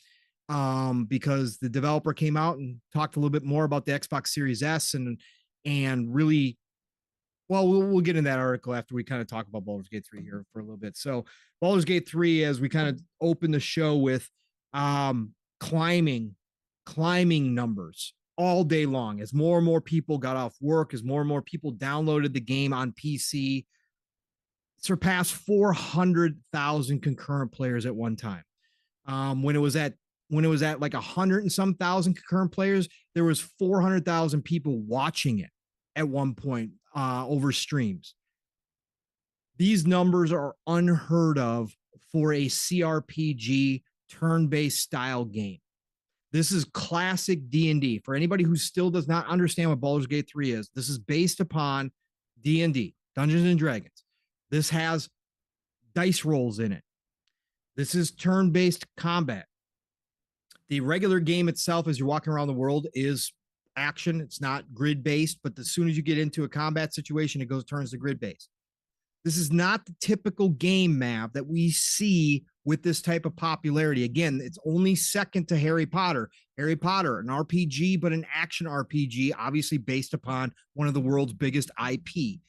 [SPEAKER 2] because the developer came out and talked a little bit more about the Xbox Series S and really, well, we'll get in that article after we kind of talk about Baldur's Gate 3 here for a little bit. So Baldur's Gate 3, as we kind of open the show with climbing numbers all day long, as more and more people got off work, as more and more people downloaded the game on PC, surpassed 400,000 concurrent players at one time. When it was at like 100 and some thousand concurrent players, there was 400,000 people watching it at one point over streams. These numbers are unheard of for a CRPG turn-based style game. This is classic D&D. For anybody who still does not understand what Baldur's Gate 3 is, this is based upon D&D, Dungeons and Dragons. This has dice rolls in it. This is turn-based combat. The regular game itself, as you're walking around the world, is action. It's not grid-based, but as soon as you get into a combat situation, it turns to grid-based. This is not the typical game map that we see with this type of popularity. Again, it's only second to Harry Potter. Harry Potter, an RPG, but an action RPG, obviously based upon one of the world's biggest IP.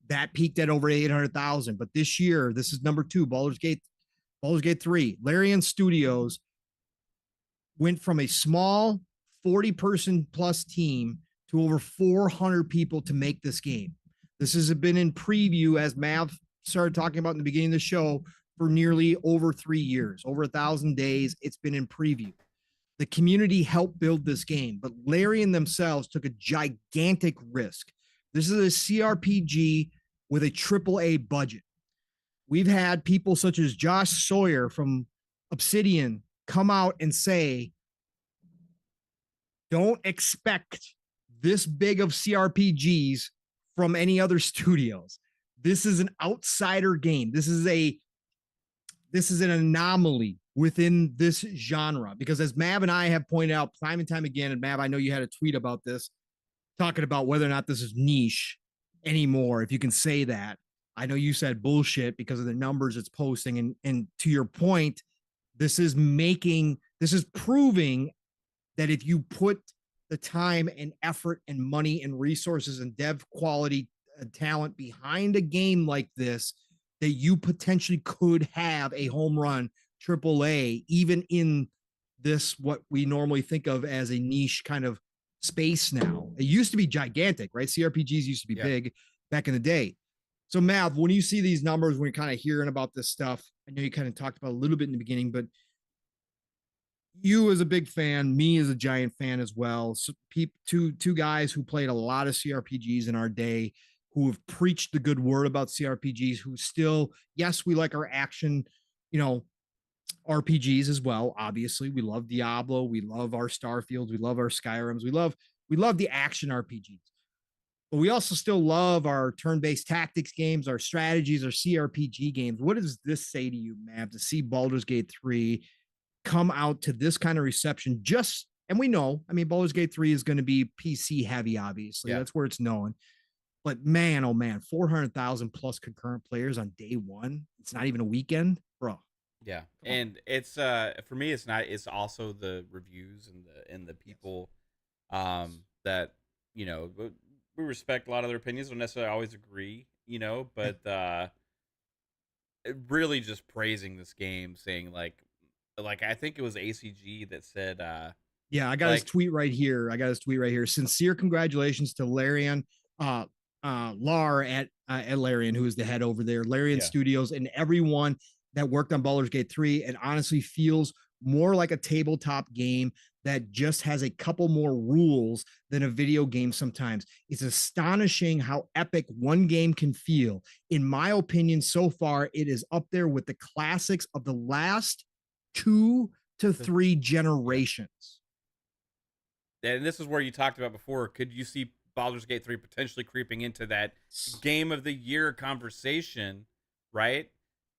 [SPEAKER 2] That peaked at over 800,000. But this year, this is number 2, Baldur's Gate 3. Larian Studios went from a small 40-person plus team to over 400 people to make this game. This has been in preview, as Mav started talking about in the beginning of the show, for nearly over 3 years, over 1,000 days. It's been in preview. The community helped build this game, but Larian themselves took a gigantic risk. This is a CRPG with a AAA budget. We've had people such as Josh Sawyer from Obsidian come out and say, don't expect this big of CRPGs from any other studios. This is an outsider game. This is an anomaly within this genre, because as Mav and I have pointed out time and time again, and Mav, I know you had a tweet about this, talking about whether or not this is niche anymore, if you can say that. I know you said bullshit because of the numbers it's posting. And to your point, this is proving that if you put the time and effort and money and resources and dev quality talent behind a game like this, that you potentially could have a home run AAA, even in this, what we normally think of as a niche kind of space now. It used to be gigantic, right? CRPGs used to be big back in the day. So Mav, when you see these numbers, when you're kind of hearing about this stuff, I know you kind of talked about a little bit in the beginning, but you as a big fan, me as a giant fan as well. So two guys who played a lot of CRPGs in our day, who have preached the good word about CRPGs, who still, yes, we like our action, RPGs as well. Obviously, we love Diablo, we love our Starfields, we love our Skyrims, we love the action RPGs. But we also still love our turn-based tactics games, our strategies, our CRPG games. What does this say to you, Mav, to see Baldur's Gate 3 come out to this kind of reception? And we know, Baldur's Gate 3 is going to be PC heavy, obviously. That's where it's known. But man, oh man, 400,000 plus concurrent players on day one. It's not even a weekend, bro.
[SPEAKER 1] Yeah. And it's for me, it's also the reviews and the people that, we respect a lot of their opinions, don't necessarily always agree, but really just praising this game, saying like I think it was ACG that said
[SPEAKER 2] I got his tweet right here. Sincere congratulations to Larian Lar at Larian, who is the head over there, Larian Studios, and everyone that worked on Baldur's Gate 3, and honestly feels more like a tabletop game that just has a couple more rules than a video game sometimes. It's astonishing how epic one game can feel. In my opinion, so far, it is up there with the classics of the last 2 to 3 generations.
[SPEAKER 1] and this is where you talked about before. Could you see Baldur's Gate 3 potentially creeping into that game of the year conversation? Right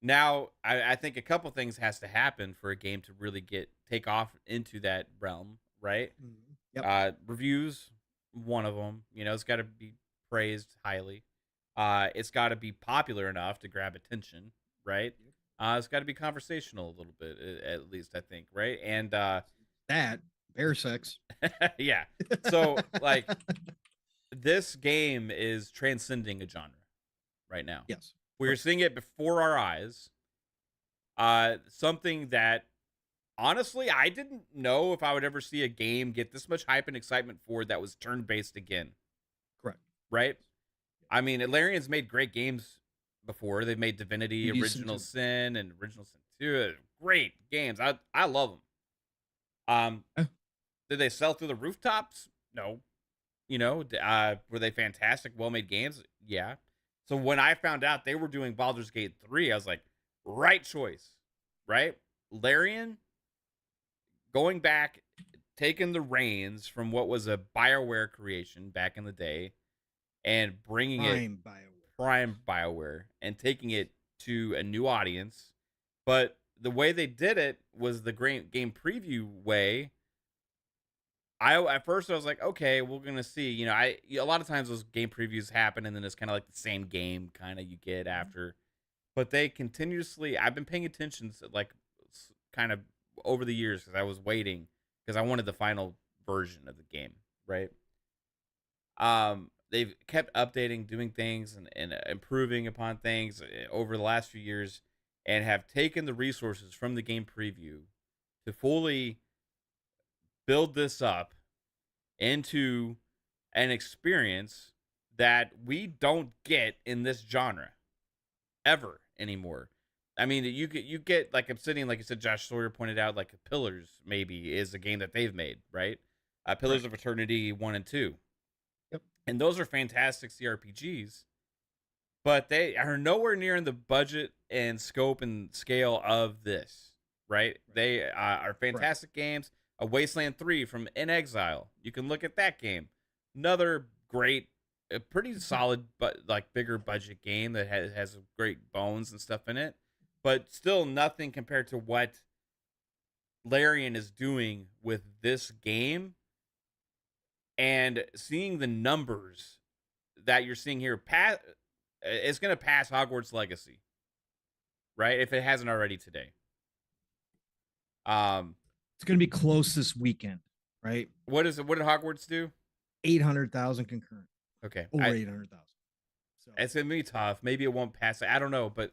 [SPEAKER 1] now, I think a couple things has to happen for a game to really take off into that realm. Right,
[SPEAKER 2] Mhm. Yep.
[SPEAKER 1] reviews, one of them. You know, it's got to be praised highly. It's got to be popular enough to grab attention. Right.
[SPEAKER 2] Yep.
[SPEAKER 1] It's got to be conversational a little bit, at least I think. Right, and
[SPEAKER 2] That bear sex.
[SPEAKER 1] yeah. So like this game is transcending a genre right now.
[SPEAKER 2] Yes.
[SPEAKER 1] We're
[SPEAKER 2] Correct.
[SPEAKER 1] seeing it before our eyes. Something that honestly I didn't know if I would ever see a game get this much hype and excitement for that was turn based again.
[SPEAKER 2] Correct.
[SPEAKER 1] Right? I mean, Larian's made great games before. They've made Divinity,
[SPEAKER 2] Pretty decent
[SPEAKER 1] Original
[SPEAKER 2] too.
[SPEAKER 1] Sin, and Original Sin 2. Great games. I love them.
[SPEAKER 2] Yeah.
[SPEAKER 1] Did they sell through the rooftops? No. You know, were they fantastic, well-made games? Yeah. So when I found out they were doing Baldur's Gate 3, I was like, right choice, right? Larian going back, taking the reins from what was a BioWare creation back in the day and bringing it
[SPEAKER 2] Prime Bioware.
[SPEAKER 1] prime BioWare and taking it to a new audience. But the way they did it was the great game preview way. At first I was like, okay, we're gonna see. You know, a lot of times those game previews happen and then it's kind of like the same game kind of you get
[SPEAKER 2] Mhm.
[SPEAKER 1] after. But they continuously, I've been paying attention to, like kind of over the years because I was waiting because I wanted the final version of the game, right? They've kept updating, doing things, and improving upon things over the last few years, and have taken the resources from the game preview to fully build this up into an experience that we don't get in this genre ever anymore. I mean, you get like Obsidian, like you said, Josh Sawyer pointed out, like Pillars maybe is a game that they've made, right? Pillars
[SPEAKER 2] Correct.
[SPEAKER 1] of Eternity 1 and 2,
[SPEAKER 2] Yep.
[SPEAKER 1] and those are fantastic CRPGs, but they are nowhere near in the budget and scope and scale of this, right?
[SPEAKER 2] Right.
[SPEAKER 1] They are
[SPEAKER 2] Correct.
[SPEAKER 1] fantastic games. A Wasteland 3 from In Exile. You can look at that game. Another great, a pretty solid, but like bigger budget game that has great bones and stuff in it, but still nothing compared to what Larian is doing with this game and seeing the numbers that you're seeing here. It's going to pass Hogwarts Legacy, right? If it hasn't already today.
[SPEAKER 2] It's going to be close this weekend, right?
[SPEAKER 1] What is it? What did Hogwarts do?
[SPEAKER 2] 800,000 concurrent.
[SPEAKER 1] Okay,
[SPEAKER 2] Over 800,000. So
[SPEAKER 1] it's gonna be tough. Maybe it won't pass. I don't know, but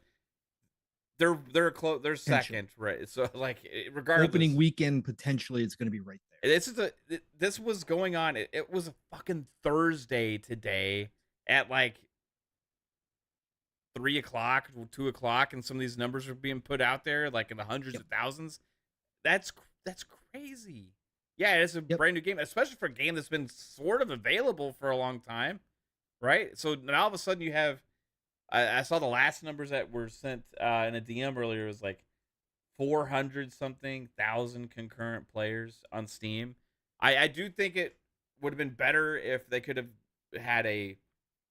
[SPEAKER 1] they're close. They're
[SPEAKER 2] potentially.
[SPEAKER 1] second, right? So like, regardless,
[SPEAKER 2] Opening weekend, potentially, it's going to be right there.
[SPEAKER 1] this was going on. It was a fucking Thursday today at like 3 o'clock, 2 o'clock, and some of these numbers are being put out there like in the hundreds
[SPEAKER 2] Yep.
[SPEAKER 1] of thousands. That's crazy. Yeah, it's a
[SPEAKER 2] Yep.
[SPEAKER 1] brand new game, especially for a game that's been sort of available for a long time, right? So now all of a sudden you have. I saw the last numbers that were sent in a DM earlier. It was like 400 something thousand concurrent players on Steam. I do think it would have been better if they could have had a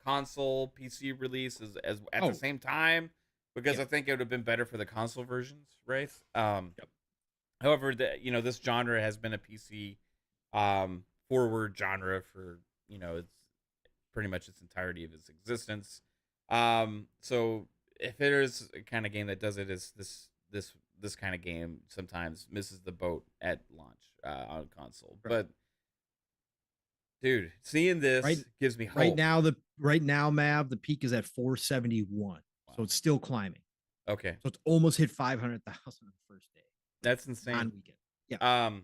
[SPEAKER 1] console PC release as at the
[SPEAKER 2] Oh,
[SPEAKER 1] same time, because
[SPEAKER 2] yeah.
[SPEAKER 1] I think it would have been better for the console versions, right?
[SPEAKER 2] Yep.
[SPEAKER 1] However, this genre has been a PC forward genre for it's pretty much its entirety of its existence. So if there's a kind of game that does it, is this kind of game sometimes misses the boat at launch on console.
[SPEAKER 2] Right.
[SPEAKER 1] But dude, seeing
[SPEAKER 2] Right.
[SPEAKER 1] this gives me
[SPEAKER 2] Right
[SPEAKER 1] hope.
[SPEAKER 2] now, Mav, the peak is at 471.
[SPEAKER 1] Wow.
[SPEAKER 2] So it's still climbing.
[SPEAKER 1] Okay,
[SPEAKER 2] So it's almost hit 500,000 on the first day.
[SPEAKER 1] that's insane.
[SPEAKER 2] On weekend. Yeah.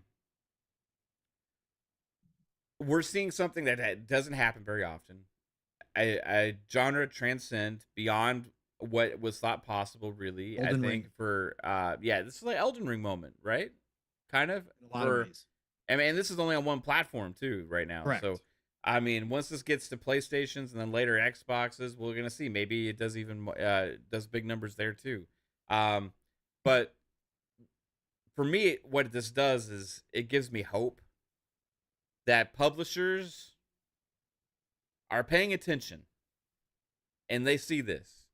[SPEAKER 1] We're seeing something that doesn't happen very often. A genre transcend beyond what was thought possible. Really, I
[SPEAKER 2] Elden
[SPEAKER 1] think
[SPEAKER 2] Ring.
[SPEAKER 1] for this is like Elden Ring moment, right? Kind of
[SPEAKER 2] In a lot
[SPEAKER 1] for
[SPEAKER 2] of ways.
[SPEAKER 1] I mean, this is only on one platform too right now.
[SPEAKER 2] Correct.
[SPEAKER 1] So, I mean, once this gets to PlayStations and then later Xboxes, we're gonna see. Maybe it does even does big numbers there too. But for me, what this does is it gives me hope that publishers are paying attention and they see this.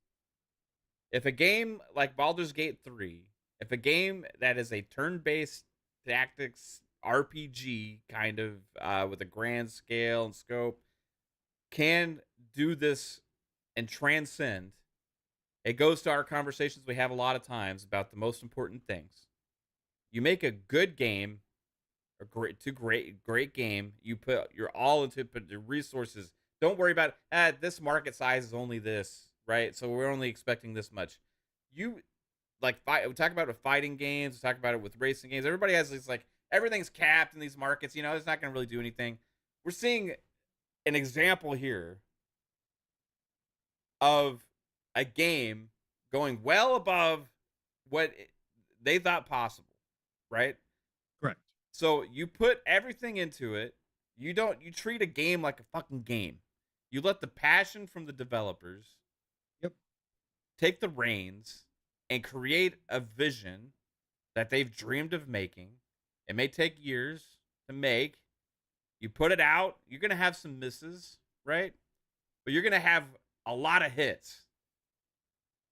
[SPEAKER 1] If a game like Baldur's Gate 3, if a game that is a turn-based tactics RPG kind of with a grand scale and scope can do this and transcend, it goes to our conversations we have a lot of times about the most important things. You make a good game, a great game. You put your all into it, put your resources. Don't worry about this market size is only this, right? So we're only expecting this much. You like fight. We talk about it with fighting games. We talk about it with racing games. Everybody has this like everything's capped in these markets. You know, it's not going to really do anything. We're seeing an example here of a game going well above what they thought possible, right?
[SPEAKER 2] Correct.
[SPEAKER 1] So you put everything into it. You treat a game like a fucking game. You let the passion from the developers
[SPEAKER 2] Yep.
[SPEAKER 1] take the reins and create a vision that they've dreamed of making. It may take years to make. You put it out, you're going to have some misses, right? But you're going to have a lot of hits.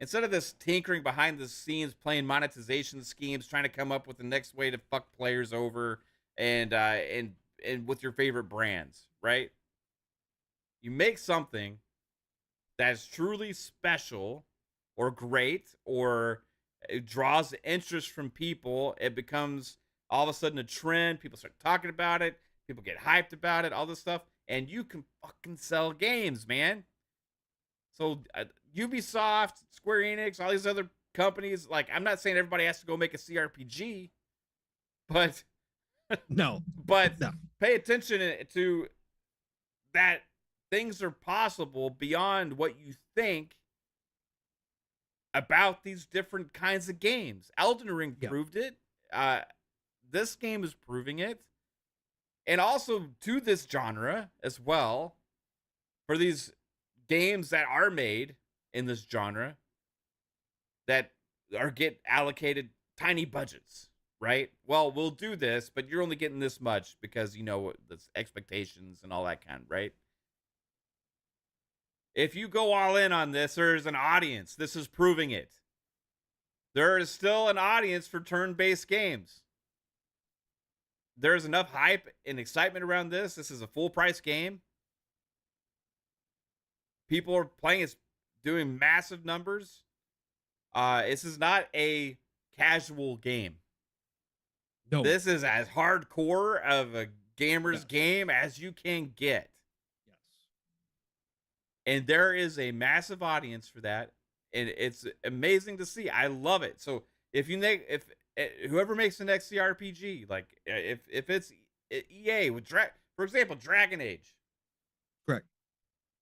[SPEAKER 1] Instead of this tinkering behind the scenes, playing monetization schemes, trying to come up with the next way to fuck players over and with your favorite brands, right? You make something that's truly special or great or it draws interest from people. It becomes all of a sudden a trend. People start talking about it. People get hyped about it, all this stuff. And you can fucking sell games, man. So Ubisoft, Square Enix, all these other companies, like I'm not saying everybody has to go make a CRPG, but
[SPEAKER 2] No.
[SPEAKER 1] but
[SPEAKER 2] No.
[SPEAKER 1] pay attention to that things are possible beyond what you think about these different kinds of games. Elden Ring
[SPEAKER 2] Yeah.
[SPEAKER 1] proved it. This game is proving it. And also to this genre as well, for these games that are made in this genre that are get allocated tiny budgets, right? Well, we'll do this, but you're only getting this much because you know the expectations and all that kind, right? If you go all in on this, there's an audience. This is proving it. There is still an audience for turn-based games. There's enough hype and excitement around this. This is a full-price game. People are playing. It's doing massive numbers. This is not a casual game.
[SPEAKER 2] No.
[SPEAKER 1] This is as hardcore of a gamer's
[SPEAKER 2] Yes.
[SPEAKER 1] game as you can get.
[SPEAKER 2] Yes.
[SPEAKER 1] And there is a massive audience for that. And it's amazing to see. I love it. So if whoever makes the next CRPG, like if it's EA with for example, Dragon Age.
[SPEAKER 2] Correct.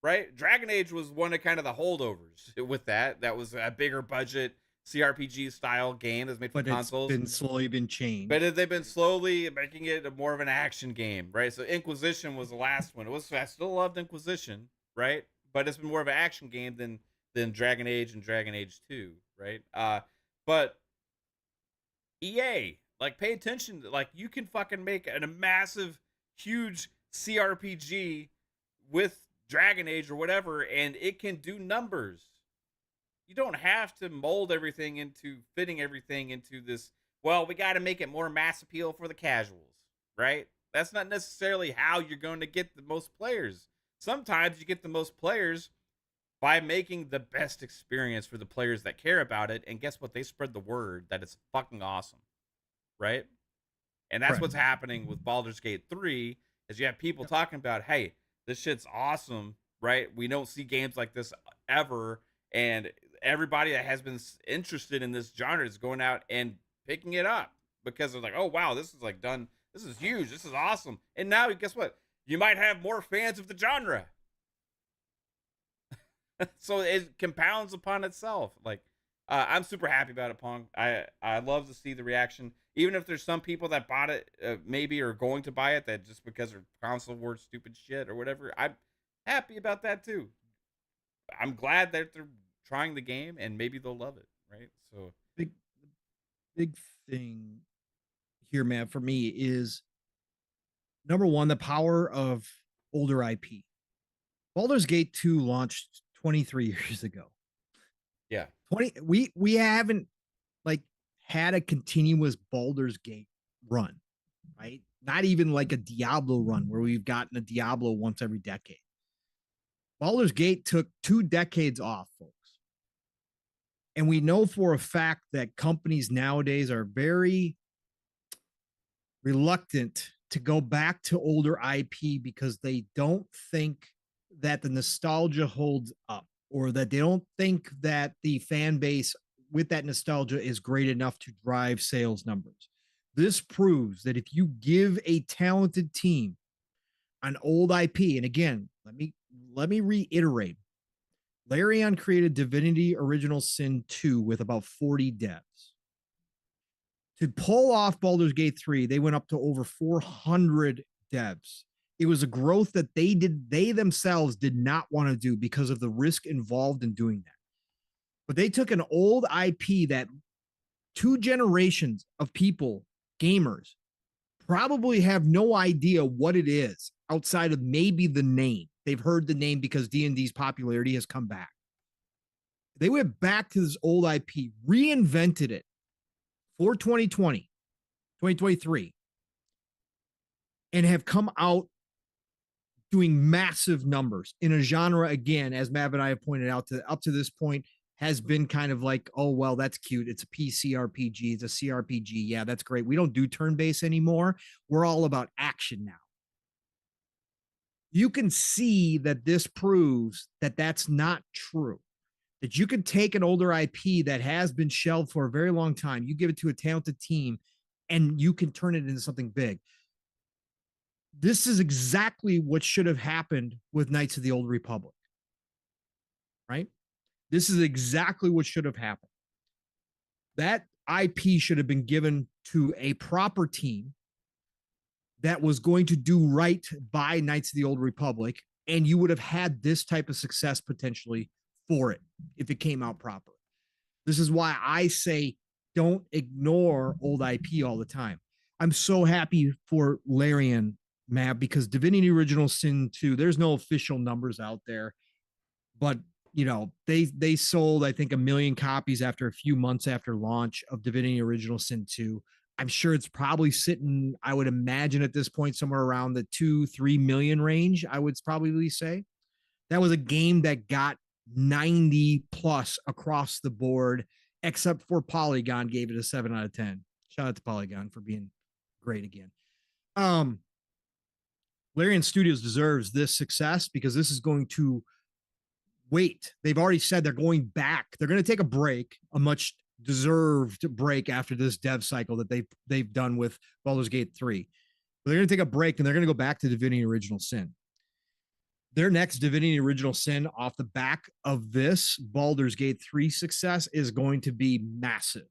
[SPEAKER 1] Right? Dragon Age was one of kind of the holdovers with that. That was a bigger budget CRPG style game that's made for consoles.
[SPEAKER 2] It's been slowly changed.
[SPEAKER 1] But they've been slowly making it more of an action game, right? So Inquisition was the last one. I still loved Inquisition, right? But it's been more of an action game than Dragon Age and Dragon Age 2, right? But EA, like pay attention. Like you can fucking make a massive, huge CRPG with Dragon Age or whatever, and it can do numbers. You don't have to mold everything into fitting everything into this. Well, we got to make it more mass appeal for the casuals, right? That's not necessarily how you're going to get the most players. Sometimes you get the most players by making the best experience for the players that care about it. And guess what? They spread the word that it's fucking awesome, right? And that's
[SPEAKER 2] Correct.
[SPEAKER 1] what's happening with Baldur's Gate 3 is you have people talking about, hey, this shit's awesome, right? We don't see games like this ever. And everybody that has been interested in this genre is going out and picking it up because they're like, oh, wow, this is like done. This is huge. This is awesome. And now, guess what? You might have more fans of the genre. So it compounds upon itself. Like, I'm super happy about it, Pong. I love to see the reaction. Even if there's some people that bought it, maybe are going to buy it, that just because their console wars stupid shit or whatever. I'm happy about that too. I'm glad that they're trying the game and maybe they'll love it, right? So
[SPEAKER 2] big thing here, man, for me is Number one, the power of older IP. Baldur's Gate 2 launched 23 years ago.
[SPEAKER 1] Yeah.
[SPEAKER 2] 20 we haven't like had a continuous Baldur's Gate run, right? Not even like a Diablo run where we've gotten a Diablo once every decade. Baldur's Gate took 2 decades off, folks. And we know for a fact that companies nowadays are very reluctant to go back to older IP because they don't think that the nostalgia holds up, or that they don't think that the fan base with that nostalgia is great enough to drive sales numbers. This proves that if you give a talented team an old IP, and again, let me reiterate, Larian created Divinity Original Sin 2 with about 40 devs. To pull off Baldur's Gate 3, they went up to over 400 devs. It was a growth that they themselves did not want to do because of the risk involved in doing that. But they took an old IP that 2 generations of people, gamers, probably have no idea what it is outside of maybe the name. They've heard the name because D&D's popularity has come back. They went back to this old IP, reinvented it for 2020, 2023, and have come out doing massive numbers in a genre, again, as Mav and I have pointed out, to up to this point has been kind of like, oh, well, that's cute. It's a PC RPG. It's a CRPG. Yeah, that's great. We don't do turn-based anymore. We're all about action now. You can see that this proves that that's not true. That you can take an older IP that has been shelved for a very long time, you give it to a talented team, and you can turn it into something big. This is exactly what should have happened with Knights of the Old Republic, right? This is exactly what should have happened. That IP should have been given to a proper team that was going to do right by Knights of the Old Republic, and you would have had this type of success potentially for it if it came out proper. This is why I say don't ignore old IP all the time. I'm so happy for Larian, Matt, because Divinity Original Sin 2, there's no official numbers out there, but you know, they sold, I think, 1 million copies after a few months after launch of Divinity Original Sin 2. I'm sure it's probably sitting, I would imagine at this point, somewhere around the 2-3 million range, I would probably say. That was a game that got 90 plus across the board, except for Polygon gave it a 7 out of 10. Shout out to Polygon for being great again. Larian Studios deserves this success because this is going to wait. They've already said they're going back. They're going to take a break, a much deserved break after this dev cycle that they've done with Baldur's Gate 3. But they're going to take a break and they're going to go back to Divinity Original Sin. Their next Divinity Original Sin off the back of this Baldur's Gate 3 success is going to be massive.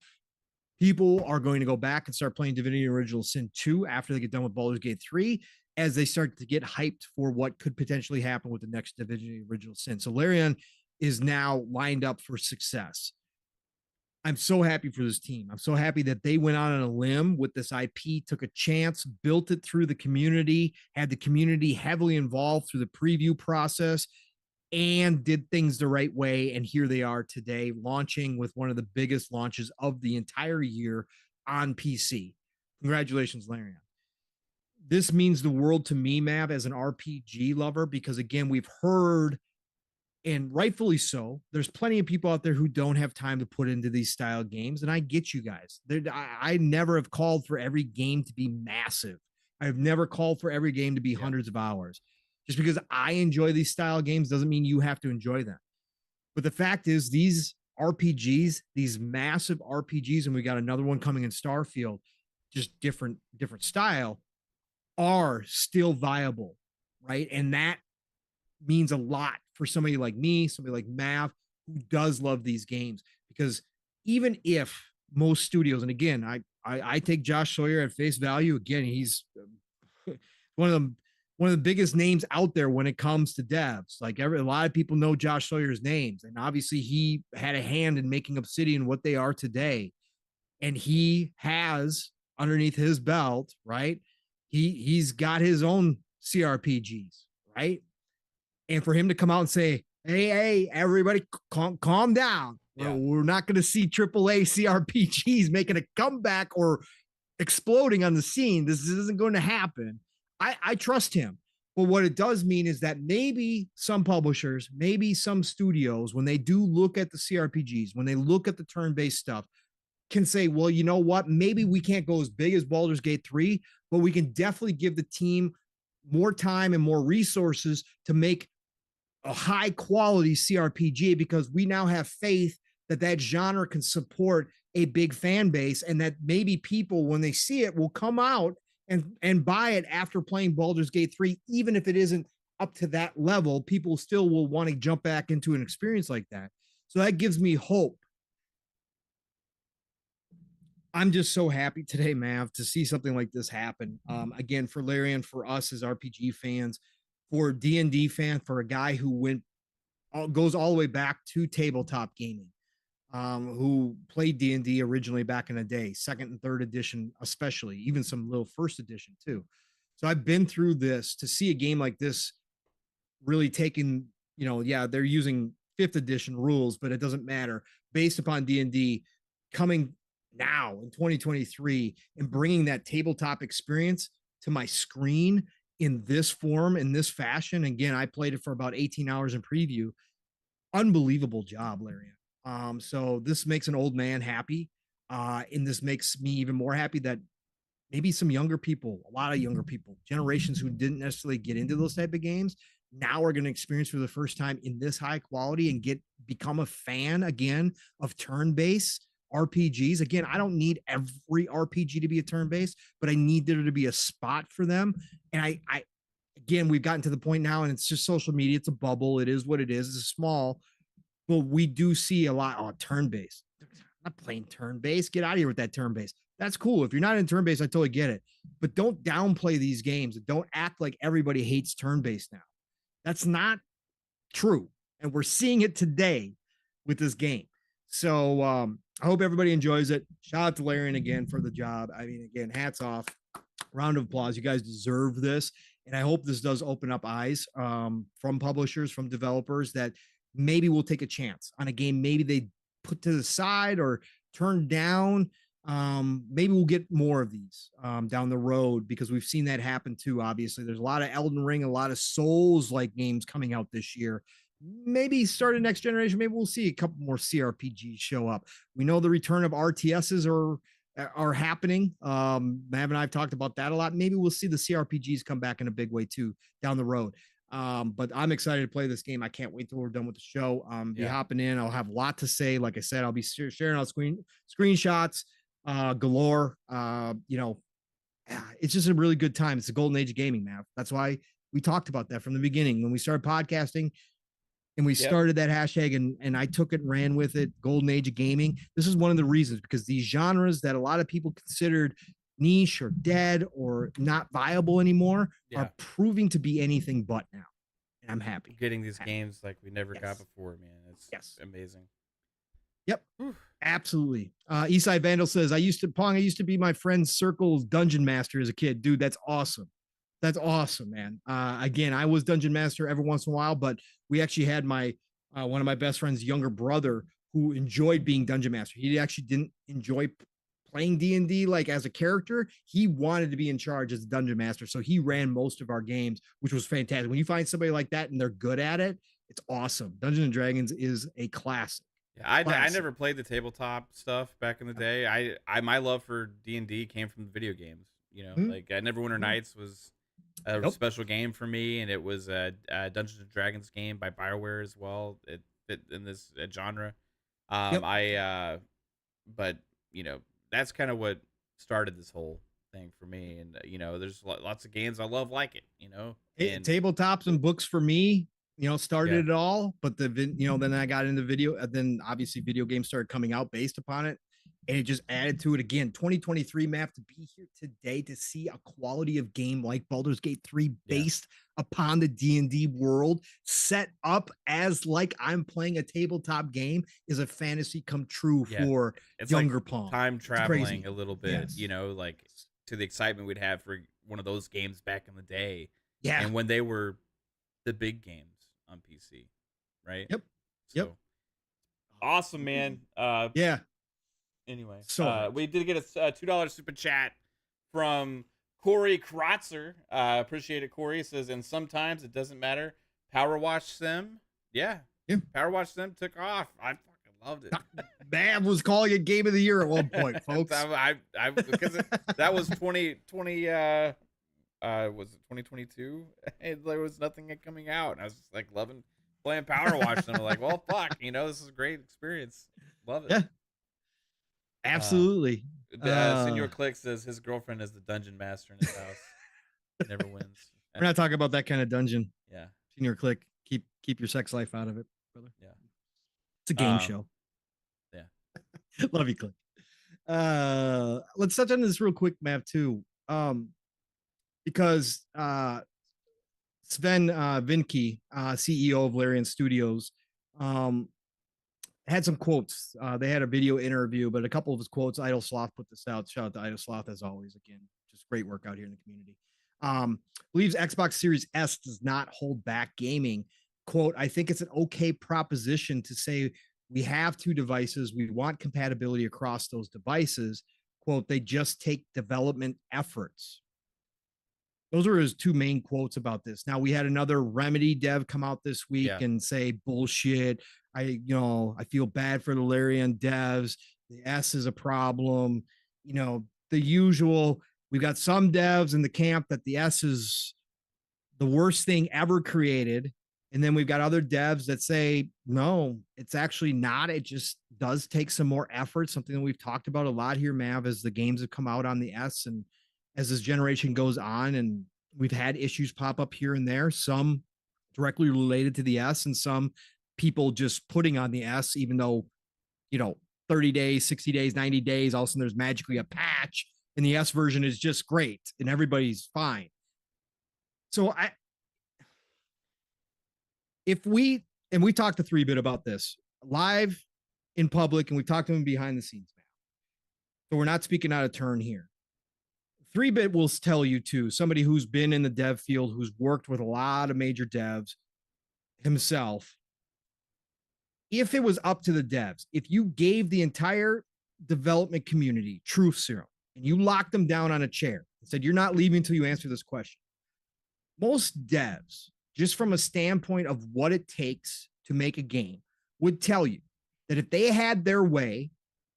[SPEAKER 2] People are going to go back and start playing Divinity Original Sin 2 after they get done with Baldur's Gate 3, as they start to get hyped for what could potentially happen with the next Divinity Original Sin. So Larian is now lined up for success. I'm so happy for this team. I'm so happy that they went out on a limb with this IP, took a chance, built it through the community, had the community heavily involved through the preview process, and did things the right way. And here they are today, launching with one of the biggest launches of the entire year on PC. Congratulations, Larian. This means the world to me, Mav, as an RPG lover, because again, we've heard, and rightfully so, there's plenty of people out there who don't have time to put into these style games. And I get you guys. I never have called for every game to be massive. I've never called for every game to be hundreds of hours. Just because I enjoy these style games doesn't mean you have to enjoy them. But the fact is, these RPGs, these massive RPGs, and we got another one coming in Starfield, just different style, are still viable, right? And that means a lot for somebody like me, somebody like Mav, who does love these games. Because even if most studios, and again, I take Josh Sawyer at face value. Again, he's one of the biggest names out there when it comes to devs. Like a lot of people know Josh Sawyer's names, and obviously he had a hand in making Obsidian what they are today. And he has underneath his belt, right, he's got his own CRPGs, right? And for him to come out and say, hey, everybody, calm down.
[SPEAKER 1] Yeah.
[SPEAKER 2] We're not going to see AAA CRPGs making a comeback or exploding on the scene. This isn't going to happen. I trust him. But what it does mean is that maybe some publishers, maybe some studios, when they do look at the CRPGs, when they look at the turn-based stuff, can say, well, you know what? Maybe we can't go as big as Baldur's Gate 3, but we can definitely give the team more time and more resources to make a high quality CRPG, because we now have faith that that genre can support a big fan base, and that maybe people, when they see it, will come out and buy it after playing Baldur's Gate 3, even if it isn't up to that level. People still will want to jump back into an experience like that. So that gives me hope. I'm just so happy today, Mav, to see something like this happen. Again, for Larry and for us as RPG fans, for D&D fan, for a guy who goes all the way back to tabletop gaming, who played D&D originally back in the day, second and third edition, especially, even some little first edition too. So I've been through this. To see a game like this really taking, yeah, they're using fifth edition rules, but it doesn't matter, based upon D&D, coming now in 2023 and bringing that tabletop experience to my screen in this form, in this fashion. Again, I played it for about 18 hours in preview. Unbelievable job, Larry. So this makes an old man happy. And this makes me even more happy that maybe some younger people, a lot of younger people, generations who didn't necessarily get into those type of games, now are going to experience for the first time in this high quality and become a fan again of turn-based RPGs. Again, I don't need every RPG to be a turn-based, but I need there to be a spot for them. And I again, we've gotten to the point now, and it's just social media. It's a bubble. It is what it is. It's small, but we do see a lot turn-based. I'm not playing turn-based. Get out of here with that turn-based. That's cool. If you're not in turn-based, I totally get it. But don't downplay these games. Don't act like everybody hates turn-based now. That's not true. And we're seeing it today with this game. So I hope everybody enjoys it. Shout out to Larian again for the job. I mean, again, hats off. Round of applause. You guys deserve this. And I hope this does open up eyes from publishers, from developers, that maybe we'll take a chance on a game maybe they put to the side or turn down. Maybe we'll get more of these down the road, because we've seen that happen too. Obviously, there's a lot of Elden Ring, a lot of Souls-like games coming out this year. Maybe starting next generation, maybe we'll see a couple more CRPGs show up. We know the return of RTSs are happening. Mav and I have talked about that a lot. Maybe we'll see the CRPGs come back in a big way too down the road. But I'm excited to play this game. I can't wait till we're done with the show. Be hopping in. I'll have a lot to say. Like I said, I'll be sharing out screenshots galore. It's just a really good time. It's the golden age of gaming, Mav. That's why we talked about that from the beginning when we started podcasting. And we started that hashtag, and I took it and ran with it. Golden age of gaming. This is one of the reasons, because these genres that a lot of people considered niche or dead or not viable anymore are proving to be anything but now. And I'm happy.
[SPEAKER 1] Getting these games like we never got before, man. It's amazing.
[SPEAKER 2] Yep. Absolutely. Eastside Vandal says, I used to be my friend's circle's dungeon master as a kid. Dude, that's awesome. That's awesome, man. Again, I was dungeon master every once in a while, but we actually had my one of my best friend's younger brother who enjoyed being dungeon master. He actually didn't enjoy playing D&D like as a character. He wanted to be in charge as a dungeon master, so he ran most of our games, which was fantastic. When you find somebody like that and they're good at it, it's awesome. Dungeons and Dragons is a classic.
[SPEAKER 1] Yeah, I never played the tabletop stuff back in the day. I my love for D&D came from the video games. Like Neverwinter Nights was a special game for me, and it was a Dungeons and Dragons game by BioWare as well. It fit in this genre. But that's kind of what started this whole thing for me. And there's lots of games I love like it. And
[SPEAKER 2] tabletops and books for me, started it all. But then I got into video, and then obviously video games started coming out based upon it. And it just added to it again. 2023, Matt, to be here today to see a quality of game like Baldur's Gate 3 based upon the D&D world, set up as like I'm playing a tabletop game, is a fantasy come true for
[SPEAKER 1] it's
[SPEAKER 2] younger
[SPEAKER 1] like
[SPEAKER 2] Pong.
[SPEAKER 1] Time traveling a little bit, like to the excitement we'd have for one of those games back in the day,
[SPEAKER 2] Yeah.
[SPEAKER 1] and when they were the big games on PC, right?
[SPEAKER 2] Yep. Yep.
[SPEAKER 1] So awesome, man.
[SPEAKER 2] Yeah.
[SPEAKER 1] Anyway,
[SPEAKER 2] So hyped.
[SPEAKER 1] we did get a $2 super chat from Corey Krotzer. Appreciate it, Corey. It says, and sometimes it doesn't matter. Power Watch Sim, yeah,
[SPEAKER 2] Yeah.
[SPEAKER 1] Power Watch Sim took off. I fucking loved it.
[SPEAKER 2] Mav was calling it game of the year at one point, folks.
[SPEAKER 1] Because that was 2020. Was it 2022? There was nothing coming out, and I was just like loving playing Power Watch. And I'm like, well, fuck, this is a great experience. Love it.
[SPEAKER 2] Yeah. Absolutely.
[SPEAKER 1] Senor Click says his girlfriend is the dungeon master in his house. Never wins.
[SPEAKER 2] We're not talking about that kind of dungeon.
[SPEAKER 1] Yeah.
[SPEAKER 2] Senor Click, keep your sex life out of it, brother.
[SPEAKER 1] Yeah.
[SPEAKER 2] It's a game show.
[SPEAKER 1] Yeah.
[SPEAKER 2] Love you, Click. Let's touch on this real quick, Mav, too. Because Sven Vinke, CEO of Larian Studios, had some quotes. They had a video interview, but a couple of his quotes, Idle Sloth put this out. Shout out to Idle Sloth as always. Again, just great work out here in the community. Believes Xbox Series S does not hold back gaming. Quote, I think it's an okay proposition to say we have two devices. We want compatibility across those devices. Quote, they just take development efforts. Those are his two main quotes about this. Now we had another Remedy dev come out this week and say bullshit. I feel bad for the Larian devs. The S is a problem. The usual. We've got some devs in the camp that the S is the worst thing ever created. And then we've got other devs that say, no, it's actually not. It just does take some more effort. Something that we've talked about a lot here, Mav, as the games have come out on the S and as this generation goes on, and we've had issues pop up here and there, some directly related to the S and some people just putting on the S, even though, 30 days, 60 days, 90 days, all of a sudden there's magically a patch and the S version is just great and everybody's fine. So we talked to 3-Bit about this live in public, and we talked to him behind the scenes now. So we're not speaking out of turn here. 3-Bit will tell you too, somebody who's been in the dev field, who's worked with a lot of major devs himself. If it was up to the devs, if you gave the entire development community truth serum and you locked them down on a chair and said, you're not leaving until you answer this question, most devs, just from a standpoint of what it takes to make a game, would tell you that if they had their way,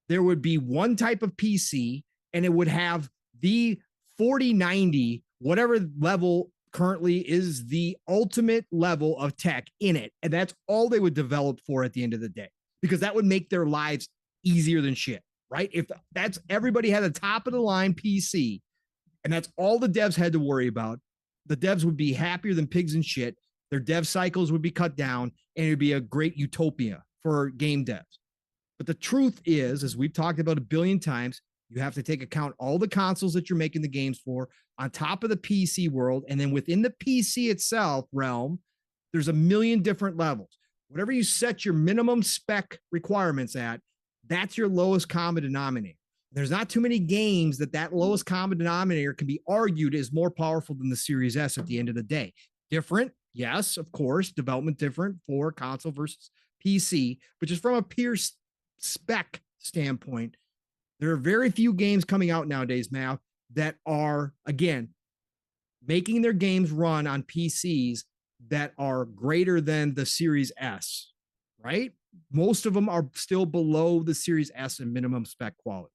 [SPEAKER 2] there would be one type of PC and it would have the 4090, whatever level currently is the ultimate level of tech in it. And that's all they would develop for at the end of the day, because that would make their lives easier than shit, right? If that's everybody had a top of the line PC and that's all the devs had to worry about, the devs would be happier than pigs in shit. Their dev cycles would be cut down and it would be a great utopia for game devs. But the truth is, as we've talked about a billion times, you have to take account all the consoles that you're making the games for on top of the PC world. And then within the PC itself realm, there's a million different levels. Whatever you set your minimum spec requirements at, that's your lowest common denominator. There's not too many games that lowest common denominator can be argued is more powerful than the Series S at the end of the day. Different, yes, of course, development different for console versus PC, but just from a pure spec standpoint, there are very few games coming out nowadays, Mal, that are, again, making their games run on PCs that are greater than the Series S, right? Most of them are still below the Series S in minimum spec quality.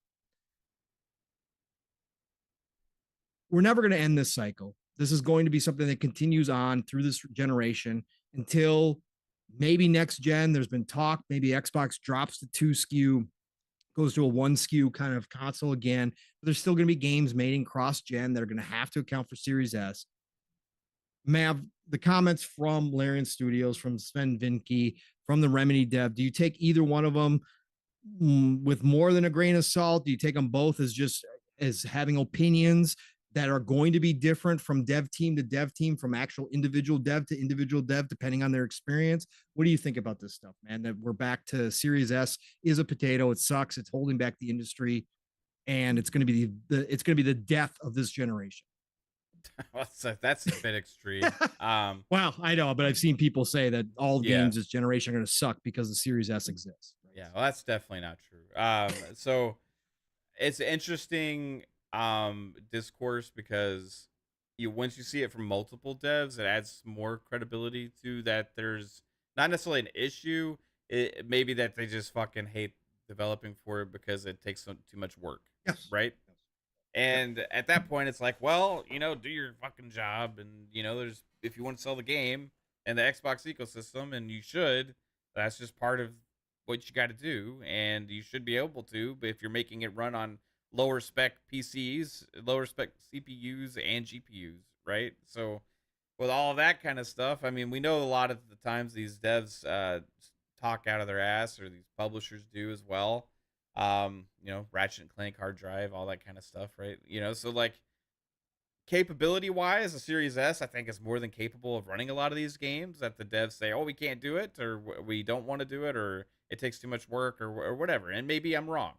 [SPEAKER 2] We're never going to end this cycle. This is going to be something that continues on through this generation until maybe next gen. There's been talk, maybe Xbox drops the 2 SKU, goes to a 1 SKU kind of console again, but there's still going to be games made in cross-gen that are going to have to account for Series S. Mav, the comments from Larian Studios, from Sven Vinke, from the Remedy dev, do you take either one of them with more than a grain of salt? Do you take them both as having opinions that are going to be different from dev team to dev team, from actual individual dev to individual dev, depending on their experience? What do you think about this stuff, man? That we're back to Series S is a potato. It sucks. It's holding back the industry, and it's going to be the death of this generation.
[SPEAKER 1] That's a bit extreme.
[SPEAKER 2] Well, I know, but I've seen people say that all
[SPEAKER 1] Yeah,
[SPEAKER 2] games this generation are going to suck because the Series S exists.
[SPEAKER 1] yeah. Well, that's definitely not true. So it's interesting discourse because you once you see it from multiple devs, it adds more credibility to that. There's not necessarily an issue. It maybe that they just fucking hate developing for it because it takes too much work,
[SPEAKER 2] Yes.
[SPEAKER 1] right?
[SPEAKER 2] Yes. Yep.
[SPEAKER 1] And at that point, it's like, well, do your fucking job, and there's if you want to sell the game and the Xbox ecosystem, and you should, that's just part of what you got to do, and you should be able to. But if you're making it run on lower spec PCs, lower spec CPUs and GPUs, right? So with all of that kind of stuff, I mean, we know a lot of the times these devs talk out of their ass, or these publishers do as well. Ratchet and Clank hard drive, all that kind of stuff, right? So like capability wise, the Series S I think is more than capable of running a lot of these games that the devs say, oh, we can't do it, or we don't want to do it, or it takes too much work, or whatever. And maybe I'm wrong.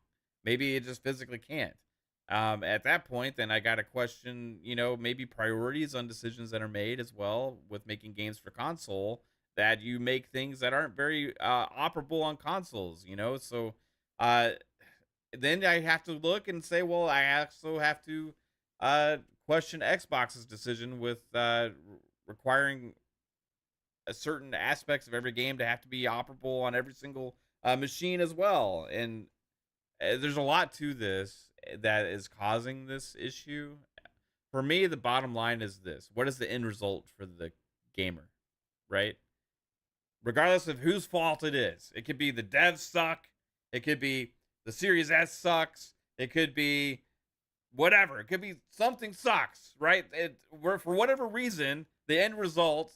[SPEAKER 1] Maybe it just physically can't. At that point, then I got to question, maybe priorities on decisions that are made as well with making games for console, that you make things that aren't very operable on consoles, So uh, then I have to look and say, well, I also have to uh, question Xbox's decision with requiring certain aspects of every game to have to be operable on every single machine as well. And there's a lot to this that is causing this issue. For me, the bottom line is this: what is the end result for the gamer, right? Regardless of whose fault it is. It could be the devs suck. It could be the Series S sucks. It could be whatever. It could be something sucks, right? For whatever reason, the end result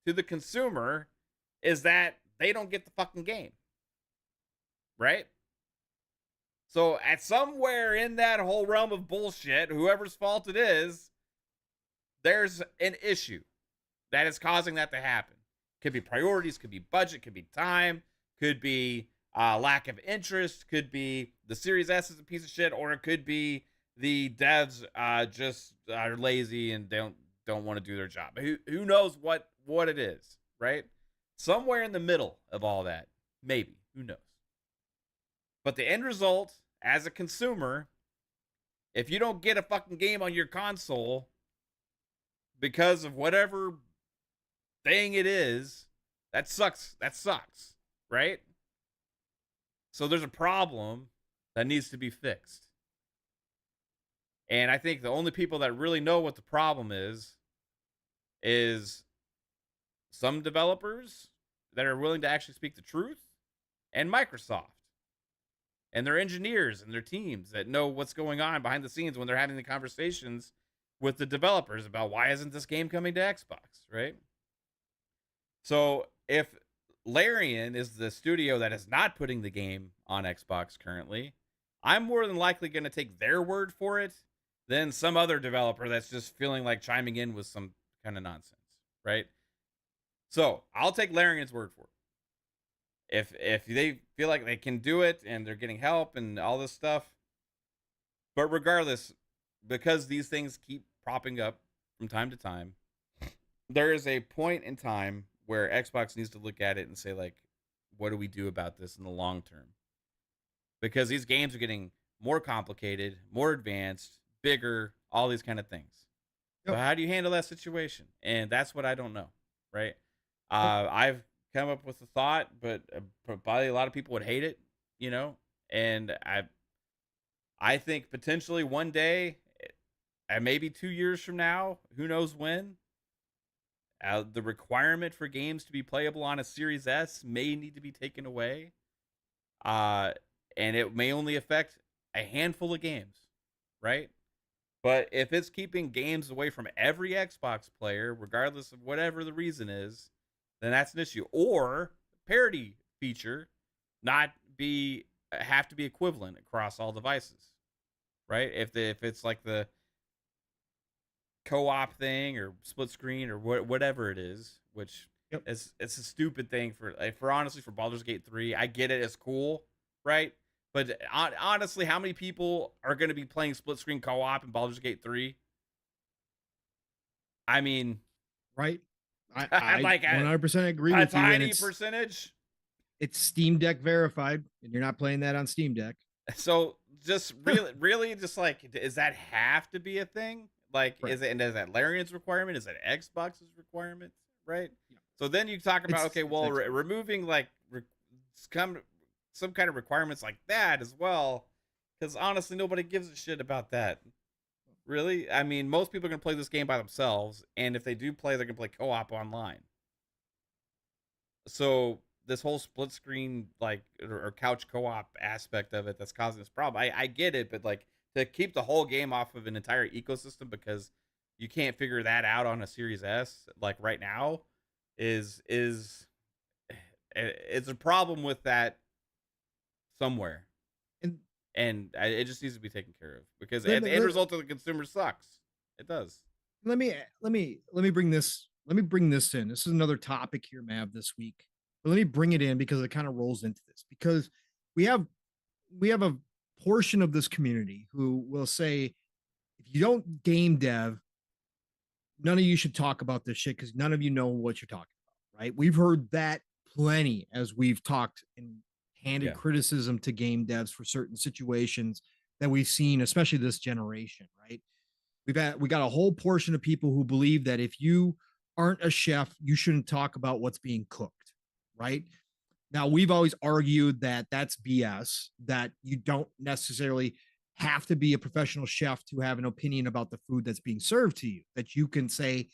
[SPEAKER 1] to the consumer is that they don't get the fucking game, right? So at somewhere in that whole realm of bullshit, whoever's fault it is, there's an issue that is causing that to happen. Could be priorities, could be budget, could be time, could be lack of interest, could be the Series S is a piece of shit, or it could be the devs just are lazy and don't want to do their job. Who knows what it is, right? Somewhere in the middle of all that, maybe. Who knows? But the end result, as a consumer, if you don't get a fucking game on your console because of whatever thing it is, that sucks. That sucks, right? So there's a problem that needs to be fixed. And I think the only people that really know what the problem is some developers that are willing to actually speak the truth, and Microsoft and their engineers and their teams that know what's going on behind the scenes when they're having the conversations with the developers about why isn't this game coming to Xbox, right? So if Larian is the studio that is not putting the game on Xbox currently, I'm more than likely going to take their word for it than some other developer that's just feeling like chiming in with some kind of nonsense, right? So I'll take Larian's word for it. If they feel like they can do it and they're getting help and all this stuff, but regardless, because these things keep propping up from time to time, there is a point in time where Xbox needs to look at it and say, like, what do we do about this in the long term? Because these games are getting more complicated, more advanced, bigger, all these kind of things. So
[SPEAKER 2] Yep.
[SPEAKER 1] how do you handle that situation? And that's what I don't know, right?
[SPEAKER 2] Yep.
[SPEAKER 1] I've come up with a thought, but probably a lot of people would hate it, and I think potentially one day, and maybe 2 years from now, who knows when, the requirement for games to be playable on a Series S may need to be taken away. And it may only affect a handful of games, right? But if it's keeping games away from every Xbox player, regardless of whatever the reason is, then that's an issue. Or parity feature not be have to be equivalent across all devices, right? If it's like the co-op thing or split screen or whatever it is, which
[SPEAKER 2] Yep.
[SPEAKER 1] it's a stupid thing for honestly for Baldur's Gate 3. I get it, it's cool, right? But honestly, how many people are going to be playing split screen co-op in Baldur's Gate 3? I mean,
[SPEAKER 2] right? I
[SPEAKER 1] like
[SPEAKER 2] 100% agree
[SPEAKER 1] a
[SPEAKER 2] with you, and
[SPEAKER 1] tiny percentage.
[SPEAKER 2] it's Steam Deck verified, and you're not playing that on Steam Deck.
[SPEAKER 1] So just really, just like, does that have to be a thing? Like,
[SPEAKER 2] Right.
[SPEAKER 1] and is that Larian's requirement? Is that Xbox's requirement? Right.
[SPEAKER 2] Yeah.
[SPEAKER 1] So then you talk about, okay,
[SPEAKER 2] It's
[SPEAKER 1] well,
[SPEAKER 2] Xbox.
[SPEAKER 1] removing like some kind of requirements like that as well, because honestly, nobody gives a shit about that. Really, I mean, most people are gonna play this game by themselves, and if they do play, they're gonna play co-op online. So this whole split screen like or couch co-op aspect of it that's causing this problem. I get it, but like to keep the whole game off of an entire ecosystem because you can't figure that out on a Series S like right now is it's a problem with that somewhere,
[SPEAKER 2] And
[SPEAKER 1] and it just needs to be taken care of because
[SPEAKER 2] let
[SPEAKER 1] the
[SPEAKER 2] me
[SPEAKER 1] end
[SPEAKER 2] let,
[SPEAKER 1] result of the consumer sucks. It does.
[SPEAKER 2] let me bring this in. This is another topic here, Mav, this week. But let me bring it in because it kind of rolls into this because we have a portion of this community who will say if you don't game dev, none of you should talk about this shit because none of you know what you're talking about, right? We've heard that plenty as we've talked and handed
[SPEAKER 1] Yeah.
[SPEAKER 2] criticism to game devs for certain situations that we've seen, especially this generation, right? We got a whole portion of people who believe that if you aren't a chef, you shouldn't talk about what's being cooked, right? Now, we've always argued that that's BS, that you don't necessarily have to be a professional chef to have an opinion about the food that's being served to you, that you can say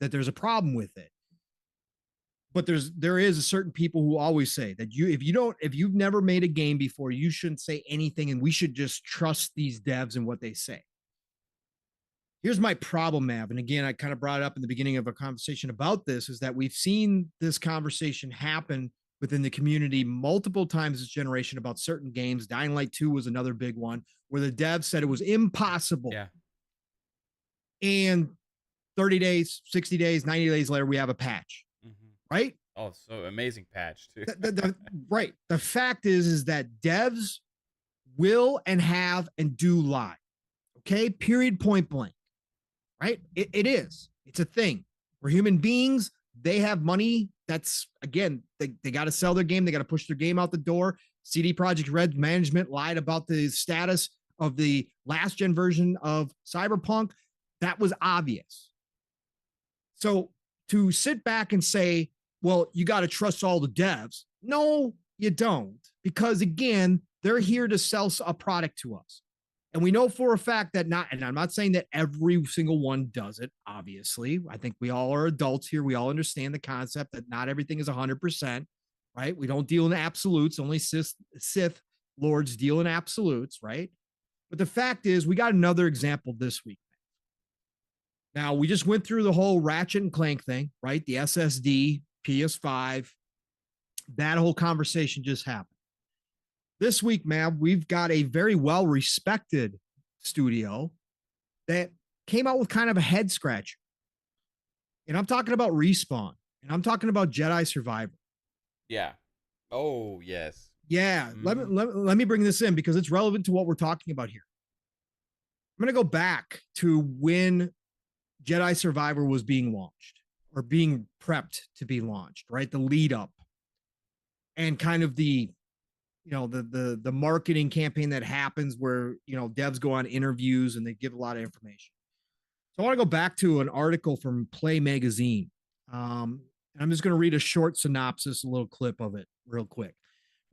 [SPEAKER 2] that there's a problem with it. But there is a certain people who always say that if you've never made a game before, you shouldn't say anything and we should just trust these devs and what they say. Here's my problem, Mav. And again, I kind of brought it up in the beginning of a conversation about this, is that we've seen this conversation happen within the community multiple times this generation about certain games. Dying Light 2 was another big one where the devs said it was impossible.
[SPEAKER 1] Yeah.
[SPEAKER 2] And 30 days, 60 days, 90 days later, we have a patch, right?
[SPEAKER 1] Oh, so amazing patch too.
[SPEAKER 2] Right. The fact is that devs will and have and do lie. Okay. Period. Point blank. Right? It is. It's a thing. We're human beings. They have money. That's again, they got to sell their game. They got to push their game out the door. CD Projekt Red management lied about the status of the last gen version of Cyberpunk. That was obvious. So to sit back and say, well, you got to trust all the devs. No, you don't. Because again, they're here to sell a product to us. And we know for a fact that and I'm not saying that every single one does it, obviously. I think we all are adults here. We all understand the concept that not everything is 100%, right? We don't deal in absolutes. Only Sith lords deal in absolutes, right? But the fact is, we got another example this week. Now, we just went through the whole Ratchet and Clank thing, right? The SSD, PS5, that whole conversation just happened. This week, man, we've got a very well-respected studio that came out with kind of a head scratcher. And I'm talking about Respawn. And I'm talking about Jedi Survivor.
[SPEAKER 1] Yeah. Oh, yes.
[SPEAKER 2] Yeah. Let me bring this in because it's relevant to what we're talking about here. I'm going to go back to when Jedi Survivor was being launched or being prepped to be launched, right? The lead up and kind of the the marketing campaign that happens where devs go on interviews and they give a lot of information. So I want to go back to an article from Play Magazine. And I'm just going to read a short synopsis, a little clip of it real quick.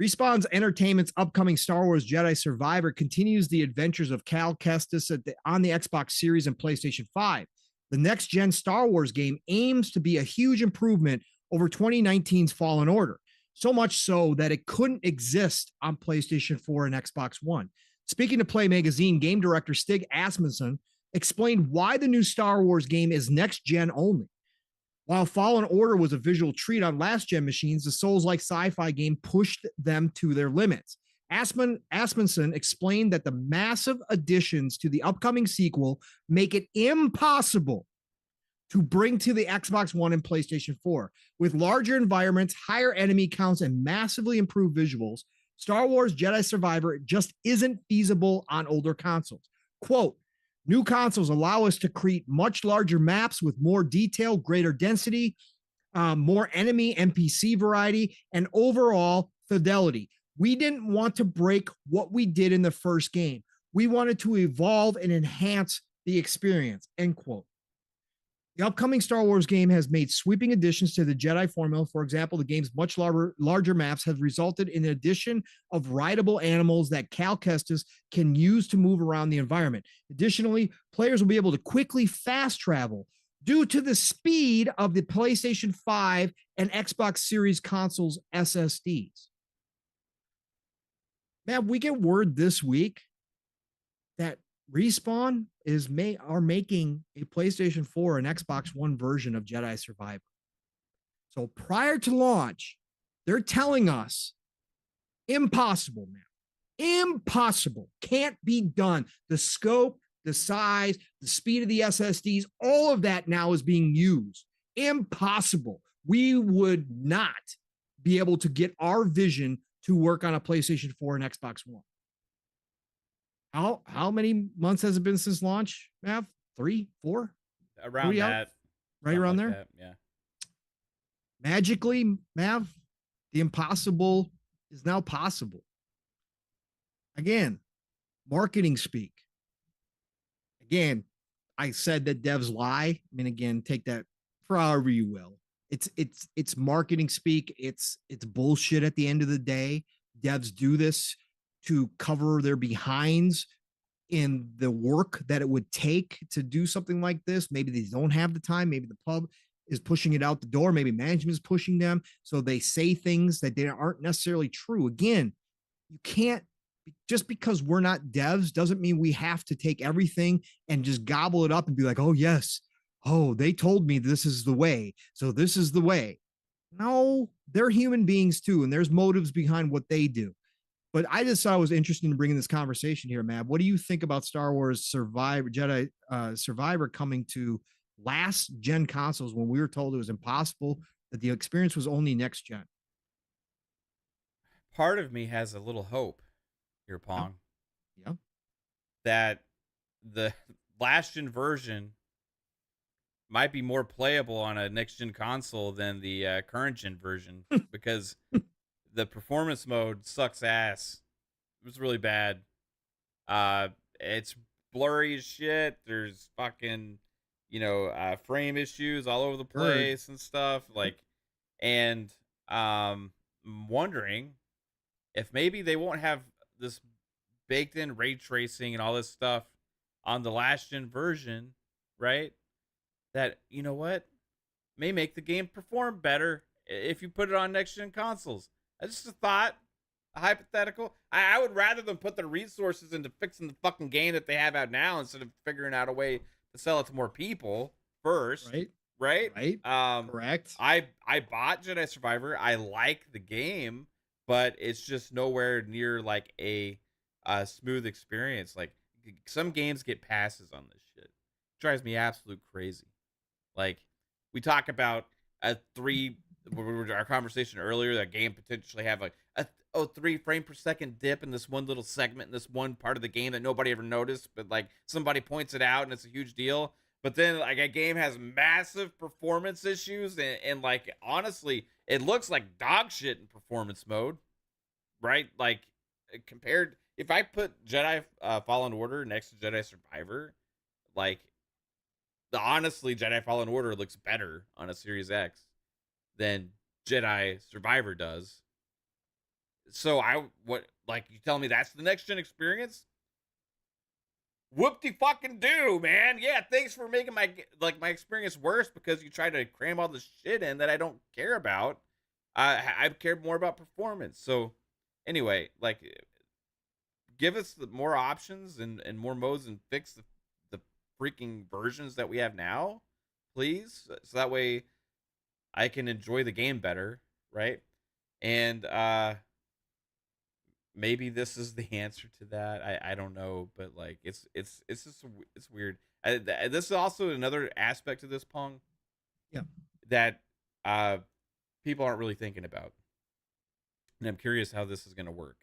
[SPEAKER 2] Respawn's Entertainment's upcoming Star Wars Jedi Survivor continues the adventures of Cal Kestis on the Xbox Series and PlayStation 5. The next-gen Star Wars game aims to be a huge improvement over 2019's Fallen Order. So much so that it couldn't exist on PlayStation 4 and Xbox One. Speaking to Play Magazine, game director Stig Asmussen explained why the new Star Wars game is next-gen only. While Fallen Order was a visual treat on last-gen machines, the Souls-like sci-fi game pushed them to their limits. Asmussen explained that the massive additions to the upcoming sequel make it impossible to bring to the Xbox One and PlayStation 4. With larger environments, higher enemy counts, and massively improved visuals, Star Wars Jedi Survivor just isn't feasible on older consoles. Quote, New consoles allow us to create much larger maps with more detail, greater density, more enemy NPC variety, and overall fidelity. We didn't want to break what we did in the first game. We wanted to evolve and enhance the experience. End quote. The upcoming Star Wars game has made sweeping additions to the Jedi formula. For example, the game's much larger maps have resulted in the addition of rideable animals that Cal Kestis can use to move around the environment. Additionally, players will be able to quickly fast travel due to the speed of the PlayStation 5 and Xbox Series consoles SSDs. Man, we get word this week that Respawn are making a PlayStation 4 and Xbox One version of Jedi Survivor. So prior to launch, they're telling us impossible, man. Impossible. Can't be done. The scope, the size, the speed of the SSDs, all of that now is being used. Impossible. We would not be able to get our vision to work on a PlayStation 4 and Xbox One. How many months has it been since launch, Mav? 3, 4?
[SPEAKER 1] Around that.
[SPEAKER 2] Right around
[SPEAKER 1] like
[SPEAKER 2] there?
[SPEAKER 1] That, yeah.
[SPEAKER 2] Magically, Mav, the impossible is now possible. Again, marketing speak. Again, I said that devs lie. I mean, again, take that for however you will. It's marketing speak. It's bullshit at the end of the day. Devs do this to cover their behinds in the work that it would take to do something like this. Maybe they don't have the time. Maybe the pub is pushing it out the door. Maybe management is pushing them. So they say things that they aren't necessarily true. Again, you can't, just because we're not devs doesn't mean we have to take everything and just gobble it up and be like, oh, yes. Oh, they told me this is the way. So this is the way. No, they're human beings too. And there's motives behind what they do. But I just thought it was interesting to bring in this conversation here, Matt. What do you think about Star Wars Survivor, Jedi Survivor coming to last gen consoles when we were told it was impossible, that the experience was only next gen?
[SPEAKER 1] Part of me has a little hope here, Pong.
[SPEAKER 2] Yeah.
[SPEAKER 1] That the last gen version might be more playable on a next gen console than the current gen version because the performance mode sucks ass. It was really bad. It's blurry as shit. There's fucking, frame issues all over the place and stuff. And I'm wondering if maybe they won't have this baked in ray tracing and all this stuff on the last gen version, right? That, you know what, may make the game perform better if you put it on next gen consoles. That's just a thought, a hypothetical. I would rather them put their resources into fixing the fucking game that they have out now instead of figuring out a way to sell it to more people first. Right?
[SPEAKER 2] Correct.
[SPEAKER 1] I bought Jedi Survivor. I like the game, but it's just nowhere near like a smooth experience. Like some games get passes on this shit. It drives me absolute crazy. Like we talk about our conversation earlier, that game potentially have like a 3 frame per second dip in this one little segment in this one part of the game that nobody ever noticed, but like somebody points it out and it's a huge deal. But then like a game has massive performance issues and like honestly, it looks like dog shit in performance mode, right? Like compared, if I put Jedi Fallen Order next to Jedi Survivor, like honestly, Jedi Fallen Order looks better on a Series X than Jedi Survivor does. So you tell me that's the next gen experience? Whoop-de fucking do, man. Yeah, thanks for making my experience worse because you try to cram all this shit in that I don't care about. I care more about performance. So anyway, like give us more options and more modes and fix the freaking versions that we have now, please. So that way I can enjoy the game better, right? And maybe this is the answer to that. I don't know, but like it's just it's weird. This is also another aspect of this, Pong.
[SPEAKER 2] Yeah.
[SPEAKER 1] That people aren't really thinking about, and I'm curious how this is going to work.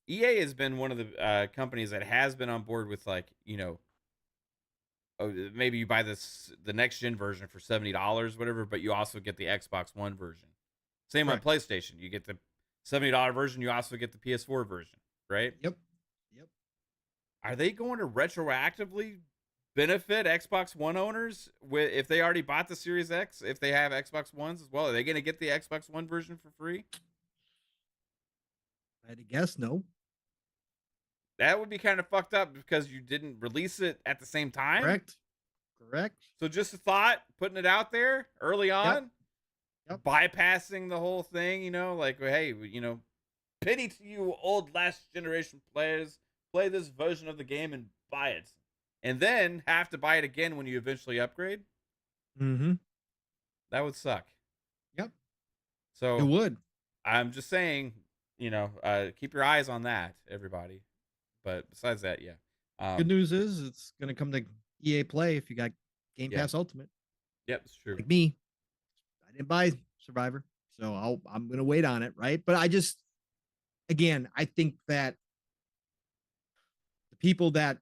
[SPEAKER 1] EA has been one of the companies that has been on board with like maybe you buy the next gen version for $70, whatever, but you also get the Xbox One version. Same on
[SPEAKER 2] Correct.
[SPEAKER 1] PlayStation. You get the $70 version. You also get the PS4 version, right?
[SPEAKER 2] Yep. Yep.
[SPEAKER 1] Are they going to retroactively benefit Xbox One owners with if they already bought the Series X? If they have Xbox Ones as well, are they going to get the Xbox One version for free?
[SPEAKER 2] I had to guess no.
[SPEAKER 1] That would be kind of fucked up because you didn't release it at the same time.
[SPEAKER 2] Correct. Correct.
[SPEAKER 1] So just a thought, putting it out there early
[SPEAKER 2] Yep.
[SPEAKER 1] on,
[SPEAKER 2] Yep.
[SPEAKER 1] bypassing the whole thing, like, hey, pity to you old last generation players, play this version of the game and buy it. And then have to buy it again when you eventually upgrade.
[SPEAKER 2] Mm-hmm.
[SPEAKER 1] That would suck.
[SPEAKER 2] Yep. It
[SPEAKER 1] So
[SPEAKER 2] would.
[SPEAKER 1] I'm just saying, keep your eyes on that, everybody. But besides that, yeah.
[SPEAKER 2] Good news is it's going to come to EA Play if you got Game
[SPEAKER 1] Yeah.
[SPEAKER 2] Pass Ultimate.
[SPEAKER 1] Yep, it's true.
[SPEAKER 2] Like me, I didn't buy Survivor, so I'm going to wait on it, right? But I think that the people that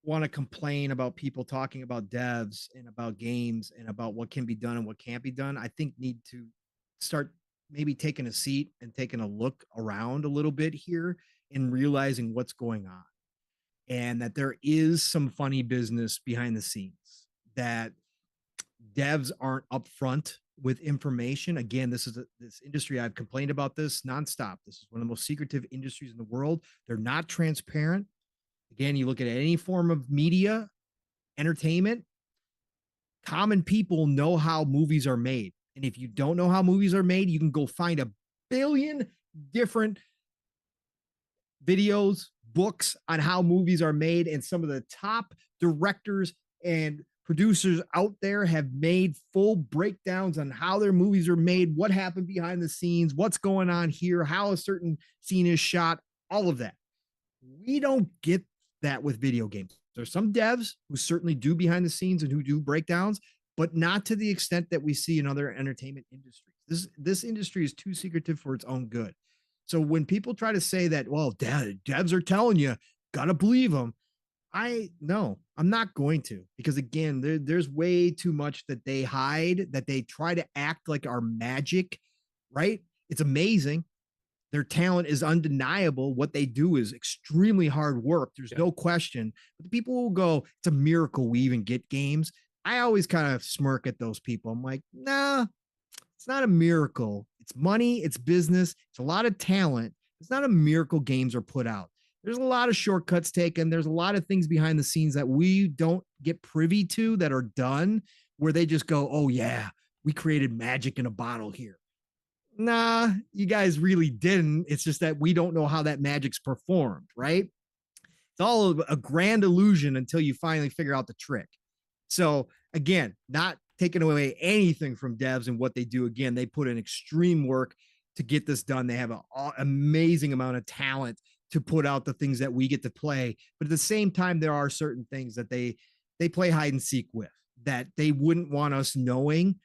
[SPEAKER 2] want to complain about people talking about devs and about games and about what can be done and what can't be done, I think need to start maybe taking a seat and taking a look around a little bit here and realizing what's going on and that there is some funny business behind the scenes, that devs aren't upfront with information. Again, this industry, I've complained about this nonstop. This is one of the most secretive industries in the world. They're not transparent. Again, you look at any form of media, entertainment, common people know how movies are made. And if you don't know how movies are made, you can go find a billion different videos, books on how movies are made. And some of the top directors and producers out there have made full breakdowns on how their movies are made, what happened behind the scenes, what's going on here, how a certain scene is shot, all of that. We don't get that with video games. There's some devs who certainly do behind the scenes and who do breakdowns, but not to the extent that we see in other entertainment industries. This industry is too secretive for its own good. So when people try to say that, well, devs are telling you, gotta believe them. No, I'm not going to, because again, there's way too much that they hide, that they try to act like our magic, right? It's amazing. Their talent is undeniable. What they do is extremely hard work. There's no question. But the people will go, it's a miracle we even get games. I always kind of smirk at those people. I'm like, nah, it's not a miracle. It's money, it's business, it's a lot of talent. It's not a miracle games are put out. There's a lot of shortcuts taken. There's a lot of things behind the scenes that we don't get privy to that are done where they just go, oh, yeah, we created magic in a bottle here. Nah, you guys really didn't. It's just that we don't know how that magic's performed, right? It's all a grand illusion until you finally figure out the trick. So, again, not taking away anything from devs and what they do. Again, they put in extreme work to get this done. They have an amazing amount of talent to put out the things that we get to play. But at the same time, there are certain things that they play hide and seek with that they wouldn't want us knowing,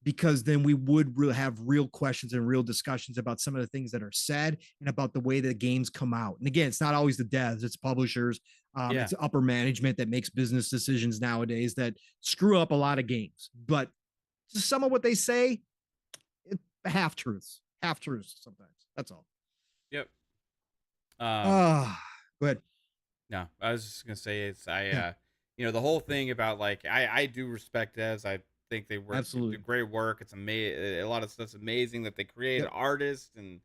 [SPEAKER 2] because then we would have real questions and real discussions about some of the things that are said and about the way the games come out. And again, it's not always the devs, it's publishers, it's upper management that makes business decisions nowadays that screw up a lot of games. But just some of what they say, half truths sometimes. That's all.
[SPEAKER 1] Yep.
[SPEAKER 2] Go ahead.
[SPEAKER 1] No, I was just gonna say the whole thing about, like, I do respect devs. I think they
[SPEAKER 2] Absolutely
[SPEAKER 1] do great work. It's amazing. A lot of stuff's amazing that they create artists, and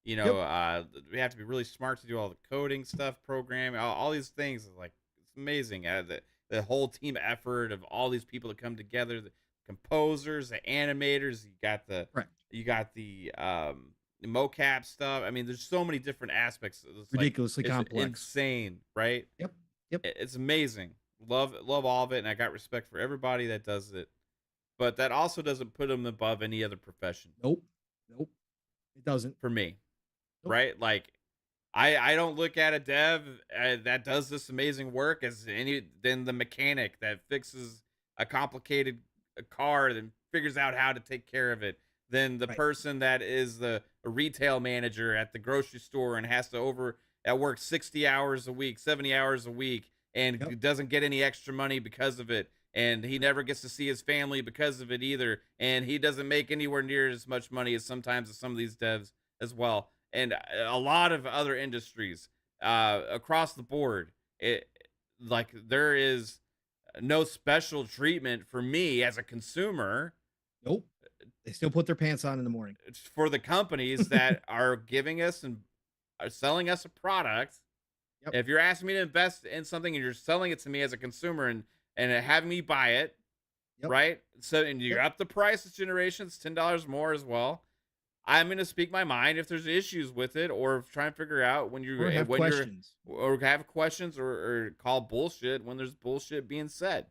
[SPEAKER 1] we have to be really smart to do all the coding stuff, programming, all these things. Like, it's amazing. The whole team effort of all these people to come together, the composers, the animators. You got the mocap stuff. I mean, there's so many different aspects. It's
[SPEAKER 2] ridiculously complex,
[SPEAKER 1] insane, right?
[SPEAKER 2] Yep.
[SPEAKER 1] It's amazing. Love all of it, and I got respect for everybody that does it. But that also doesn't put them above any other profession.
[SPEAKER 2] Nope, it doesn't
[SPEAKER 1] for me,
[SPEAKER 2] right?
[SPEAKER 1] Like, I don't look at a dev that does this amazing work as than the mechanic that fixes a complicated car and figures out how to take care of it, than the person that is the retail manager at the grocery store and has to work 60 hours a week, 70 hours a week,
[SPEAKER 2] Yep.
[SPEAKER 1] and doesn't get any extra money because of it. And he never gets to see his family because of it either. And he doesn't make anywhere near as much money as sometimes as some of these devs as well. And a lot of other industries across the board. Like there is no special treatment for me as a consumer
[SPEAKER 2] Nope. They still put their pants on in the morning.
[SPEAKER 1] for the companies that are giving us and are selling us a product.
[SPEAKER 2] Yep.
[SPEAKER 1] If you're asking me to invest in something and you're selling it to me as a consumer and having me buy it,
[SPEAKER 2] Yep.
[SPEAKER 1] right? So and you
[SPEAKER 2] Yep.
[SPEAKER 1] up the price this generation, it's $10 more as well. I'm gonna speak my mind if there's issues with it, or try and figure out
[SPEAKER 2] Or have
[SPEAKER 1] when you're
[SPEAKER 2] questions.
[SPEAKER 1] or have questions, or call bullshit when there's bullshit being said,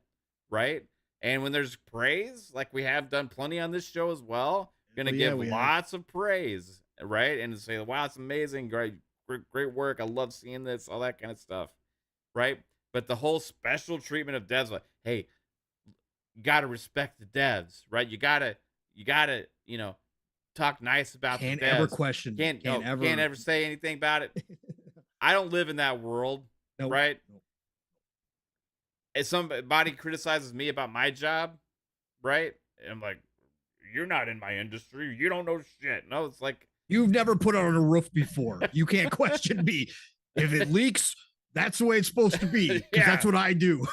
[SPEAKER 1] right? And when there's praise, like we have done plenty on this show as well,
[SPEAKER 2] Oh
[SPEAKER 1] gonna
[SPEAKER 2] yeah,
[SPEAKER 1] give
[SPEAKER 2] we have.
[SPEAKER 1] lots of praise, right? And say, wow, it's amazing, great work. I love seeing this, all that kind of stuff, right? But the whole special treatment of devs, like, hey, you gotta respect the devs, right? You gotta, talk nice about the
[SPEAKER 2] Can't ever
[SPEAKER 1] devs.
[SPEAKER 2] question them. Can't
[SPEAKER 1] Can't
[SPEAKER 2] ever.
[SPEAKER 1] ever say anything about it. I don't live in that world,
[SPEAKER 2] Nope.
[SPEAKER 1] right?
[SPEAKER 2] Nope.
[SPEAKER 1] If somebody criticizes me about my job, right? And I'm like, you're not in my industry. You don't know shit. No, it's like,
[SPEAKER 2] You've never put on a roof before. You can't question me. If it leaks, that's the way it's supposed to be because that's
[SPEAKER 1] yeah,
[SPEAKER 2] what I do.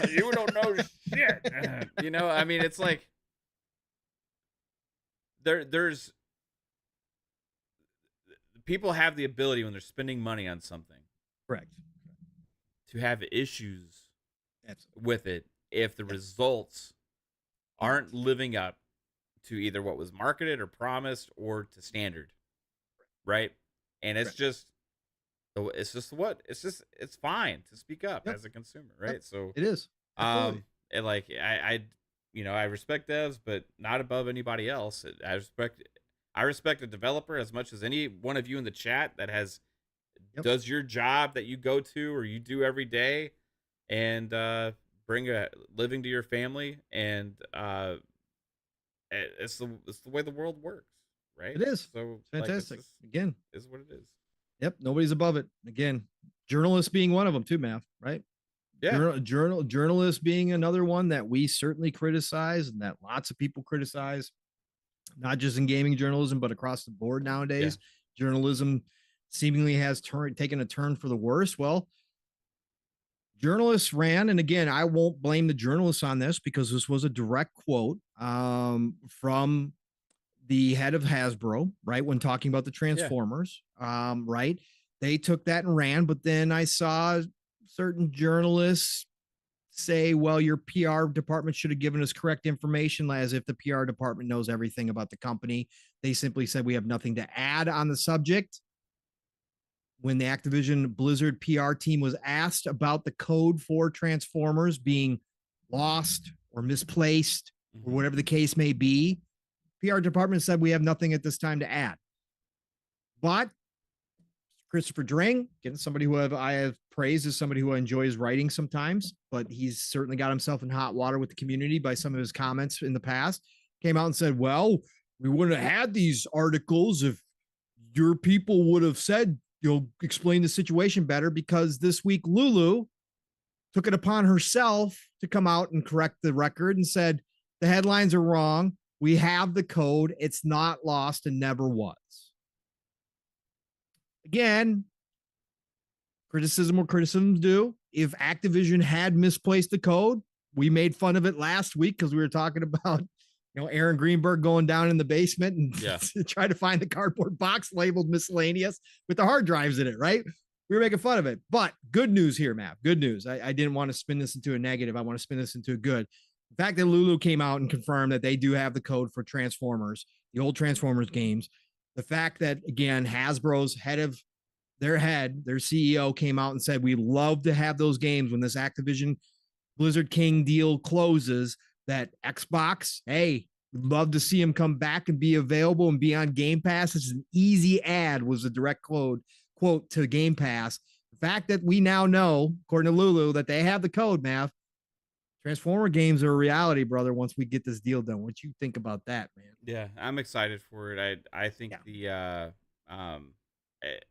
[SPEAKER 1] you don't know shit. I mean, it's like there's people have the ability when they're spending money on something
[SPEAKER 2] Correct.
[SPEAKER 1] to have issues
[SPEAKER 2] Absolutely.
[SPEAKER 1] with it if the
[SPEAKER 2] Yep.
[SPEAKER 1] results aren't living up to either what was marketed or promised or to standard, right? And
[SPEAKER 2] Correct.
[SPEAKER 1] it's fine to speak up
[SPEAKER 2] Yep.
[SPEAKER 1] as a consumer,
[SPEAKER 2] Yep.
[SPEAKER 1] right? So
[SPEAKER 2] It is. Absolutely.
[SPEAKER 1] and like I respect devs, but not above anybody else. I respect a developer as much as any one of you in the chat that has
[SPEAKER 2] Yep.
[SPEAKER 1] does your job that you go to or you do every day, and bring a living to your family. And it's the way the world works, right?
[SPEAKER 2] It is.
[SPEAKER 1] So
[SPEAKER 2] It's
[SPEAKER 1] like it's
[SPEAKER 2] fantastic.
[SPEAKER 1] just
[SPEAKER 2] Again.
[SPEAKER 1] is what it is.
[SPEAKER 2] Yep. Nobody's above it. Again, journalists being one of them too, Mav, right?
[SPEAKER 1] Yeah,
[SPEAKER 2] Journalists being another one that we certainly criticize and that lots of people criticize, not just in gaming journalism, but across the board
[SPEAKER 1] yeah,
[SPEAKER 2] nowadays. Journalism seemingly has taken a turn for the worse. Well, journalists ran, and again, I won't blame the journalists on this because this was a direct quote from the head of Hasbro, right? When talking about the
[SPEAKER 1] yeah.
[SPEAKER 2] Transformers, right? They took that and ran, but then I saw certain journalists say, well, your PR department should have given us correct information, as if the PR department knows everything about the company. They simply said we have nothing to add on the subject. When the Activision Blizzard PR team was asked about the code for Transformers being lost or misplaced or
[SPEAKER 1] Hmm.
[SPEAKER 2] whatever the case may be, PR department said we have nothing at this time to add. But Christopher Dring, again, somebody who I have praised as somebody who enjoys writing sometimes, but he's certainly got himself in hot water with the community by some of his comments in the past, came out and said, well, we wouldn't have had these articles if your people would have said, you'll explain the situation better, because this week Lulu took it upon herself to come out and correct the record and said, the headlines are wrong. We have the code. It's not lost and never was. Again, criticism or criticisms due. If Activision had misplaced the code, we made fun of it last week because we were talking about, Aaron Greenberg going down in the basement and
[SPEAKER 1] Yeah,
[SPEAKER 2] trying to find the cardboard box labeled miscellaneous with the hard drives in it, right? We were making fun of it. But good news here, Matt. Good news. I didn't want to spin this into a negative. I want to spin this into a good. The fact that Lulu came out and confirmed that they do have the code for Transformers, the old Transformers games. The fact that, again, Hasbro's their CEO came out and said, we love to have those games when this Activision Blizzard King deal closes, that Xbox, hey, we'd love to see them come back and be available and be on Game Pass. It's an easy ad, was a direct quote to Game Pass. The fact that we now know, according to Lulu, that they have the code, Mav, Transformer games are a reality, brother, once we get this deal done. What you think about that, man?
[SPEAKER 1] yeah. I'm excited for it. I think
[SPEAKER 2] Yeah.
[SPEAKER 1] the um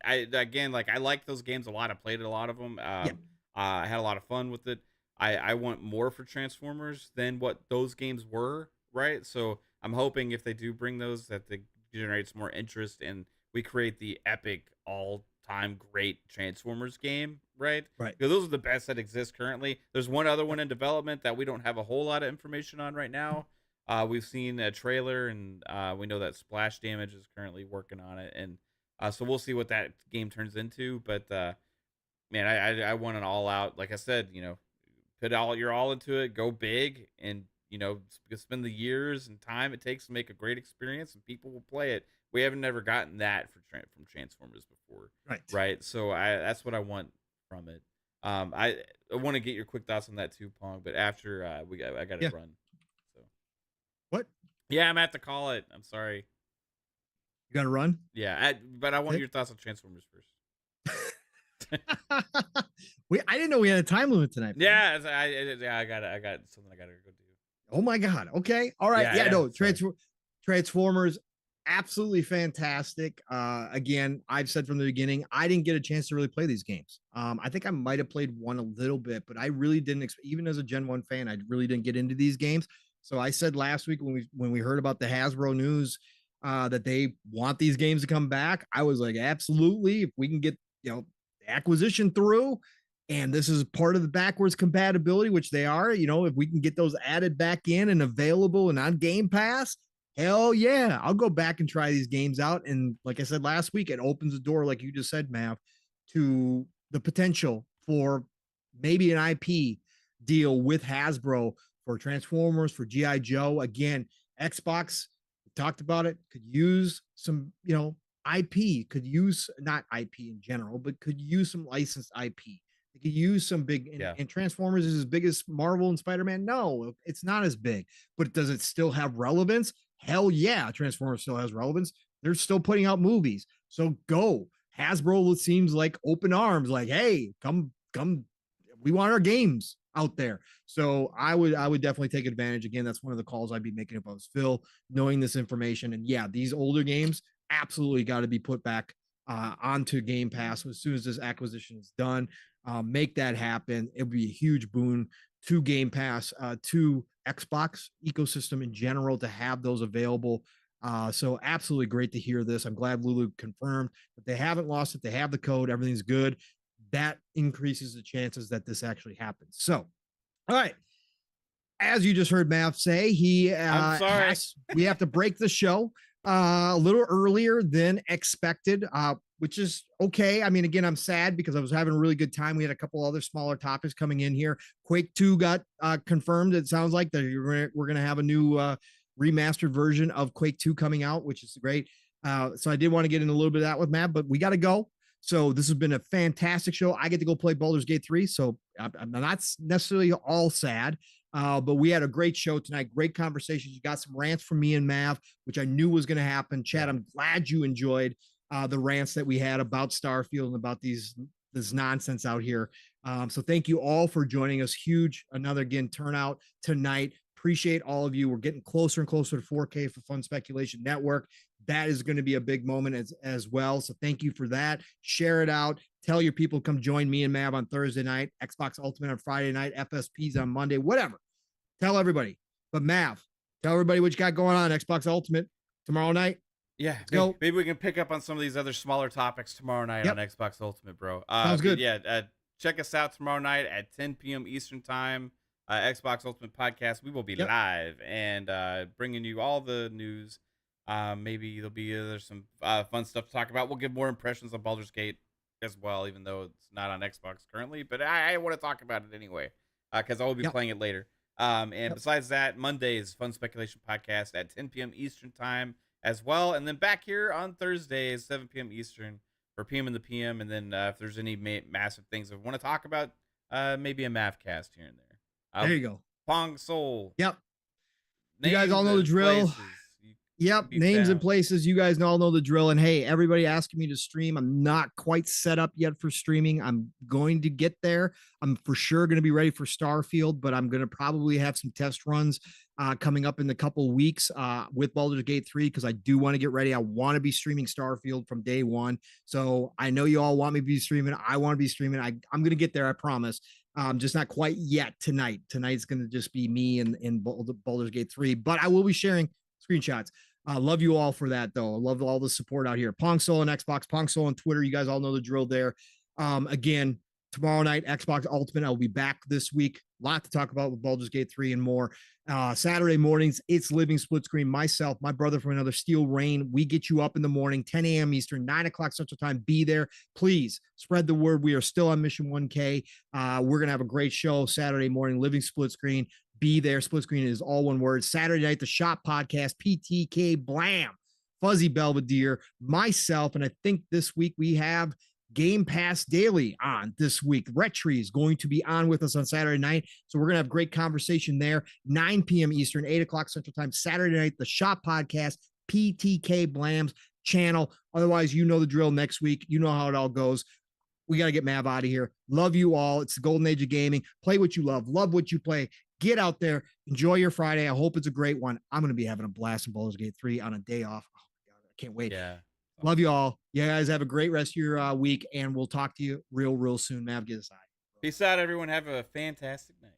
[SPEAKER 1] I again, like, I like those games a lot. I played a lot of them.
[SPEAKER 2] Yeah.
[SPEAKER 1] I had a lot of fun with it. I want more for Transformers than what those games were, right? So I'm hoping if they do bring those, that they generates more interest and we create the epic all-time great Transformers game, right?
[SPEAKER 2] Right.
[SPEAKER 1] Because those are the best that exist currently. There's one other one in development that we don't have a whole lot of information on right now. We've seen a trailer, and we know that Splash Damage is currently working on it, and so we'll see what that game turns into. But man, I want an all out. Like I said, put all your all into it, go big, and spend the years and time it takes to make a great experience, and people will play it. We haven't never gotten that from Transformers before,
[SPEAKER 2] Right.
[SPEAKER 1] right? So that's what I want from it. I want to get your quick thoughts on that too, Pong. But after I got to
[SPEAKER 2] Yeah.
[SPEAKER 1] run. So
[SPEAKER 2] What?
[SPEAKER 1] yeah, I'm at to call it. I'm sorry.
[SPEAKER 2] You got to run?
[SPEAKER 1] Yeah, but I want
[SPEAKER 2] Okay.
[SPEAKER 1] your thoughts on Transformers first.
[SPEAKER 2] I didn't know we had a time limit tonight.
[SPEAKER 1] Yeah, I got something I gotta go do.
[SPEAKER 2] Oh my God. Okay. All right.
[SPEAKER 1] Yeah,
[SPEAKER 2] Yeah.
[SPEAKER 1] yeah.
[SPEAKER 2] No. Transformers, absolutely fantastic. Again, I've said from the beginning, I didn't get a chance to really play these games. I think I might have played one a little bit, but I really didn't. Even as a Gen One fan, I really didn't get into these games. So I said last week when we heard about the Hasbro news that they want these games to come back, I was like, absolutely. If we can get the acquisition through, and this is part of the backwards compatibility, which they are, if we can get those added back in and available and on Game Pass, hell yeah, I'll go back and try these games out. And like I said last week, it opens the door, like you just said, Mav, to the potential for maybe an IP deal with Hasbro for Transformers, for G.I. Joe. Again, Xbox, we talked about it, could use some, IP, could use not IP in general, but could use some licensed IP. They could use some big,
[SPEAKER 1] Yeah.
[SPEAKER 2] and Transformers is as big as Marvel and Spider-Man. No, it's not as big, but does it still have relevance? Hell yeah, Transformers still has relevance. They're still putting out movies. So go. Hasbro seems like open arms, like, hey, come, we want our games out there. So I would definitely take advantage. Again, that's one of the calls I'd be making about Phil, knowing this information. And yeah, these older games absolutely got to be put back onto Game Pass as soon as this acquisition is done. Make that happen. It would be a huge boon to Game Pass, to Xbox ecosystem in general, to have those available. So absolutely great to hear this. I'm glad Lulu confirmed that they haven't lost it. They have the code. Everything's good. That increases the chances that this actually happens. So, all right. As you just heard Mav say,
[SPEAKER 1] I'm sorry.
[SPEAKER 2] we have to break the show a little earlier than expected, which is okay. I mean, again, I'm sad because I was having a really good time. We had a couple other smaller topics coming in here. Quake 2 got confirmed. It sounds like that we're going to have a new remastered version of Quake 2 coming out, which is great. So I did want to get in a little bit of that with Matt, but we got to go. So this has been a fantastic show. I get to go play Baldur's Gate 3, so I'm not necessarily all sad. But we had a great show tonight. Great conversations. You got some rants from me and Mav, which I knew was going to happen. Chad, I'm glad you enjoyed the rants that we had about Starfield and about this nonsense out here. So thank you all for joining us. Huge, another again turnout tonight. Appreciate all of you. We're getting closer and closer to 4K for Fun Speculation Network. That is going to be a big moment as well. So thank you for that. Share it out. Tell your people, come join me and Mav on Thursday night, Xbox Ultimate on Friday night, FSPs on Monday, whatever. Tell everybody. But Mav, tell everybody what you got going on Xbox Ultimate tomorrow night.
[SPEAKER 1] Yeah,
[SPEAKER 2] go.
[SPEAKER 1] Maybe we can pick up on some of these other smaller topics tomorrow night on Xbox Ultimate, bro.
[SPEAKER 2] Sounds good.
[SPEAKER 1] Yeah, check us out tomorrow night at 10 p.m. Eastern Time. Xbox Ultimate Podcast. We will be live and bringing you all the news. Maybe there's some fun stuff to talk about. We'll give more impressions on Baldur's Gate as well, even though it's not on Xbox currently. But I want to talk about it anyway because I will be playing it later. And besides that, Mondays Fun Speculation Podcast at 10 p.m. Eastern Time as well, and then back here on Thursdays 7 p.m. Eastern for PM in the PM. And then if there's any massive things I want to talk about, maybe a Mavcast here and there.
[SPEAKER 2] There you go.
[SPEAKER 1] Pong Soul.
[SPEAKER 2] Yep. You guys all know the drill. Yep,
[SPEAKER 1] can be
[SPEAKER 2] names and
[SPEAKER 1] found.
[SPEAKER 2] places. You guys all know the drill. And hey, everybody asking me to stream. I'm not quite set up yet for streaming. I'm going to get there. I'm for sure going to be ready for Starfield, but I'm going to probably have some test runs coming up in the couple weeks with Baldur's Gate 3 because I do want to get ready. I want to be streaming Starfield from day one. So I know you all want me to be streaming. I want to be streaming. I'm going to get there. I promise. Just not quite yet tonight. Tonight's going to just be me in Baldur's Gate 3, but I will be sharing screenshots. Love you all for that, though. I love all the support out here. Pong Soul on Xbox, Pong Soul on Twitter. You guys all know the drill there. Again, tomorrow night, Xbox Ultimate. I'll be back this week. A lot to talk about with Baldur's Gate 3 and more. Saturday mornings, it's Living Split Screen. Myself, my brother from another, Steel Rain. We get you up in the morning, 10 a.m. Eastern, 9 o'clock Central Time. Be there. Please spread the word. We are still on Mission 1K. We're going to have a great show Saturday morning, Living Split Screen. Be there. Split Screen is all one word. Saturday night, the Shop Podcast, PTK Blam, Fuzzy Belvedere, myself, and I think this week we have Game Pass Daily on this week. Retri is going to be on with us on Saturday night. So we're going to have great conversation there. 9 p.m. Eastern, 8 o'clock Central Time, Saturday night, the Shop Podcast, PTK Blam's channel. Otherwise, you know the drill next week. You know how it all goes. We got to get Mav out of here. Love you all. It's the golden age of gaming. Play what you love what you play. Get out there, enjoy your Friday. I hope it's a great one. I'm going to be having a blast in Baldur's Gate 3 on a day off. Oh my God, I can't wait.
[SPEAKER 1] Yeah.
[SPEAKER 2] Love you all. You guys have a great rest of your week, and we'll talk to you real soon. Mav, get us out.
[SPEAKER 1] Peace out, everyone. Have a fantastic night.